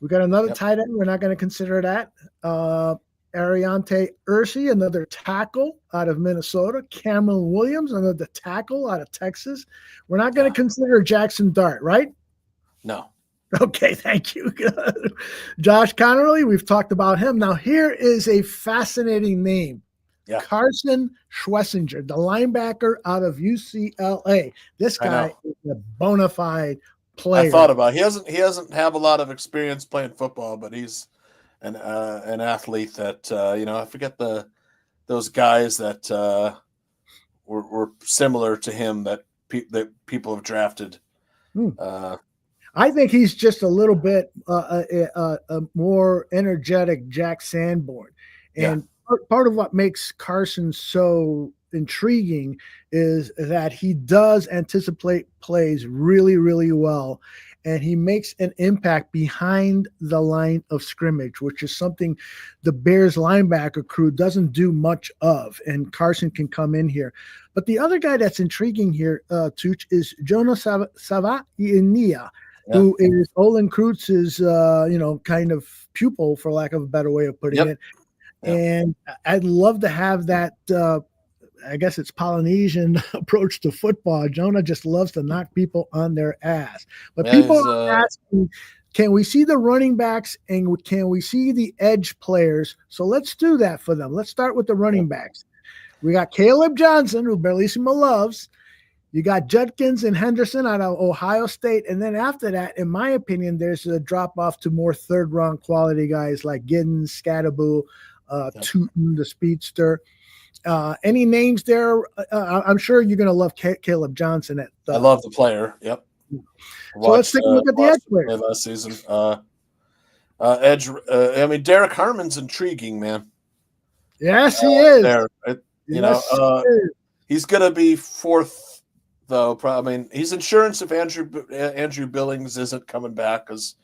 We got another tight end. We're not going to consider that. Ariante Ursi, another tackle out of Minnesota. Cameron Williams, another tackle out of Texas. We're not going to consider Jackson Dart, right? No. Okay, thank you. Josh Connerly, we've talked about him. Now, here is a fascinating name. Yeah. Carson Schlesinger, the linebacker out of UCLA. This guy is a bona fide player. I thought about it. He doesn't have a lot of experience playing football, but he's an athlete that I forget those guys that were similar to him that people have drafted. I think he's just a little bit a more energetic Jack Sanborn. And part of what makes Carson so intriguing is that he does anticipate plays really, really well. And he makes an impact behind the line of scrimmage, which is something the Bears linebacker crew doesn't do much of. And Carson can come in here. But the other guy that's intriguing here, Tooch, is Jonah Savainia. Who is Olin Krutz's, kind of pupil, for lack of a better way of putting it. And I'd love to have that, I guess it's Polynesian approach to football. Jonah just loves to knock people on their ass. But people are asking, can we see the running backs and can we see the edge players? So let's do that for them. Let's start with the running backs. We got Caleb Johnson, who Berlissimo loves. You got Judkins and Henderson out of Ohio State. And then after that, in my opinion, there's a drop-off to more third-round quality guys like Giddens, Scadaboo, Tootin, the speedster. Any names there? I'm sure you're going to love Caleb Johnson. I love the player. Yep. So let's take a look at the edge players. Last season. Edge. Derek Harmon's intriguing, man. Yes, he is. He's going to be fourth. Though, he's insurance if Andrew Billings isn't coming back, because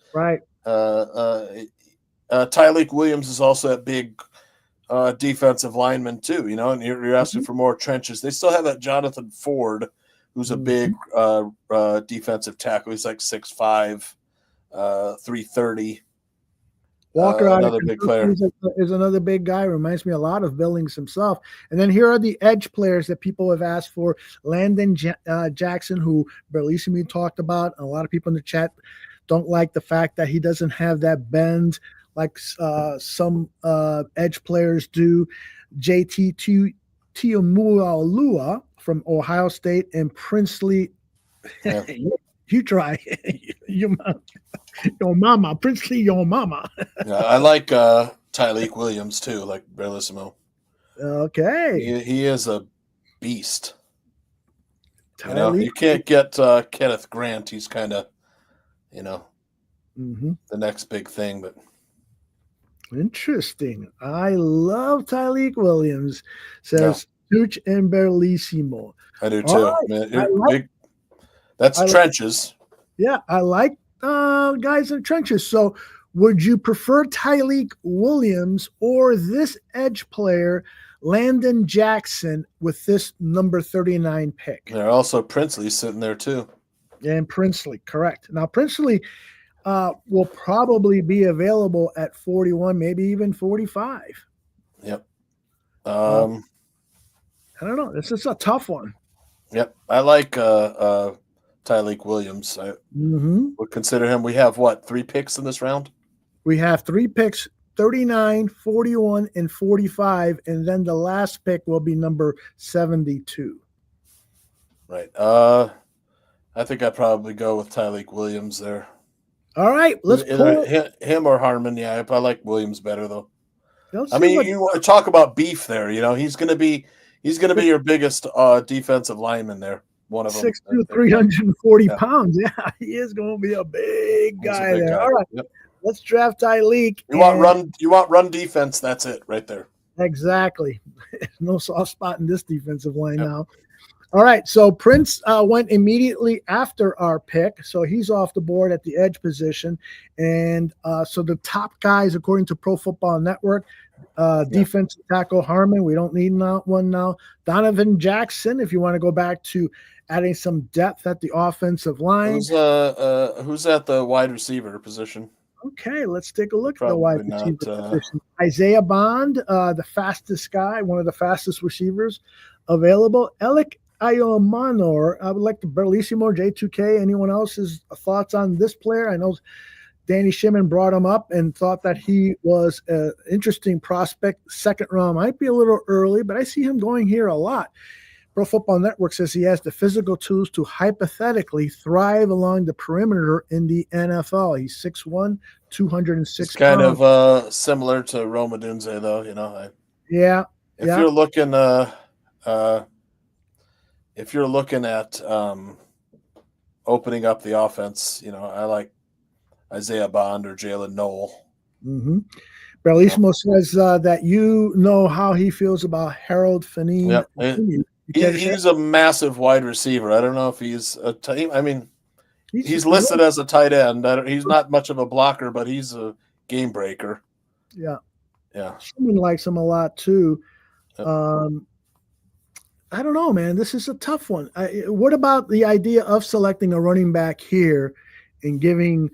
Tyleik Williams is also a big defensive lineman too. And you're asking for more trenches. They still have that Jonathan Ford, who's a big defensive tackle. He's like 6'5", 330. Walker out of another big player. is another big guy. Reminds me a lot of Billings himself. And then here are the edge players that people have asked for. Landon Jackson, who Berlissimi talked about. A lot of people in the chat don't like the fact that he doesn't have that bend like some edge players do. JT Tiumualua from Ohio State and Princely. Yeah. You try. Your mama. Princely, your mama. Yeah, I like Tyleik Williams too, like Bellissimo. Okay. He is a beast. You can't get Kenneth Grant. He's kind of, the next big thing. But interesting. I love Tyleik Williams, says Tooch and Bellissimo. I do too. Right. Man, that's trenches. Yeah, I like guys in trenches. So would you prefer Tyleik Williams or this edge player, Landon Jackson, with this number 39 pick? There are also Princely sitting there too. And Princely, correct. Now, Princely will probably be available at 41, maybe even 45. Yep. I don't know. This is a tough one. Yep. I like Tyleik Williams. I would consider him. We have 3 picks in this round? We have 3 picks, 39, 41, and 45, and then the last pick will be number 72. Right. I think I'd probably go with Tyleik Williams there. All right, let's pull him or Harmon. Yeah, I like Williams better though. I mean, you want to talk about beef there. He's going to be your biggest defensive lineman there. One of them. 6'2", 340 pounds. Yeah, he is going to be a big guy there. All right, let's draft Tyleik. You want run defense. That's it right there. Exactly. No soft spot in this defensive line now. All right, so Prince went immediately after our pick, so he's off the board at the edge position. And so the top guys, according to Pro Football Network, defensive tackle Harmon, we don't need one now. Donovan Jackson, if you want to go back to adding some depth at the offensive line. Who's at the wide receiver position? Okay, let's take a look at the wide receiver position. Isaiah Bond, the fastest guy, one of the fastest receivers available. Alec Ayomanor, I would like to Berlissimo, J2K. Anyone else's thoughts on this player? I know Danny Shimon brought him up and thought that he was an interesting prospect. Second round might be a little early, but I see him going here a lot. Pro Football Network says he has the physical tools to hypothetically thrive along the perimeter in the NFL. He's 6'1", 206 It's kind of similar to Roma Dunze, though. If you're looking at opening up the offense, I like Isaiah Bond or Jalen Noel. Bellissimo says that you know how he feels about Harold Fanine. Yep. He's a massive wide receiver. I don't know if he's a tight. I mean, he's listed as a tight end. He's not much of a blocker, but he's a game breaker. Yeah. Shimon likes him a lot too. Yep. I don't know, man. This is a tough one. What about the idea of selecting a running back here and giving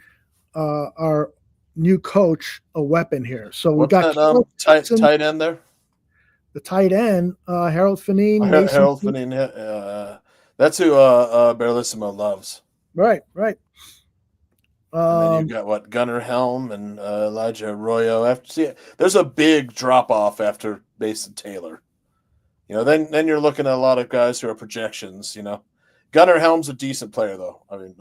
our new coach a weapon here? So we got tight end there. The tight end, Harold Fanine. Harold Fanine. That's who Berlissimo loves. Right. And then you got Gunnar Helm and Elijah Arroyo. There's a big drop off after Mason Taylor. Then you're looking at a lot of guys who are projections. Gunnar Helm's a decent player, though. I mean,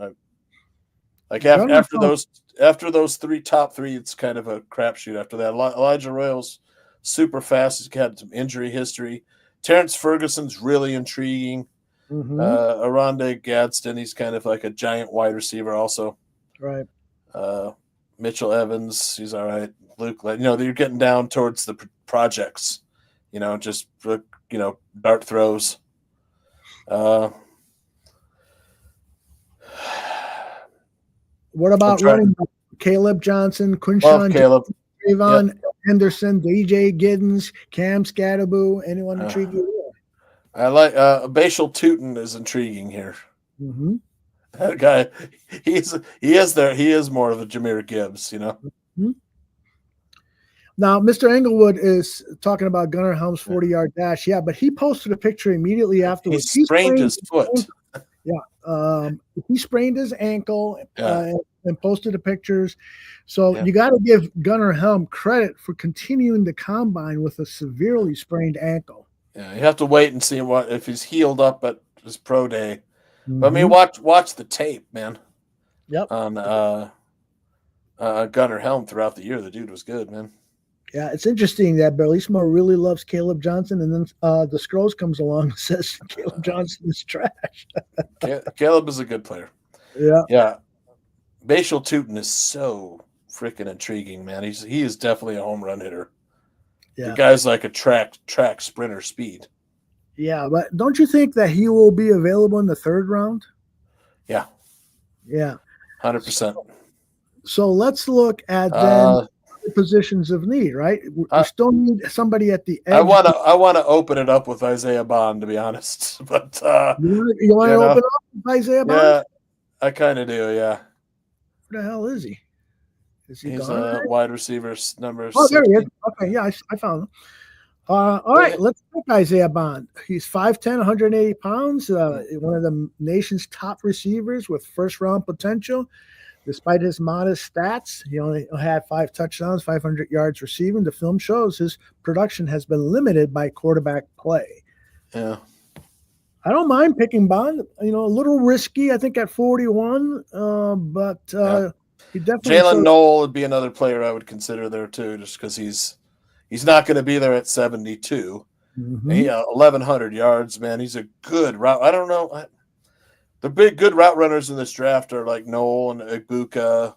after those top three, it's kind of a crapshoot. After that, Elijah Arroyo's super fast. He's had some injury history. Terrence Ferguson's really intriguing. Aronde Gadsden, he's kind of like a giant wide receiver, also. Right. Mitchell Evans, he's all right. Luke, you're getting down towards the projects. Just dart throws. What about running back? Caleb Johnson, Quinshawn, Trayvon Henderson, DJ Giddens, Cam Scatterboo? Anyone intrigue you? I like Bashal Tootin is intriguing here. That guy, he is more of a Jahmyr Gibbs, Now, Mr. Englewood is talking about Gunnar Helm's 40-yard dash. Yeah, but he posted a picture immediately afterwards. He sprained his foot. Yeah, he sprained his ankle and posted the pictures. So Yeah. you got to give Gunnar Helm credit for continuing the combine with a severely sprained ankle. Yeah, you have to wait and see if he's healed up at his pro day. Mm-hmm. But I mean, watch the tape, man. Yep. On Gunnar Helm throughout the year, the dude was good, man. Yeah, it's interesting that Bellissimo really loves Caleb Johnson, and then the Scrolls comes along and says Caleb Johnson is trash. Caleb is a good player. Yeah. Bashal Tootin is so freaking intriguing, man. He is definitely a home run hitter. Yeah. The guy's like a track sprinter speed. Yeah, but don't you think that he will be available in the third round? Yeah. Yeah. 100%. So let's look at then positions of need, right? We still need somebody at the edge. I want to open it up with Isaiah Bond, to be honest. But you want to open up with Isaiah Bond? Yeah, I kind of do. Yeah. Where the hell is he? Is he He's gone? a wide receiver, number. Oh, 60. there he is. Okay, yeah, I found him. All right, let's look at Isaiah Bond. He's 5'10", 180 pounds, one of the nation's top receivers with first-round potential. Despite his modest stats, he only had 5 touchdowns, 500 yards receiving. The film shows his production has been limited by quarterback play. Yeah. I don't mind picking Bond. A little risky, I think, at 41, but he definitely. Jalen Knoll would be another player I would consider there too, just because he's not going to be there at 72. Mm-hmm. 1,100 yards, man. He's a good route. I don't know. The big good route runners in this draft are like Knoll and Ibuka.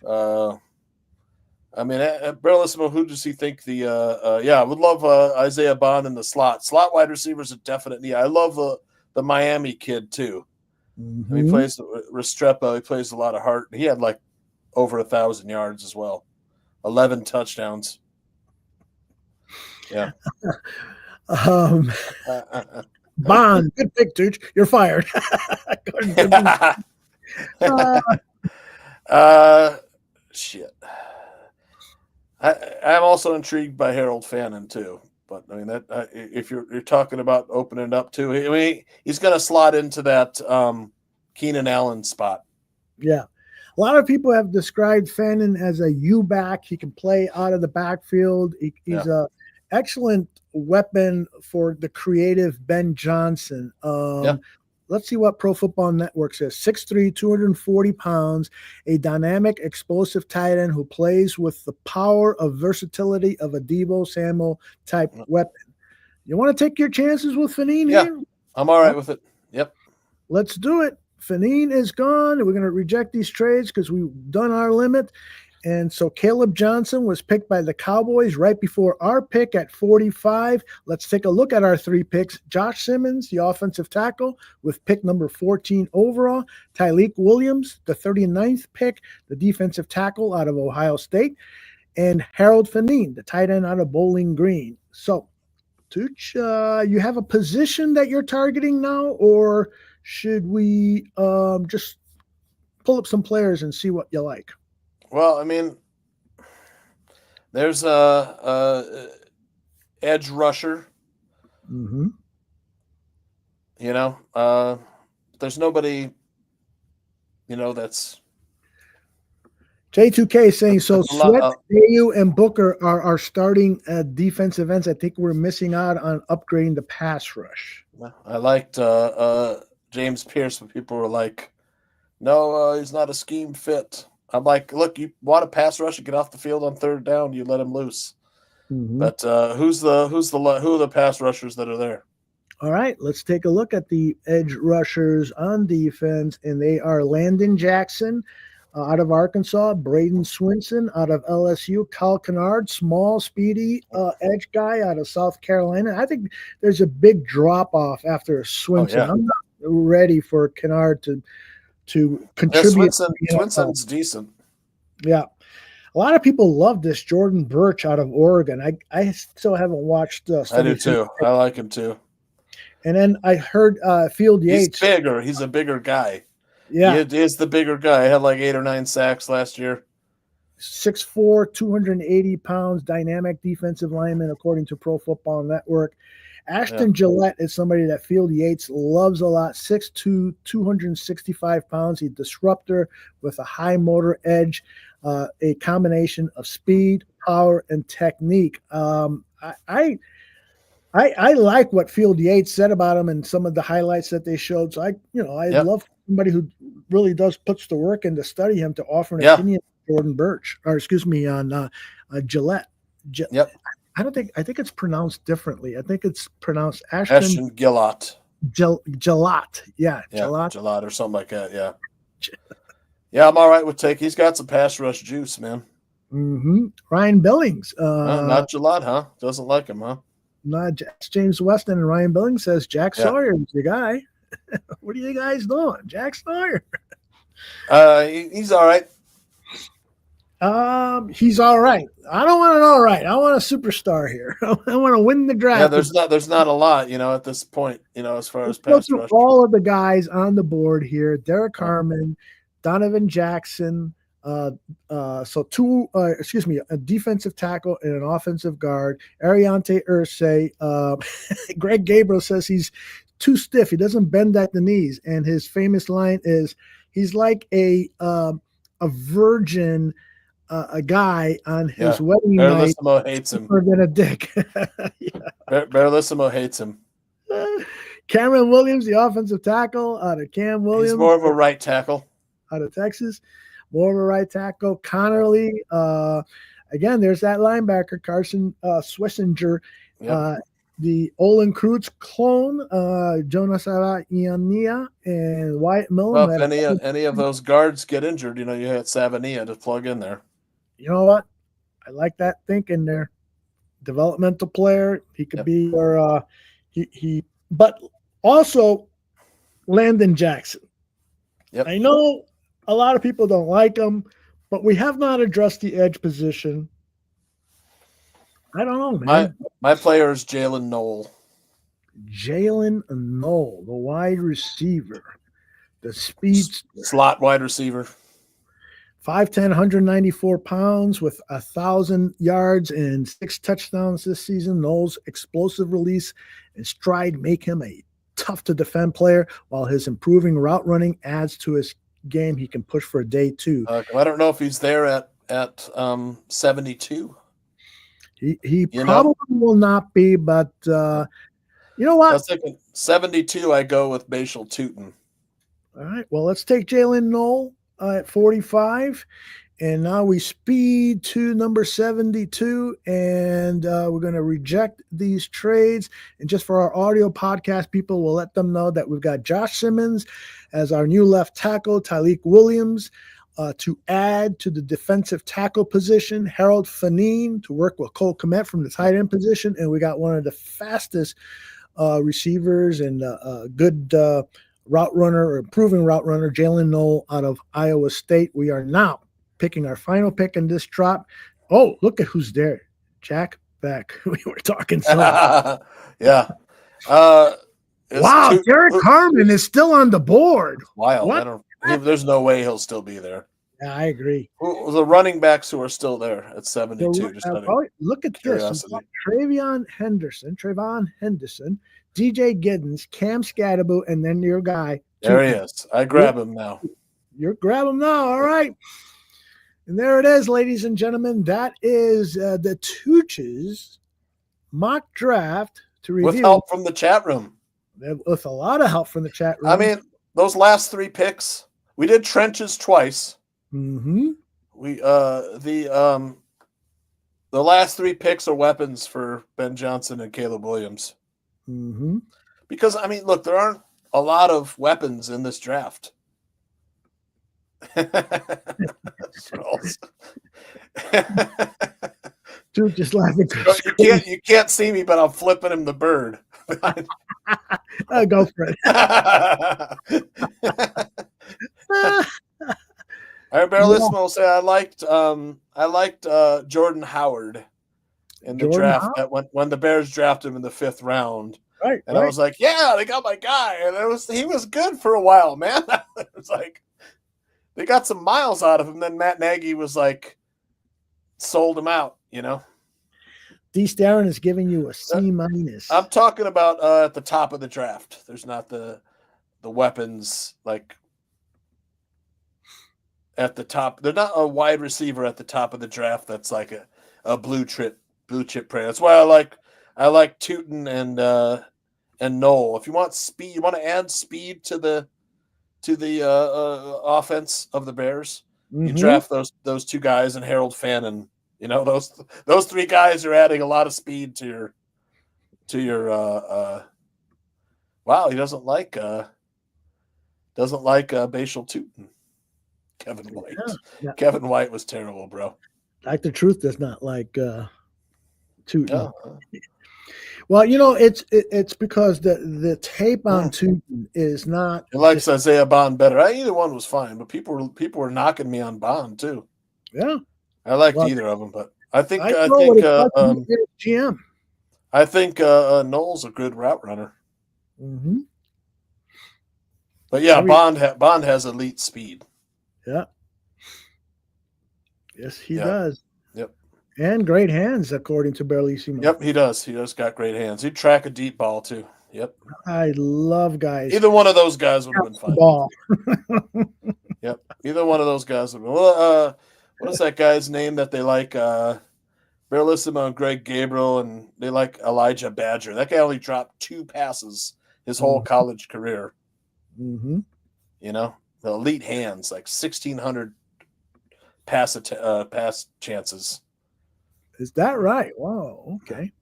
I mean, Bellissimo, who does he think I would love Isaiah Bond in the slot. Slot wide receivers a definite need. I love the Miami kid too. Mm-hmm. He plays Restrepo. He plays a lot of heart. He had like over 1,000 yards as well, 11 touchdowns. Yeah. Bond, good pick, Tooch. You're fired. Shit. I'm also intrigued by Harold Fannin too. But I mean that if you're talking about opening it up too, I mean he's going to slot into that Keenan Allen spot. Yeah. A lot of people have described Fannin as a U-back. He can play out of the backfield. He's a excellent weapon for the creative Ben Johnson. Let's see what Pro Football Network says. 6'3", 240 pounds, a dynamic, explosive tight end who plays with the power of versatility of a Deebo Samuel type weapon. You want to take your chances with Fannin here? I'm all right with it. Yep. Let's do it. Fannin is gone. We're going to reject these trades because we've done our limit. And so Caleb Johnson was picked by the Cowboys right before our pick at 45. Let's take a look at our 3 picks. Josh Simmons, the offensive tackle, with pick number 14 overall. Tyleik Williams, the 39th pick, the defensive tackle out of Ohio State. And Harold Fannin, the tight end out of Bowling Green. So, Tooch, you have a position that you're targeting now, or should we just pull up some players and see what you like? Well, I mean, there's a edge rusher. Mm-hmm. There's nobody, that's. J2K is saying, so Sweat, AU, and Booker are starting defensive ends. I think we're missing out on upgrading the pass rush. I liked James Pierce, but people were like, no, he's not a scheme fit. I'm like, look, you want a pass rush and get off the field on third down, you let him loose. Mm-hmm. But who are the pass rushers that are there? All right, let's take a look at the edge rushers on defense, and they are Landon Jackson out of Arkansas, Braden Swinson out of LSU, Kyle Kennard, small, speedy edge guy out of South Carolina. I think there's a big drop-off after Swinson. Oh, yeah. I'm not ready for Kennard to contribute. Swinson's decent. Yeah. A lot of people love this Jordan Birch out of Oregon. I still haven't watched. I do too. I like him too. And then I heard Field Yates. He's bigger. He's a bigger guy. Yeah. He is the bigger guy. He had like 8 or 9 sacks last year. 6'4", 280 pounds, dynamic defensive lineman, according to Pro Football Network. Ashton Gillette is somebody that Field Yates loves a lot. 6'2", 265 pounds. He's a disruptor with a high motor edge, a combination of speed, power, and technique. I like what Field Yates said about him and some of the highlights that they showed. So I love somebody who really puts the work in to study him to offer an opinion on Jordan Birch, or excuse me, on Gillette. I think it's pronounced differently. I think it's pronounced Ashton Gillott. Gillott. Yeah. Gillott or something like that. Yeah. Yeah, I'm all right with Take. He's got some pass rush juice, man. Mm-hmm. Ryan Billings. Not Gillott, huh? Doesn't like him, huh? Not James Weston, and Ryan Billings says Jack Sawyer is the guy. What are you guys doing? Jack Sawyer. He's all right. He's all right. I don't want an all right. I want a superstar here. I want to win the draft. Yeah, there's not a lot, at this point, as far as pass rush. All of the guys on the board here: Derek Harmon, Donovan Jackson. A defensive tackle and an offensive guard. Ariante Irsay. Greg Gabriel says he's too stiff. He doesn't bend at the knees, and his famous line is, "He's like a virgin." A guy on his wedding night. Barillissimo hates him. Than a dick. Barillissimo hates him. Cameron Williams, the offensive tackle out of Cam Williams. He's more of a right tackle. Out of Texas. More of a right tackle. Connerly. Again, there's that linebacker, Carson Swessinger. The Olin Kreutz clone, Jonas Savania, and Wyatt Millen. Well, if any of those guards get injured, you had Savania to plug in there. You know what? I like that thinking there. Developmental player. He could be or but also Landon Jackson. I know a lot of people don't like him, but we have not addressed the edge position. I don't know, man. My player is Jalen Knoll. Jalen Knoll, the wide receiver, the speed slot wide receiver. 5'10", 194 pounds with 1,000 yards and 6 touchdowns this season. Knoll's explosive release and stride make him a tough-to-defend player, while his improving route running adds to his game. He can push for a day, too. I don't know if he's there at 72. He probably will not be, but you know what? I was thinking 72, I go with Bashal Tootin. All right, well, let's take Jalen Knoll at 45, and now we speed to number 72, and we're going to reject these trades. And just for our audio podcast people, we'll let them know that we've got Josh Simmons as our new left tackle, Tyleek Williams to add to the defensive tackle position, Harold Fanine to work with Cole Kmet from the tight end position, and we got one of the fastest receivers and good route runner or improving route runner, Jalen Knoll out of Iowa State. We are now picking our final pick in this drop. Oh, look at who's there. Jack Beck. We were talking. Yeah. Wow, Derek Harmon is still on the board. Wild. There's no way he'll still be there. Yeah, I agree. The running backs who are still there at 72. Look at this. Trayvon Henderson, DJ Giddens, Cam Scadaboo, and then your guy. There he is. I grab him now. You grab him now. All right. And there it is, ladies and gentlemen. That is the Tooch's mock draft to review. With help from the chat room. With a lot of help from the chat room. I mean, those last 3 picks, we did trenches twice. Mm-hmm. We the last 3 picks are weapons for Ben Johnson and Caleb Williams. Mm-hmm. Because I mean, look, there aren't a lot of weapons in this draft. Dude, just laughing. You can't see me, but I'm flipping him the bird. Go for it. All right, Barillissimo will say I liked Jordan Howard in the draft when the Bears drafted him in the 5th round. Right. And I was like, yeah, they got my guy. And he was good for a while, man. It was like they got some miles out of him. Then Matt Nagy was like, sold him out, you know. D. Starren is giving you a C minus. I'm talking about at the top of the draft. There's not the weapons like at the top. They're not a wide receiver at the top of the draft that's like a blue chip player. That's why I like Tootin and Noel. If you want speed, you want to add speed to the offense of the Bears. You draft those two guys and Harold Finn, and you know those three guys are adding a lot of speed to your wow, he doesn't like Bashal Tootin. Kevin White. Yeah. Kevin White was terrible, bro. Dr. Truth does not like Tootin. Yeah. Well, you know, it's because the tape on Tootin is not. He likes Isaiah Bond better. Either one was fine, but people were knocking me on Bond too. Yeah, I liked either of them, but I think GM. I think Noel's a good route runner. Mm-hmm. But yeah, Bond has elite speed. Yeah. Yes, he does. Yep. And great hands, according to Bellissimo. Yep, he does. He does got great hands. He'd track a deep ball too. Yep. I love guys. Either one of those guys would have been fine. Ball. Yep. Either one of those guys would have been. Well, what is that guy's name that they like? Bellissimo and Greg Gabriel, and they like Elijah Badger. That guy only dropped 2 passes his whole college career. Mm-hmm. You know, the elite hands, like 1,600 pass chances. Is that right? Wow. Okay.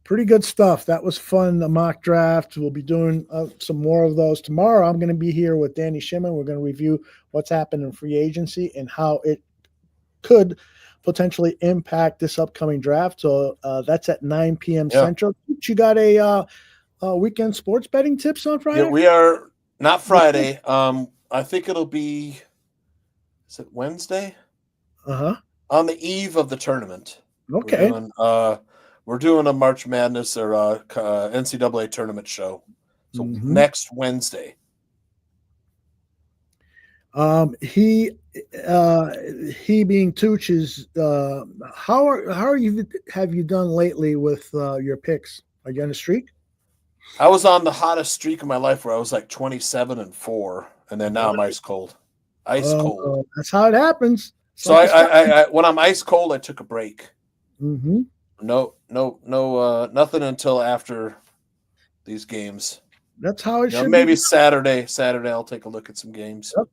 Pretty good stuff. That was fun. The mock draft. We'll be doing some more of those tomorrow. I'm going to be here with Danny Shimon. We're going to review what's happened in free agency and how it could potentially impact this upcoming draft. So that's at 9 p.m. Central. You got a weekend sports betting tips on Friday? Yeah, we are not Friday. I think it'll be. Is it Wednesday? On the eve of the tournament. Okay. We're doing a March Madness or NCAA tournament show. So next Wednesday. He being Tooch is how have you done lately with your picks? Are you on a streak? I was on the hottest streak of my life where I was like 27-4, and then now I'm ice cold. Ice cold. That's how it happens. So I when I'm ice cold, I took a break. Mm-hmm. No, nothing until after these games. That's how it should. Maybe Saturday. I'll take a look at some games. Yep.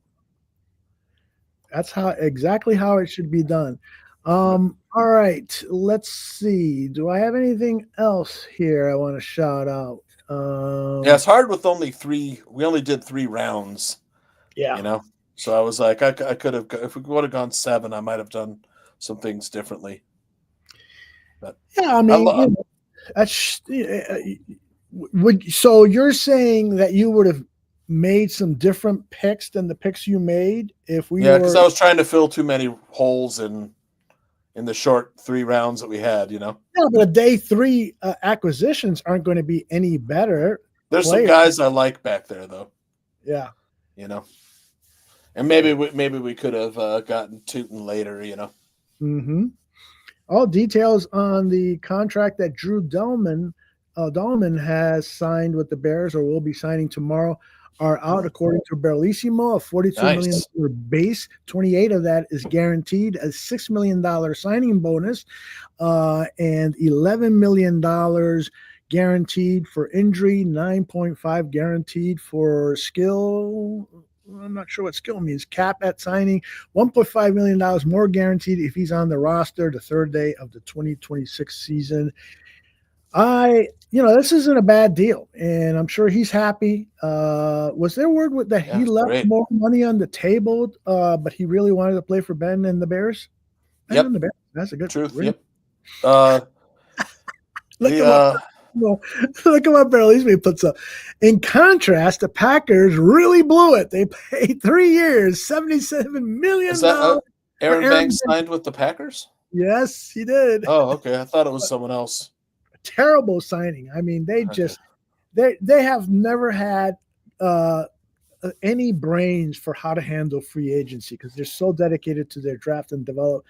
That's exactly how it should be done. All right, let's see. Do I have anything else here I want to shout out? Yeah, it's hard with only 3. We only did 3 rounds. Yeah, you know. So I was like, I could have, if we would have gone 7, I might have done some things differently. But yeah, I mean, so you're saying that you would have made some different picks than the picks you made if we? Yeah, because I was trying to fill too many holes in the short 3 rounds that we had. You know. Yeah, but day 3 acquisitions aren't going to be any better. There's some guys I like back there, though. Yeah. You know. And maybe we could have gotten Tootin later, you know. Mm-hmm. All details on the contract that Drew Dalman has signed with the Bears, or will be signing tomorrow, are out according to Bellissimo. A $42 million base, 28 of that is guaranteed, a $6 million signing bonus, and $11 million guaranteed for injury, 9.5 guaranteed for skill. I'm not sure what skill means. Cap at signing, $1.5 million more guaranteed if he's on the roster the 3rd day of the 2026 season. This isn't a bad deal, and I'm sure he's happy. Was there word that he left more money on the table, but he really wanted to play for Ben and the Bears? Yep. The Bears. That's a good truth. Really? Yep. Look at what Bellissimo puts up. In contrast, the Packers really blew it. They paid 3 years, $77 million. Is that Aaron Banks signed with the Packers? Yes, he did. Oh, okay. I thought it was someone else. Terrible signing. I mean, they have never had any brains for how to handle free agency because they're so dedicated to their draft and develop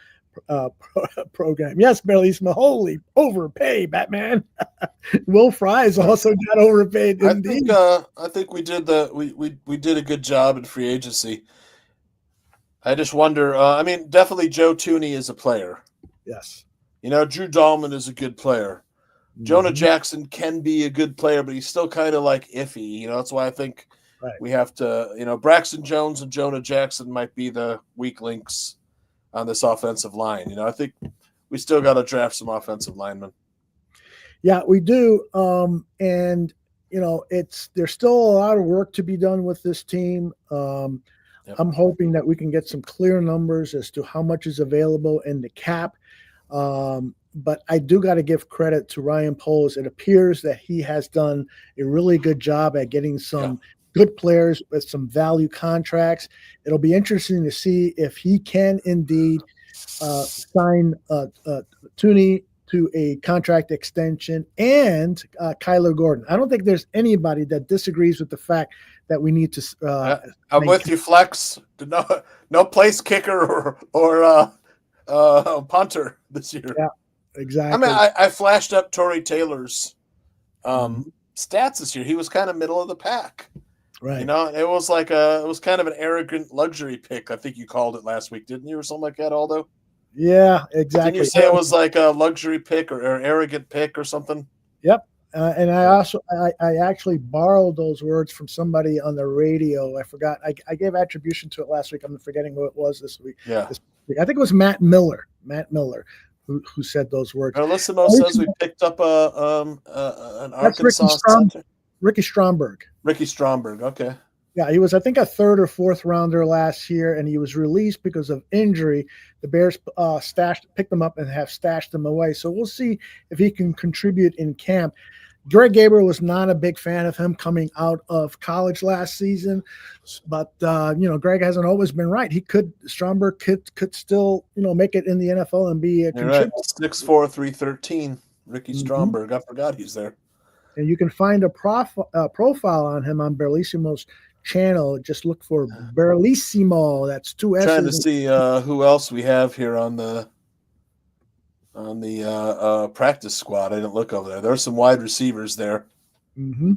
program. Yes, Bellissimo. Holy overpay, Batman. Will Fries also got overpaid. Indeed. I think we did we did a good job in free agency. I just wonder. Definitely Joe Tooney is a player. Yes. Drew Dahlman is a good player. Jonah Jackson can be a good player, but he's still kind of like iffy. That's why I think we have to. Braxton Jones and Jonah Jackson might be the weak links on this offensive line. I think we still got to draft some offensive linemen. Yeah, we do. And there's still a lot of work to be done with this team. I'm hoping that we can get some clear numbers as to how much is available in the cap. But I do got to give credit to Ryan Poles. It appears that he has done a really good job at getting some good players with some value contracts. It'll be interesting to see if he can indeed sign Tooney to a contract extension and Kyler Gordon. I don't think there's anybody that disagrees with the fact that we need to. I'm with you, Flex. No place kicker or punter this year. Yeah, exactly. I flashed up Torrey Taylor's stats this year. He was kind of middle of the pack. Right. It was kind of an arrogant luxury pick. I think you called it last week, didn't you, or something like that, Aldo? Yeah, exactly. Didn't you say it was like a luxury pick or arrogant pick or something? Yep. And I actually borrowed those words from somebody on the radio. I forgot. I gave attribution to it last week. I'm forgetting who it was this week. Yeah. I think it was Matt Miller. Who said those words. Bellissimo says we picked up an Arkansas center. Ricky Stromberg. Okay. Yeah, he was, I think, a third or fourth rounder last year, and he was released because of injury. The Bears picked him up and have stashed him away. So we'll see if he can contribute in camp. Greg Gabriel was not a big fan of him coming out of college last season, but Greg hasn't always been right. Stromberg could still make it in the NFL and be a contributor. Right. 6'4", 313. Ricky Stromberg. I forgot he's there. And you can find a profile on him on Bellissimo's channel. Just look for Bellissimo. That's 2 S's. Trying to see who else we have here on the practice squad. I didn't look over there. There's some wide receivers there. Mm-hmm.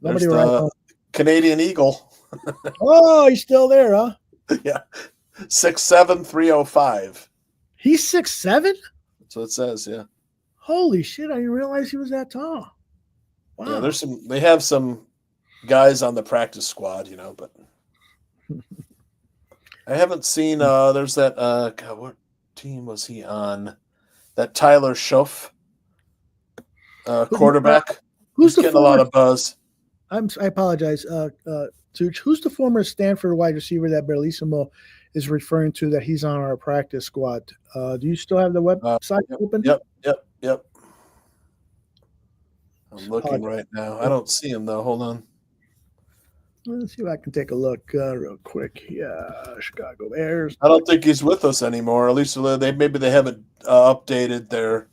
There's the Canadian Eagle. Oh, he's still there, huh? Yeah. 6'7", 305. He's 6'7"? That's what it says, yeah. Holy shit, I didn't realize he was that tall. Wow. Yeah, they have some guys on the practice squad, but I haven't seen there's that what team was he on? That Tyler Schoff quarterback. Who's getting a lot of buzz? I apologize, Tooch. Who's the former Stanford wide receiver that Bellissimo is referring to that he's on our practice squad? Do you still have the website open? Yep. I'm looking right now. I don't see him though. Hold on. Let's see if I can take a look real quick. Yeah, Chicago Bears. I don't think he's with us anymore. At least they haven't updated their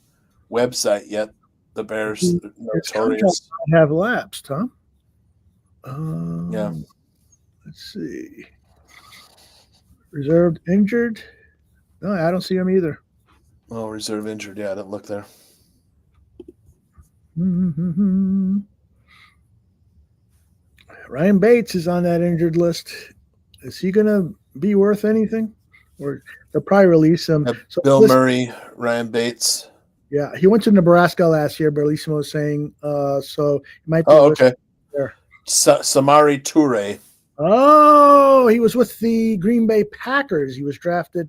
website yet. The Bears notorious have lapsed, huh? Yeah. Let's see. Reserved injured. No, I don't see him either. Oh, reserve injured. Yeah, I didn't look there. Mm-hmm. Ryan Bates is on that injured list. Is he going to be worth anything? Or they'll probably release him. So Bill Murray, Ryan Bates. Yeah, he went to Nebraska last year, Bellissimo was saying. So he might be okay. There. Samari Toure. Oh, he was with the Green Bay Packers. He was drafted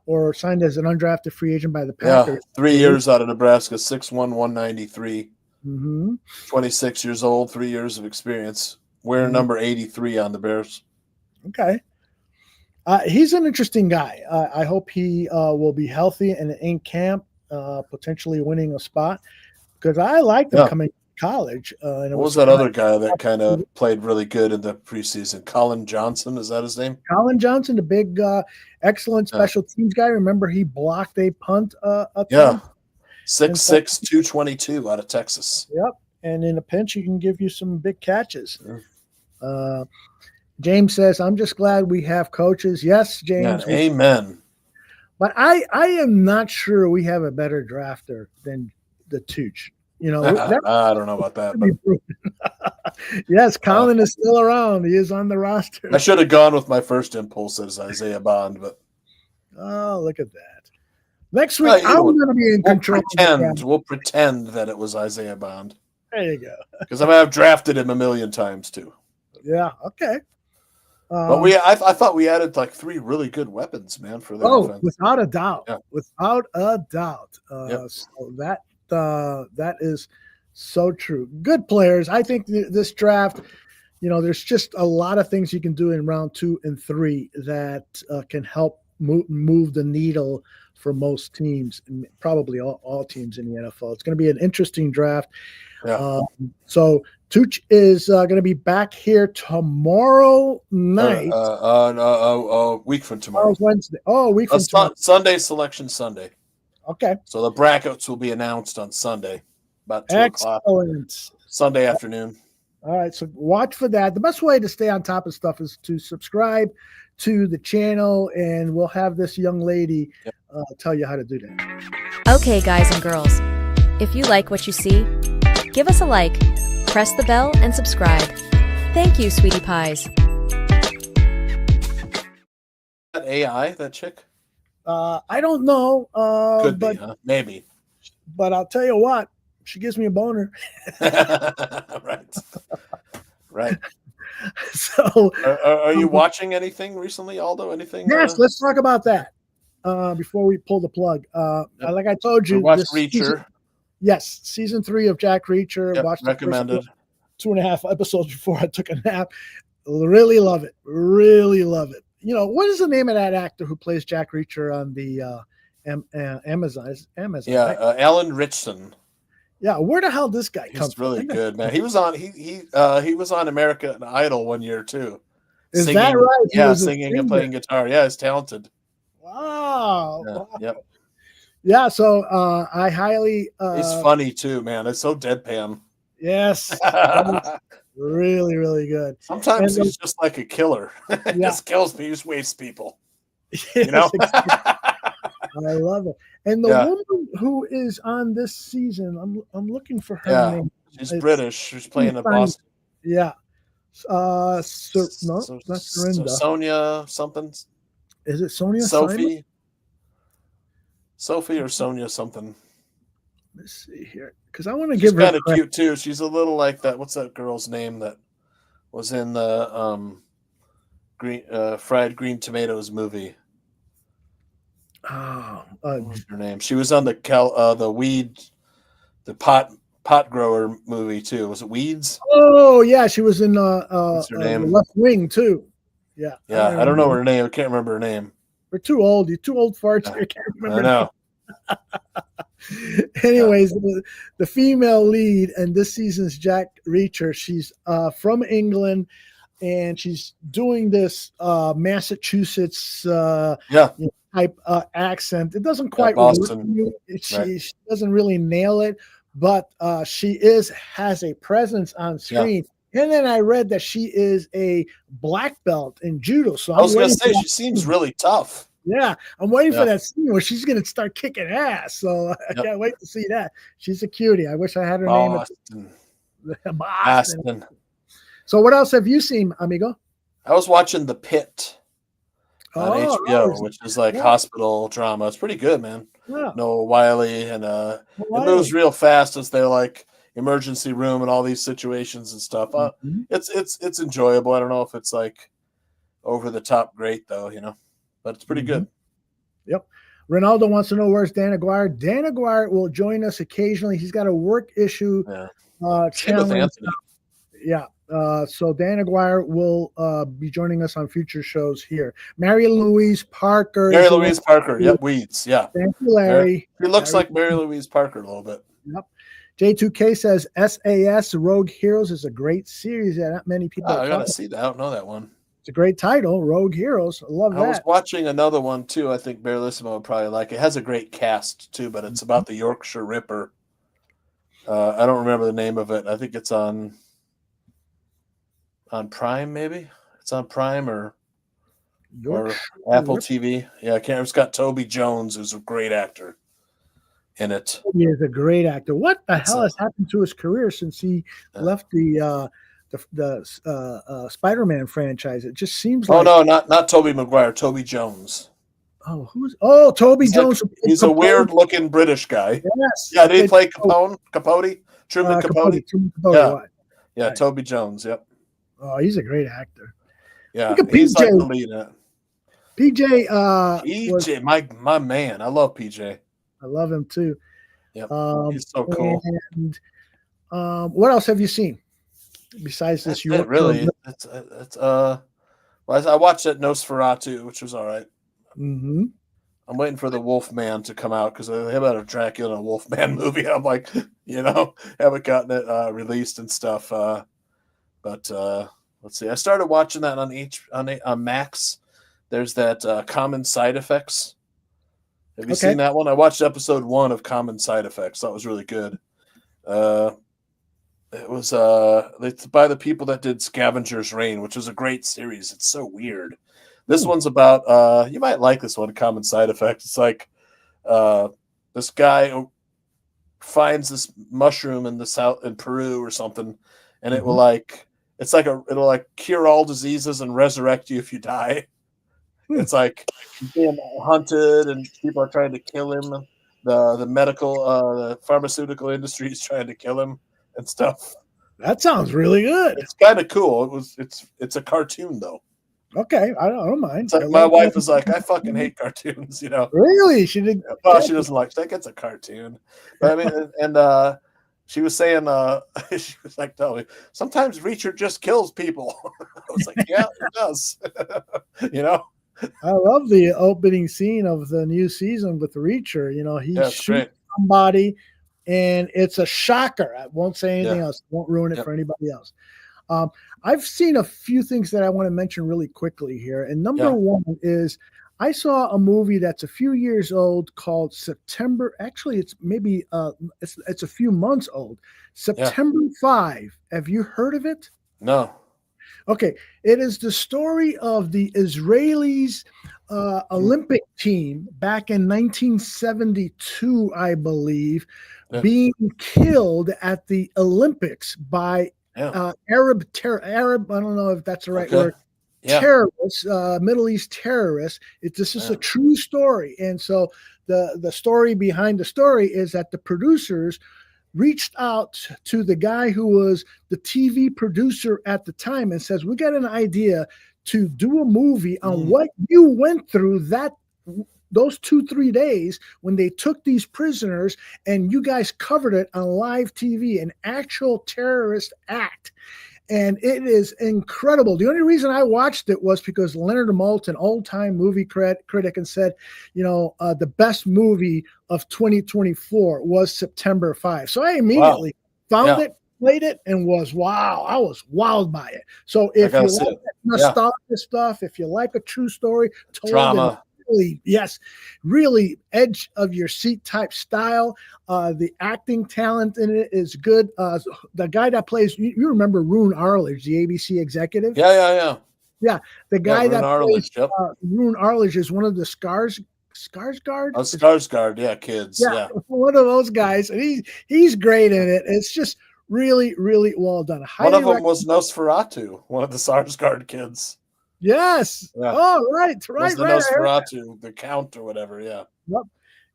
or signed as an undrafted free agent by the Packers. Yeah, 3 years out of Nebraska, 6'1", 193. Mm-hmm. 26 years old, 3 years of experience. Wearing number 83 on the Bears. Okay. He's an interesting guy. I hope he will be healthy and in camp, potentially winning a spot, because I like him coming to college. What was that other guy that kind of played really good in the preseason? Colin Johnson, is that his name? Colin Johnson, the big, excellent special teams guy. Remember, he blocked a punt. 6'6", 222 out of Texas. Yep. And in a pinch, he can give you some big catches. James says, I'm just glad we have coaches. Yes, James. Yeah, amen. But I am not sure we have a better drafter than the Tooch. You know, I don't know about that. But yes, Colin is still around. He is on the roster. I should have gone with my first impulse as Isaiah Bond, but oh, look at that. Next week, I'm going to be in control. We'll pretend that it was Isaiah Bond. There you go. Because I might have drafted him a million times too. Yeah. Okay. But I thought we added like 3 really good weapons, man, for the offense. Without a doubt. Yeah. Without a doubt. So that is so true. Good players. I think this draft, you know, there's just a lot of things you can do in round 2 and 3 that can help move the needle for most teams, and probably all teams in the NFL. It's going to be an interesting draft. Yeah. So Tooch is going to be back here tomorrow night. Week from tomorrow. Wednesday. Oh, a week from tomorrow. Sunday, Selection Sunday. Okay. So the brackets will be announced on Sunday, about 2 o'clock. Excellent. Sunday afternoon. All right, so watch for that. The best way to stay on top of stuff is to subscribe to the channel, and we'll have this young lady tell you how to do that. Okay, guys and girls, if you like what you see, give us a like, press the bell, and subscribe. Thank you, sweetie pies. That AI, that chick? I don't know. Could be, huh? Maybe. But I'll tell you what, she gives me a boner. Right. So, are you watching anything recently, Aldo? Anything? Yes, let's talk about that before we pull the plug. Like I told you, watch Reacher. Yes, season 3 of Jack Reacher. Yep, watched recommended. 2.5 episodes before I took a nap. Really love it. Really love it. You know, what is the name of that actor who plays Jack Reacher on the Amazon? Amazon. Yeah, right? Alan Richson. Yeah, where the hell this guy He's comes really from? good, man. He was on American Idol one year too. Is that right? Yeah, singing and playing guitar. Yeah, he's talented. Wow. Yeah, wow. Yep. Yeah, so I highly he's funny too, man. It's so deadpan. Yes. Really, really good. Sometimes he's just like a killer. He just kills people, he just wastes people. You know? I love it. And the woman who is on this season, I'm looking for her name. She's British. She's playing in Boston. Yeah. No, not Serinda. Sonia something. Is it Sonia? Sophie? Sophie or Sonia something. Let's see here. Because I want to give her kind of cute too. She's a little like that. What's that girl's name that was in the fried green tomatoes movie? What's her name? She was on the pot grower movie too. Was it Weeds? Oh yeah, she was in What's her name? Left Wing too. Yeah. Yeah, I don't know her name. I can't remember her name. We're too old. You're too old for it. I can't remember. I know. Anyways, the female lead and this season's Jack Reacher, she's from England, and she's doing this Massachusetts type accent. It doesn't quite work. She doesn't really nail it, but she has a presence on screen. Yeah. And then I read that she is a black belt in judo. So I was going to say, she seems really tough. Yeah, I'm waiting for that scene where she's going to start kicking ass. So I can't wait to see that. She's a cutie. I wish I had her name. Boston. So what else have you seen, amigo? I was watching The Pit on HBO, which is like hospital drama. It's pretty good, man. Yeah. Noah Wiley, and it moves real fast as they're like emergency room and all these situations and stuff. It's enjoyable. I don't know if it's like over the top great though, you know. But it's pretty good. Yep. Ronaldo wants to know where's Dan Aguirre. Dan Aguirre will join us occasionally. He's got a work issue. Challenge. Yeah. So Dan Aguirre will be joining us on future shows here. Mary Louise Parker. Yep. Weeds. Yeah. Thank you, Larry. He looks like Mary Louise Parker a little bit. Yep. J2K says SAS Rogue Heroes is a great series that not many people. I gotta see that. I don't know that one. It's a great title, Rogue Heroes. I love that. I was watching another one too. I think Bearlissimo would probably like. It has a great cast too, but it's about the Yorkshire Ripper. I don't remember the name of it. I think it's on Prime, maybe. It's on Prime or or Apple TV. Yeah, I can't. It's got Toby Jones, who's a great actor in it. He is a great actor. What the hell has happened to his career since he left the Spider-Man franchise? It just seems like. Oh no, not Toby Maguire. Toby Jones. Oh, Toby Jones. He's a weird-looking British guy. Yes. Yeah, did he play Capote? Truman Capote? Truman Yeah. Capote. Yeah, Right. Toby Jones. Yep. Oh, he's a great actor. Yeah, Look at he's PJ. like the lead in it. PJ. PJ, my man. I love PJ. I love him too. Yep. He's so cool. And what else have you seen besides this? That's it, really. Well, I watched that Nosferatu, which was all right. Mm-hmm. I'm waiting for the Wolfman to come out because they have a Dracula and a Wolfman movie. I'm like, haven't gotten it released and stuff. But let's see. I started watching that on Max. There's that Common Side Effects. Have you seen that one? I watched episode 1 of Common Side Effects. That was really good. It was it's by the people that did Scavenger's Reign, which was a great series. It's so weird. This one's about you might like this one, Common Side Effects. It's like this guy finds this mushroom in the south in Peru or something, and it will it'll cure all diseases and resurrect you if you die. It's like he's being hunted and people are trying to kill him. The medical the pharmaceutical industry is trying to kill him and stuff. That sounds really good. It's kind of cool. It's a cartoon though. Okay, I don't mind. Like my wife was like, I fucking hate cartoons, Really? She did. Well, she doesn't like. She's like, it's a cartoon. But I mean, and she was saying, she was like, tell me, sometimes Reacher just kills people. I was like, yeah, it does. I love the opening scene of the new season with Reacher. He shoots great. somebody, and it's a shocker. I won't say anything else. Won't ruin it for anybody else. I've seen a few things that I want to mention really quickly here. And number one is I saw a movie that's a few years old called September. Actually, it's maybe it's a few months old. September 5. Have you heard of it? No. Okay. It is the story of the Israelis Olympic team back in 1972, I believe, being killed at the Olympics by Arab, I don't know if that's the right word. Terrorists, Middle East terrorists. This is a true story. And so the story behind the story is that the producers reached out to the guy who was the TV producer at the time and says, we got an idea to do a movie on what you went through those 2-3 days when they took these prisoners, and you guys covered it on live TV, an actual terrorist act. And it is incredible. The only reason I watched it was because Leonard Maltin, old-time movie critic, and said, the best movie of 2024 was September 5. So I immediately found it, played it, and I was wowed by it. So if you like nostalgia stuff, if you like a true story, drama. Really edge of your seat type style. The acting talent in it is good. The guy that plays, you remember Roone Arledge, the ABC executive? Yeah. The guy that Arledge, plays Roone Arledge is one of the Skarsgård. Oh, Skarsgård, kids. Yeah, one of those guys, and he's great in it. It's just really, really well done. One of them was Nosferatu, one of the Skarsgård kids. Yes. Yeah. Oh, right. The Nosferatu, the Count or whatever. Yeah. Yep.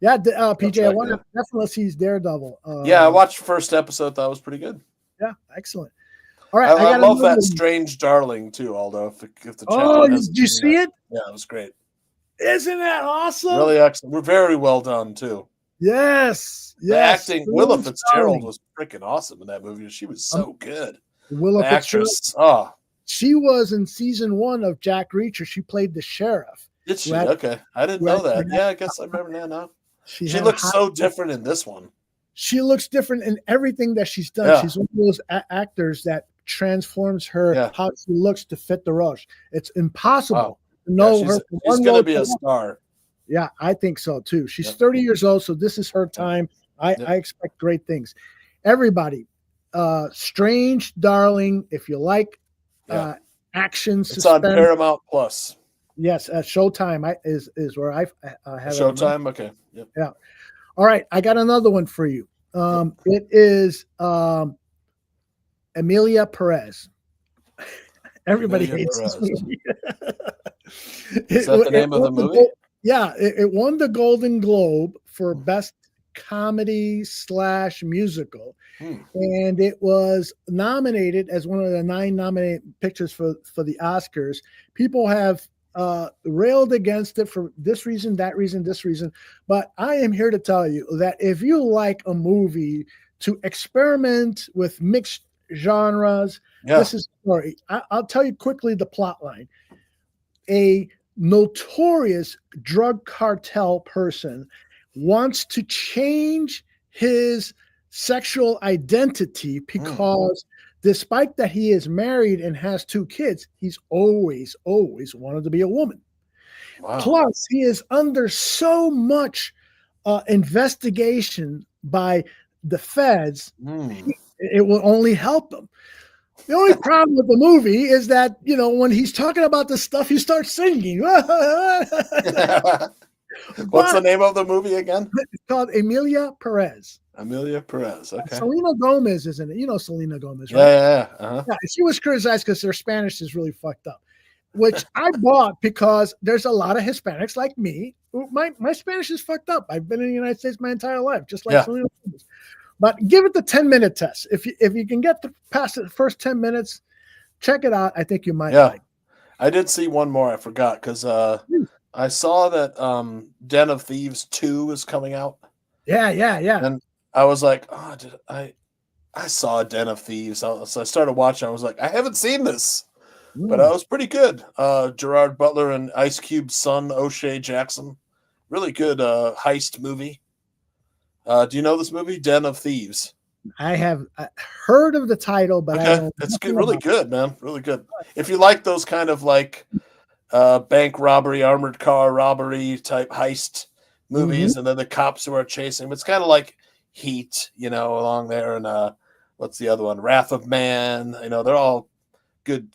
Yeah. PJ, I want to definitely see Daredevil. I watched the first episode. That was pretty good. Yeah. Excellent. All right. I love that Strange Darling too. Aldo, if the chat did you see it? Yeah, it was great. Isn't that awesome? Really excellent. We're very well done too. Yes. The acting, Willa Fitzgerald was freaking awesome in that movie. She was so good. Willa Fitzgerald. Actress. Oh. She was in season 1 of Jack Reacher. She played the sheriff. Did she? Okay. I didn't know that. Yeah, I guess I remember now. She looks so different in this one. She looks different in everything that she's done. Yeah. She's one of those actors that transforms her how she looks to fit the role. It's impossible to know her. She's going to be a star. Yeah, I think so too. She's 30 years old, so this is her time. I expect great things. Everybody, Strange Darling, if you like action, it's on Paramount Plus. Yes, Showtime is where I have Showtime. Okay. Yep. Yeah. All right, I got another one for you. It is Emilia Perez. Everybody hates this movie. Is that the name of the movie? It won the Golden Globe for Best Comedy / Musical. And it was nominated as one of the 9 nominated pictures for the Oscars. People have railed against it for this reason, that reason, this reason. But I am here to tell you that if you like a movie to experiment with mixed genres, this is the story. I'll tell you quickly the plot line. A notorious drug cartel person wants to change his sexual identity because despite that he is married and has 2 kids, he's always wanted to be a woman. Wow. Plus, he is under so much investigation by the feds, it will only help him. The only problem with the movie is that, when he's talking about this stuff, he starts singing. What's the name of the movie again? It's called Emilia Perez. Emilia Perez. Okay. Selena Gomez is in it. You know Selena Gomez, right? Yeah. Uh-huh. Yeah, she was criticized because their Spanish is really fucked up, which I bought because there's a lot of Hispanics like me. My Spanish is fucked up. I've been in the United States my entire life, just like Selena Gomez. But give it the 10-minute test. If you can get past the first 10 minutes, check it out. I think you might like. I did see one more. I forgot because I saw that Den of Thieves 2 is coming out. Yeah. And I was like, oh, I saw Den of Thieves. So I started watching. I was like, I haven't seen this. But it was pretty good. Gerard Butler and Ice Cube's son, O'Shea Jackson. Really good heist movie. Do you know this movie, Den of Thieves? I have heard of the title, but I don't. It's good, really good, man. Really good. If you like those kind of like bank robbery, armored car robbery type heist movies, and then the cops who are chasing them, it's kind of like Heat, along there. And what's the other one? Wrath of Man. They're all good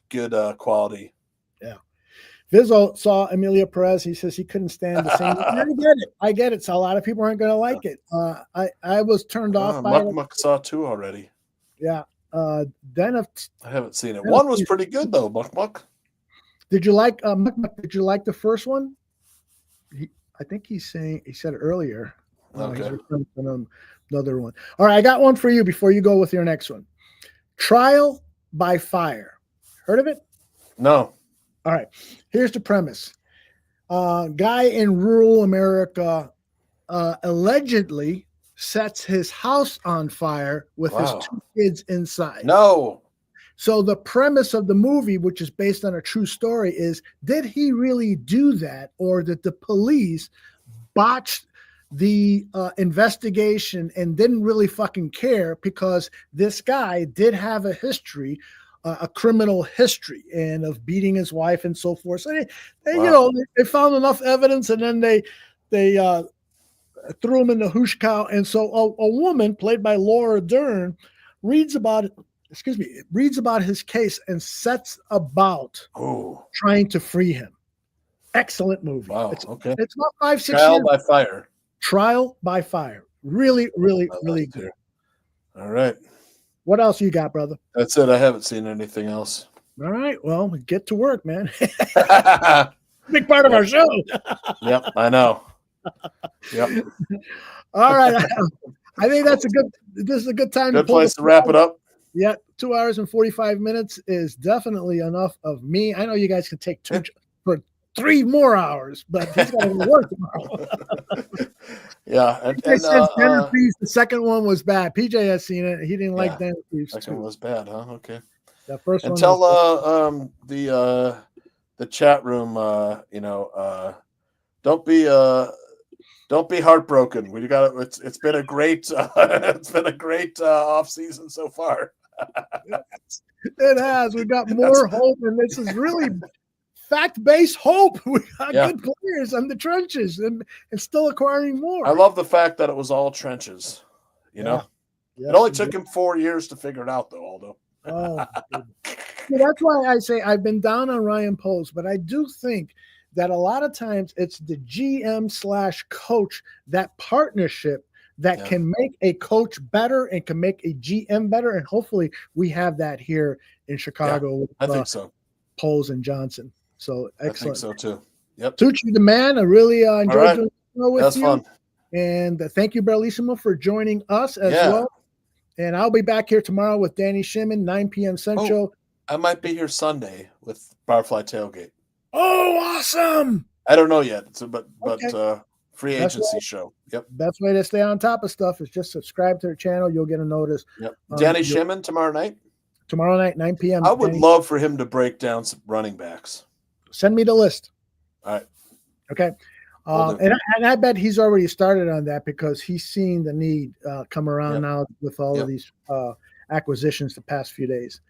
quality. Yeah. Vizzo saw Emilia Perez. He says he couldn't stand the same. I get it. So a lot of people aren't going to like it. I was turned off by Muck saw 2 already. Yeah. I haven't seen it. 1 was pretty good though. Muck. Did you like Did you like the first one? I think he said it earlier. Okay. Another one. All right, I got one for you before you go with your next one. Trial by Fire. Heard of it? No. All right. Here's the premise. Guy in rural America allegedly sets his house on fire with his 2 kids inside. No. So the premise of the movie, which is based on a true story, is did he really do that, or did the police botch the investigation and didn't really fucking care because this guy did have a history, a criminal history, and of beating his wife and so forth. So they found enough evidence, and then they threw him in the hoosh cow. And so a woman played by Laura Dern reads about his case and sets about trying to free him. Excellent movie. Wow. It's about 5-6 years. Trial by Fire. Trial by Fire. Really, really, really good. All right. What else you got, brother? That's it. I haven't seen anything else. All right. Well, get to work, man. Big part of our show. Yep, I know. Yep. All right. I think this is a good time. Good place to wrap it up. Yeah. 2 hours and 45 minutes is definitely enough of me. I know you guys can take Tooch for 3 more hours, but he's got to work tomorrow. Yeah. And the second one was bad. PJ has seen it. He didn't like Den of Thieves. Second one was bad, huh? Okay. The first one. And tell the chat room, don't be heartbroken. We got it. It's been a great off season so far. It has. We got more hope, and this is really fact-based hope. We got good players in the trenches and still acquiring more. I love the fact that it was all trenches. It only took him 4 years to figure it out, though, Aldo. Oh, that's why I say I've been down on Ryan Post, but I do think that a lot of times it's the GM/coach, that partnership that can make a coach better and can make a GM better. And hopefully we have that here in Chicago. With, I think so. Poles and Johnson. So excellent. I think so too. Yep. Tooch, you the man. I really enjoyed doing the show with That's you. Fun. And thank you, Bellissimo, for joining us as well. And I'll be back here tomorrow with Danny Shimon, 9 p.m. Central. I might be here Sunday with Barfly Tailgate. Oh, awesome. I don't know yet. But free That's agency show. Yep. Best way to stay on top of stuff is just subscribe to their channel. You'll get a notice. Yep. Danny Shimon tomorrow night? Tomorrow night, 9 p.m. I would love for him to break down some running backs. Send me the list. All right. Okay. And I bet he's already started on that because he's seen the need come around now with all of these acquisitions the past few days.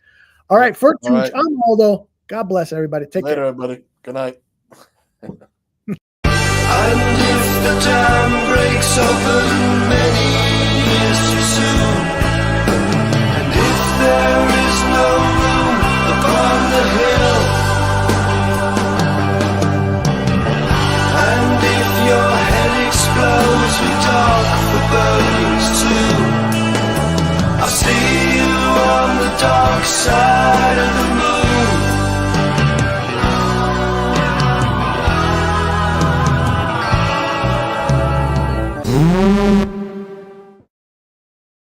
All right. For Tooch, I'm Aldo. God bless everybody. Take care. Later, everybody. Good night. And if the dam breaks open many years too soon, and if there is no room upon the hill, and if your head explodes with dark forebodings too, I'll see you on the dark side.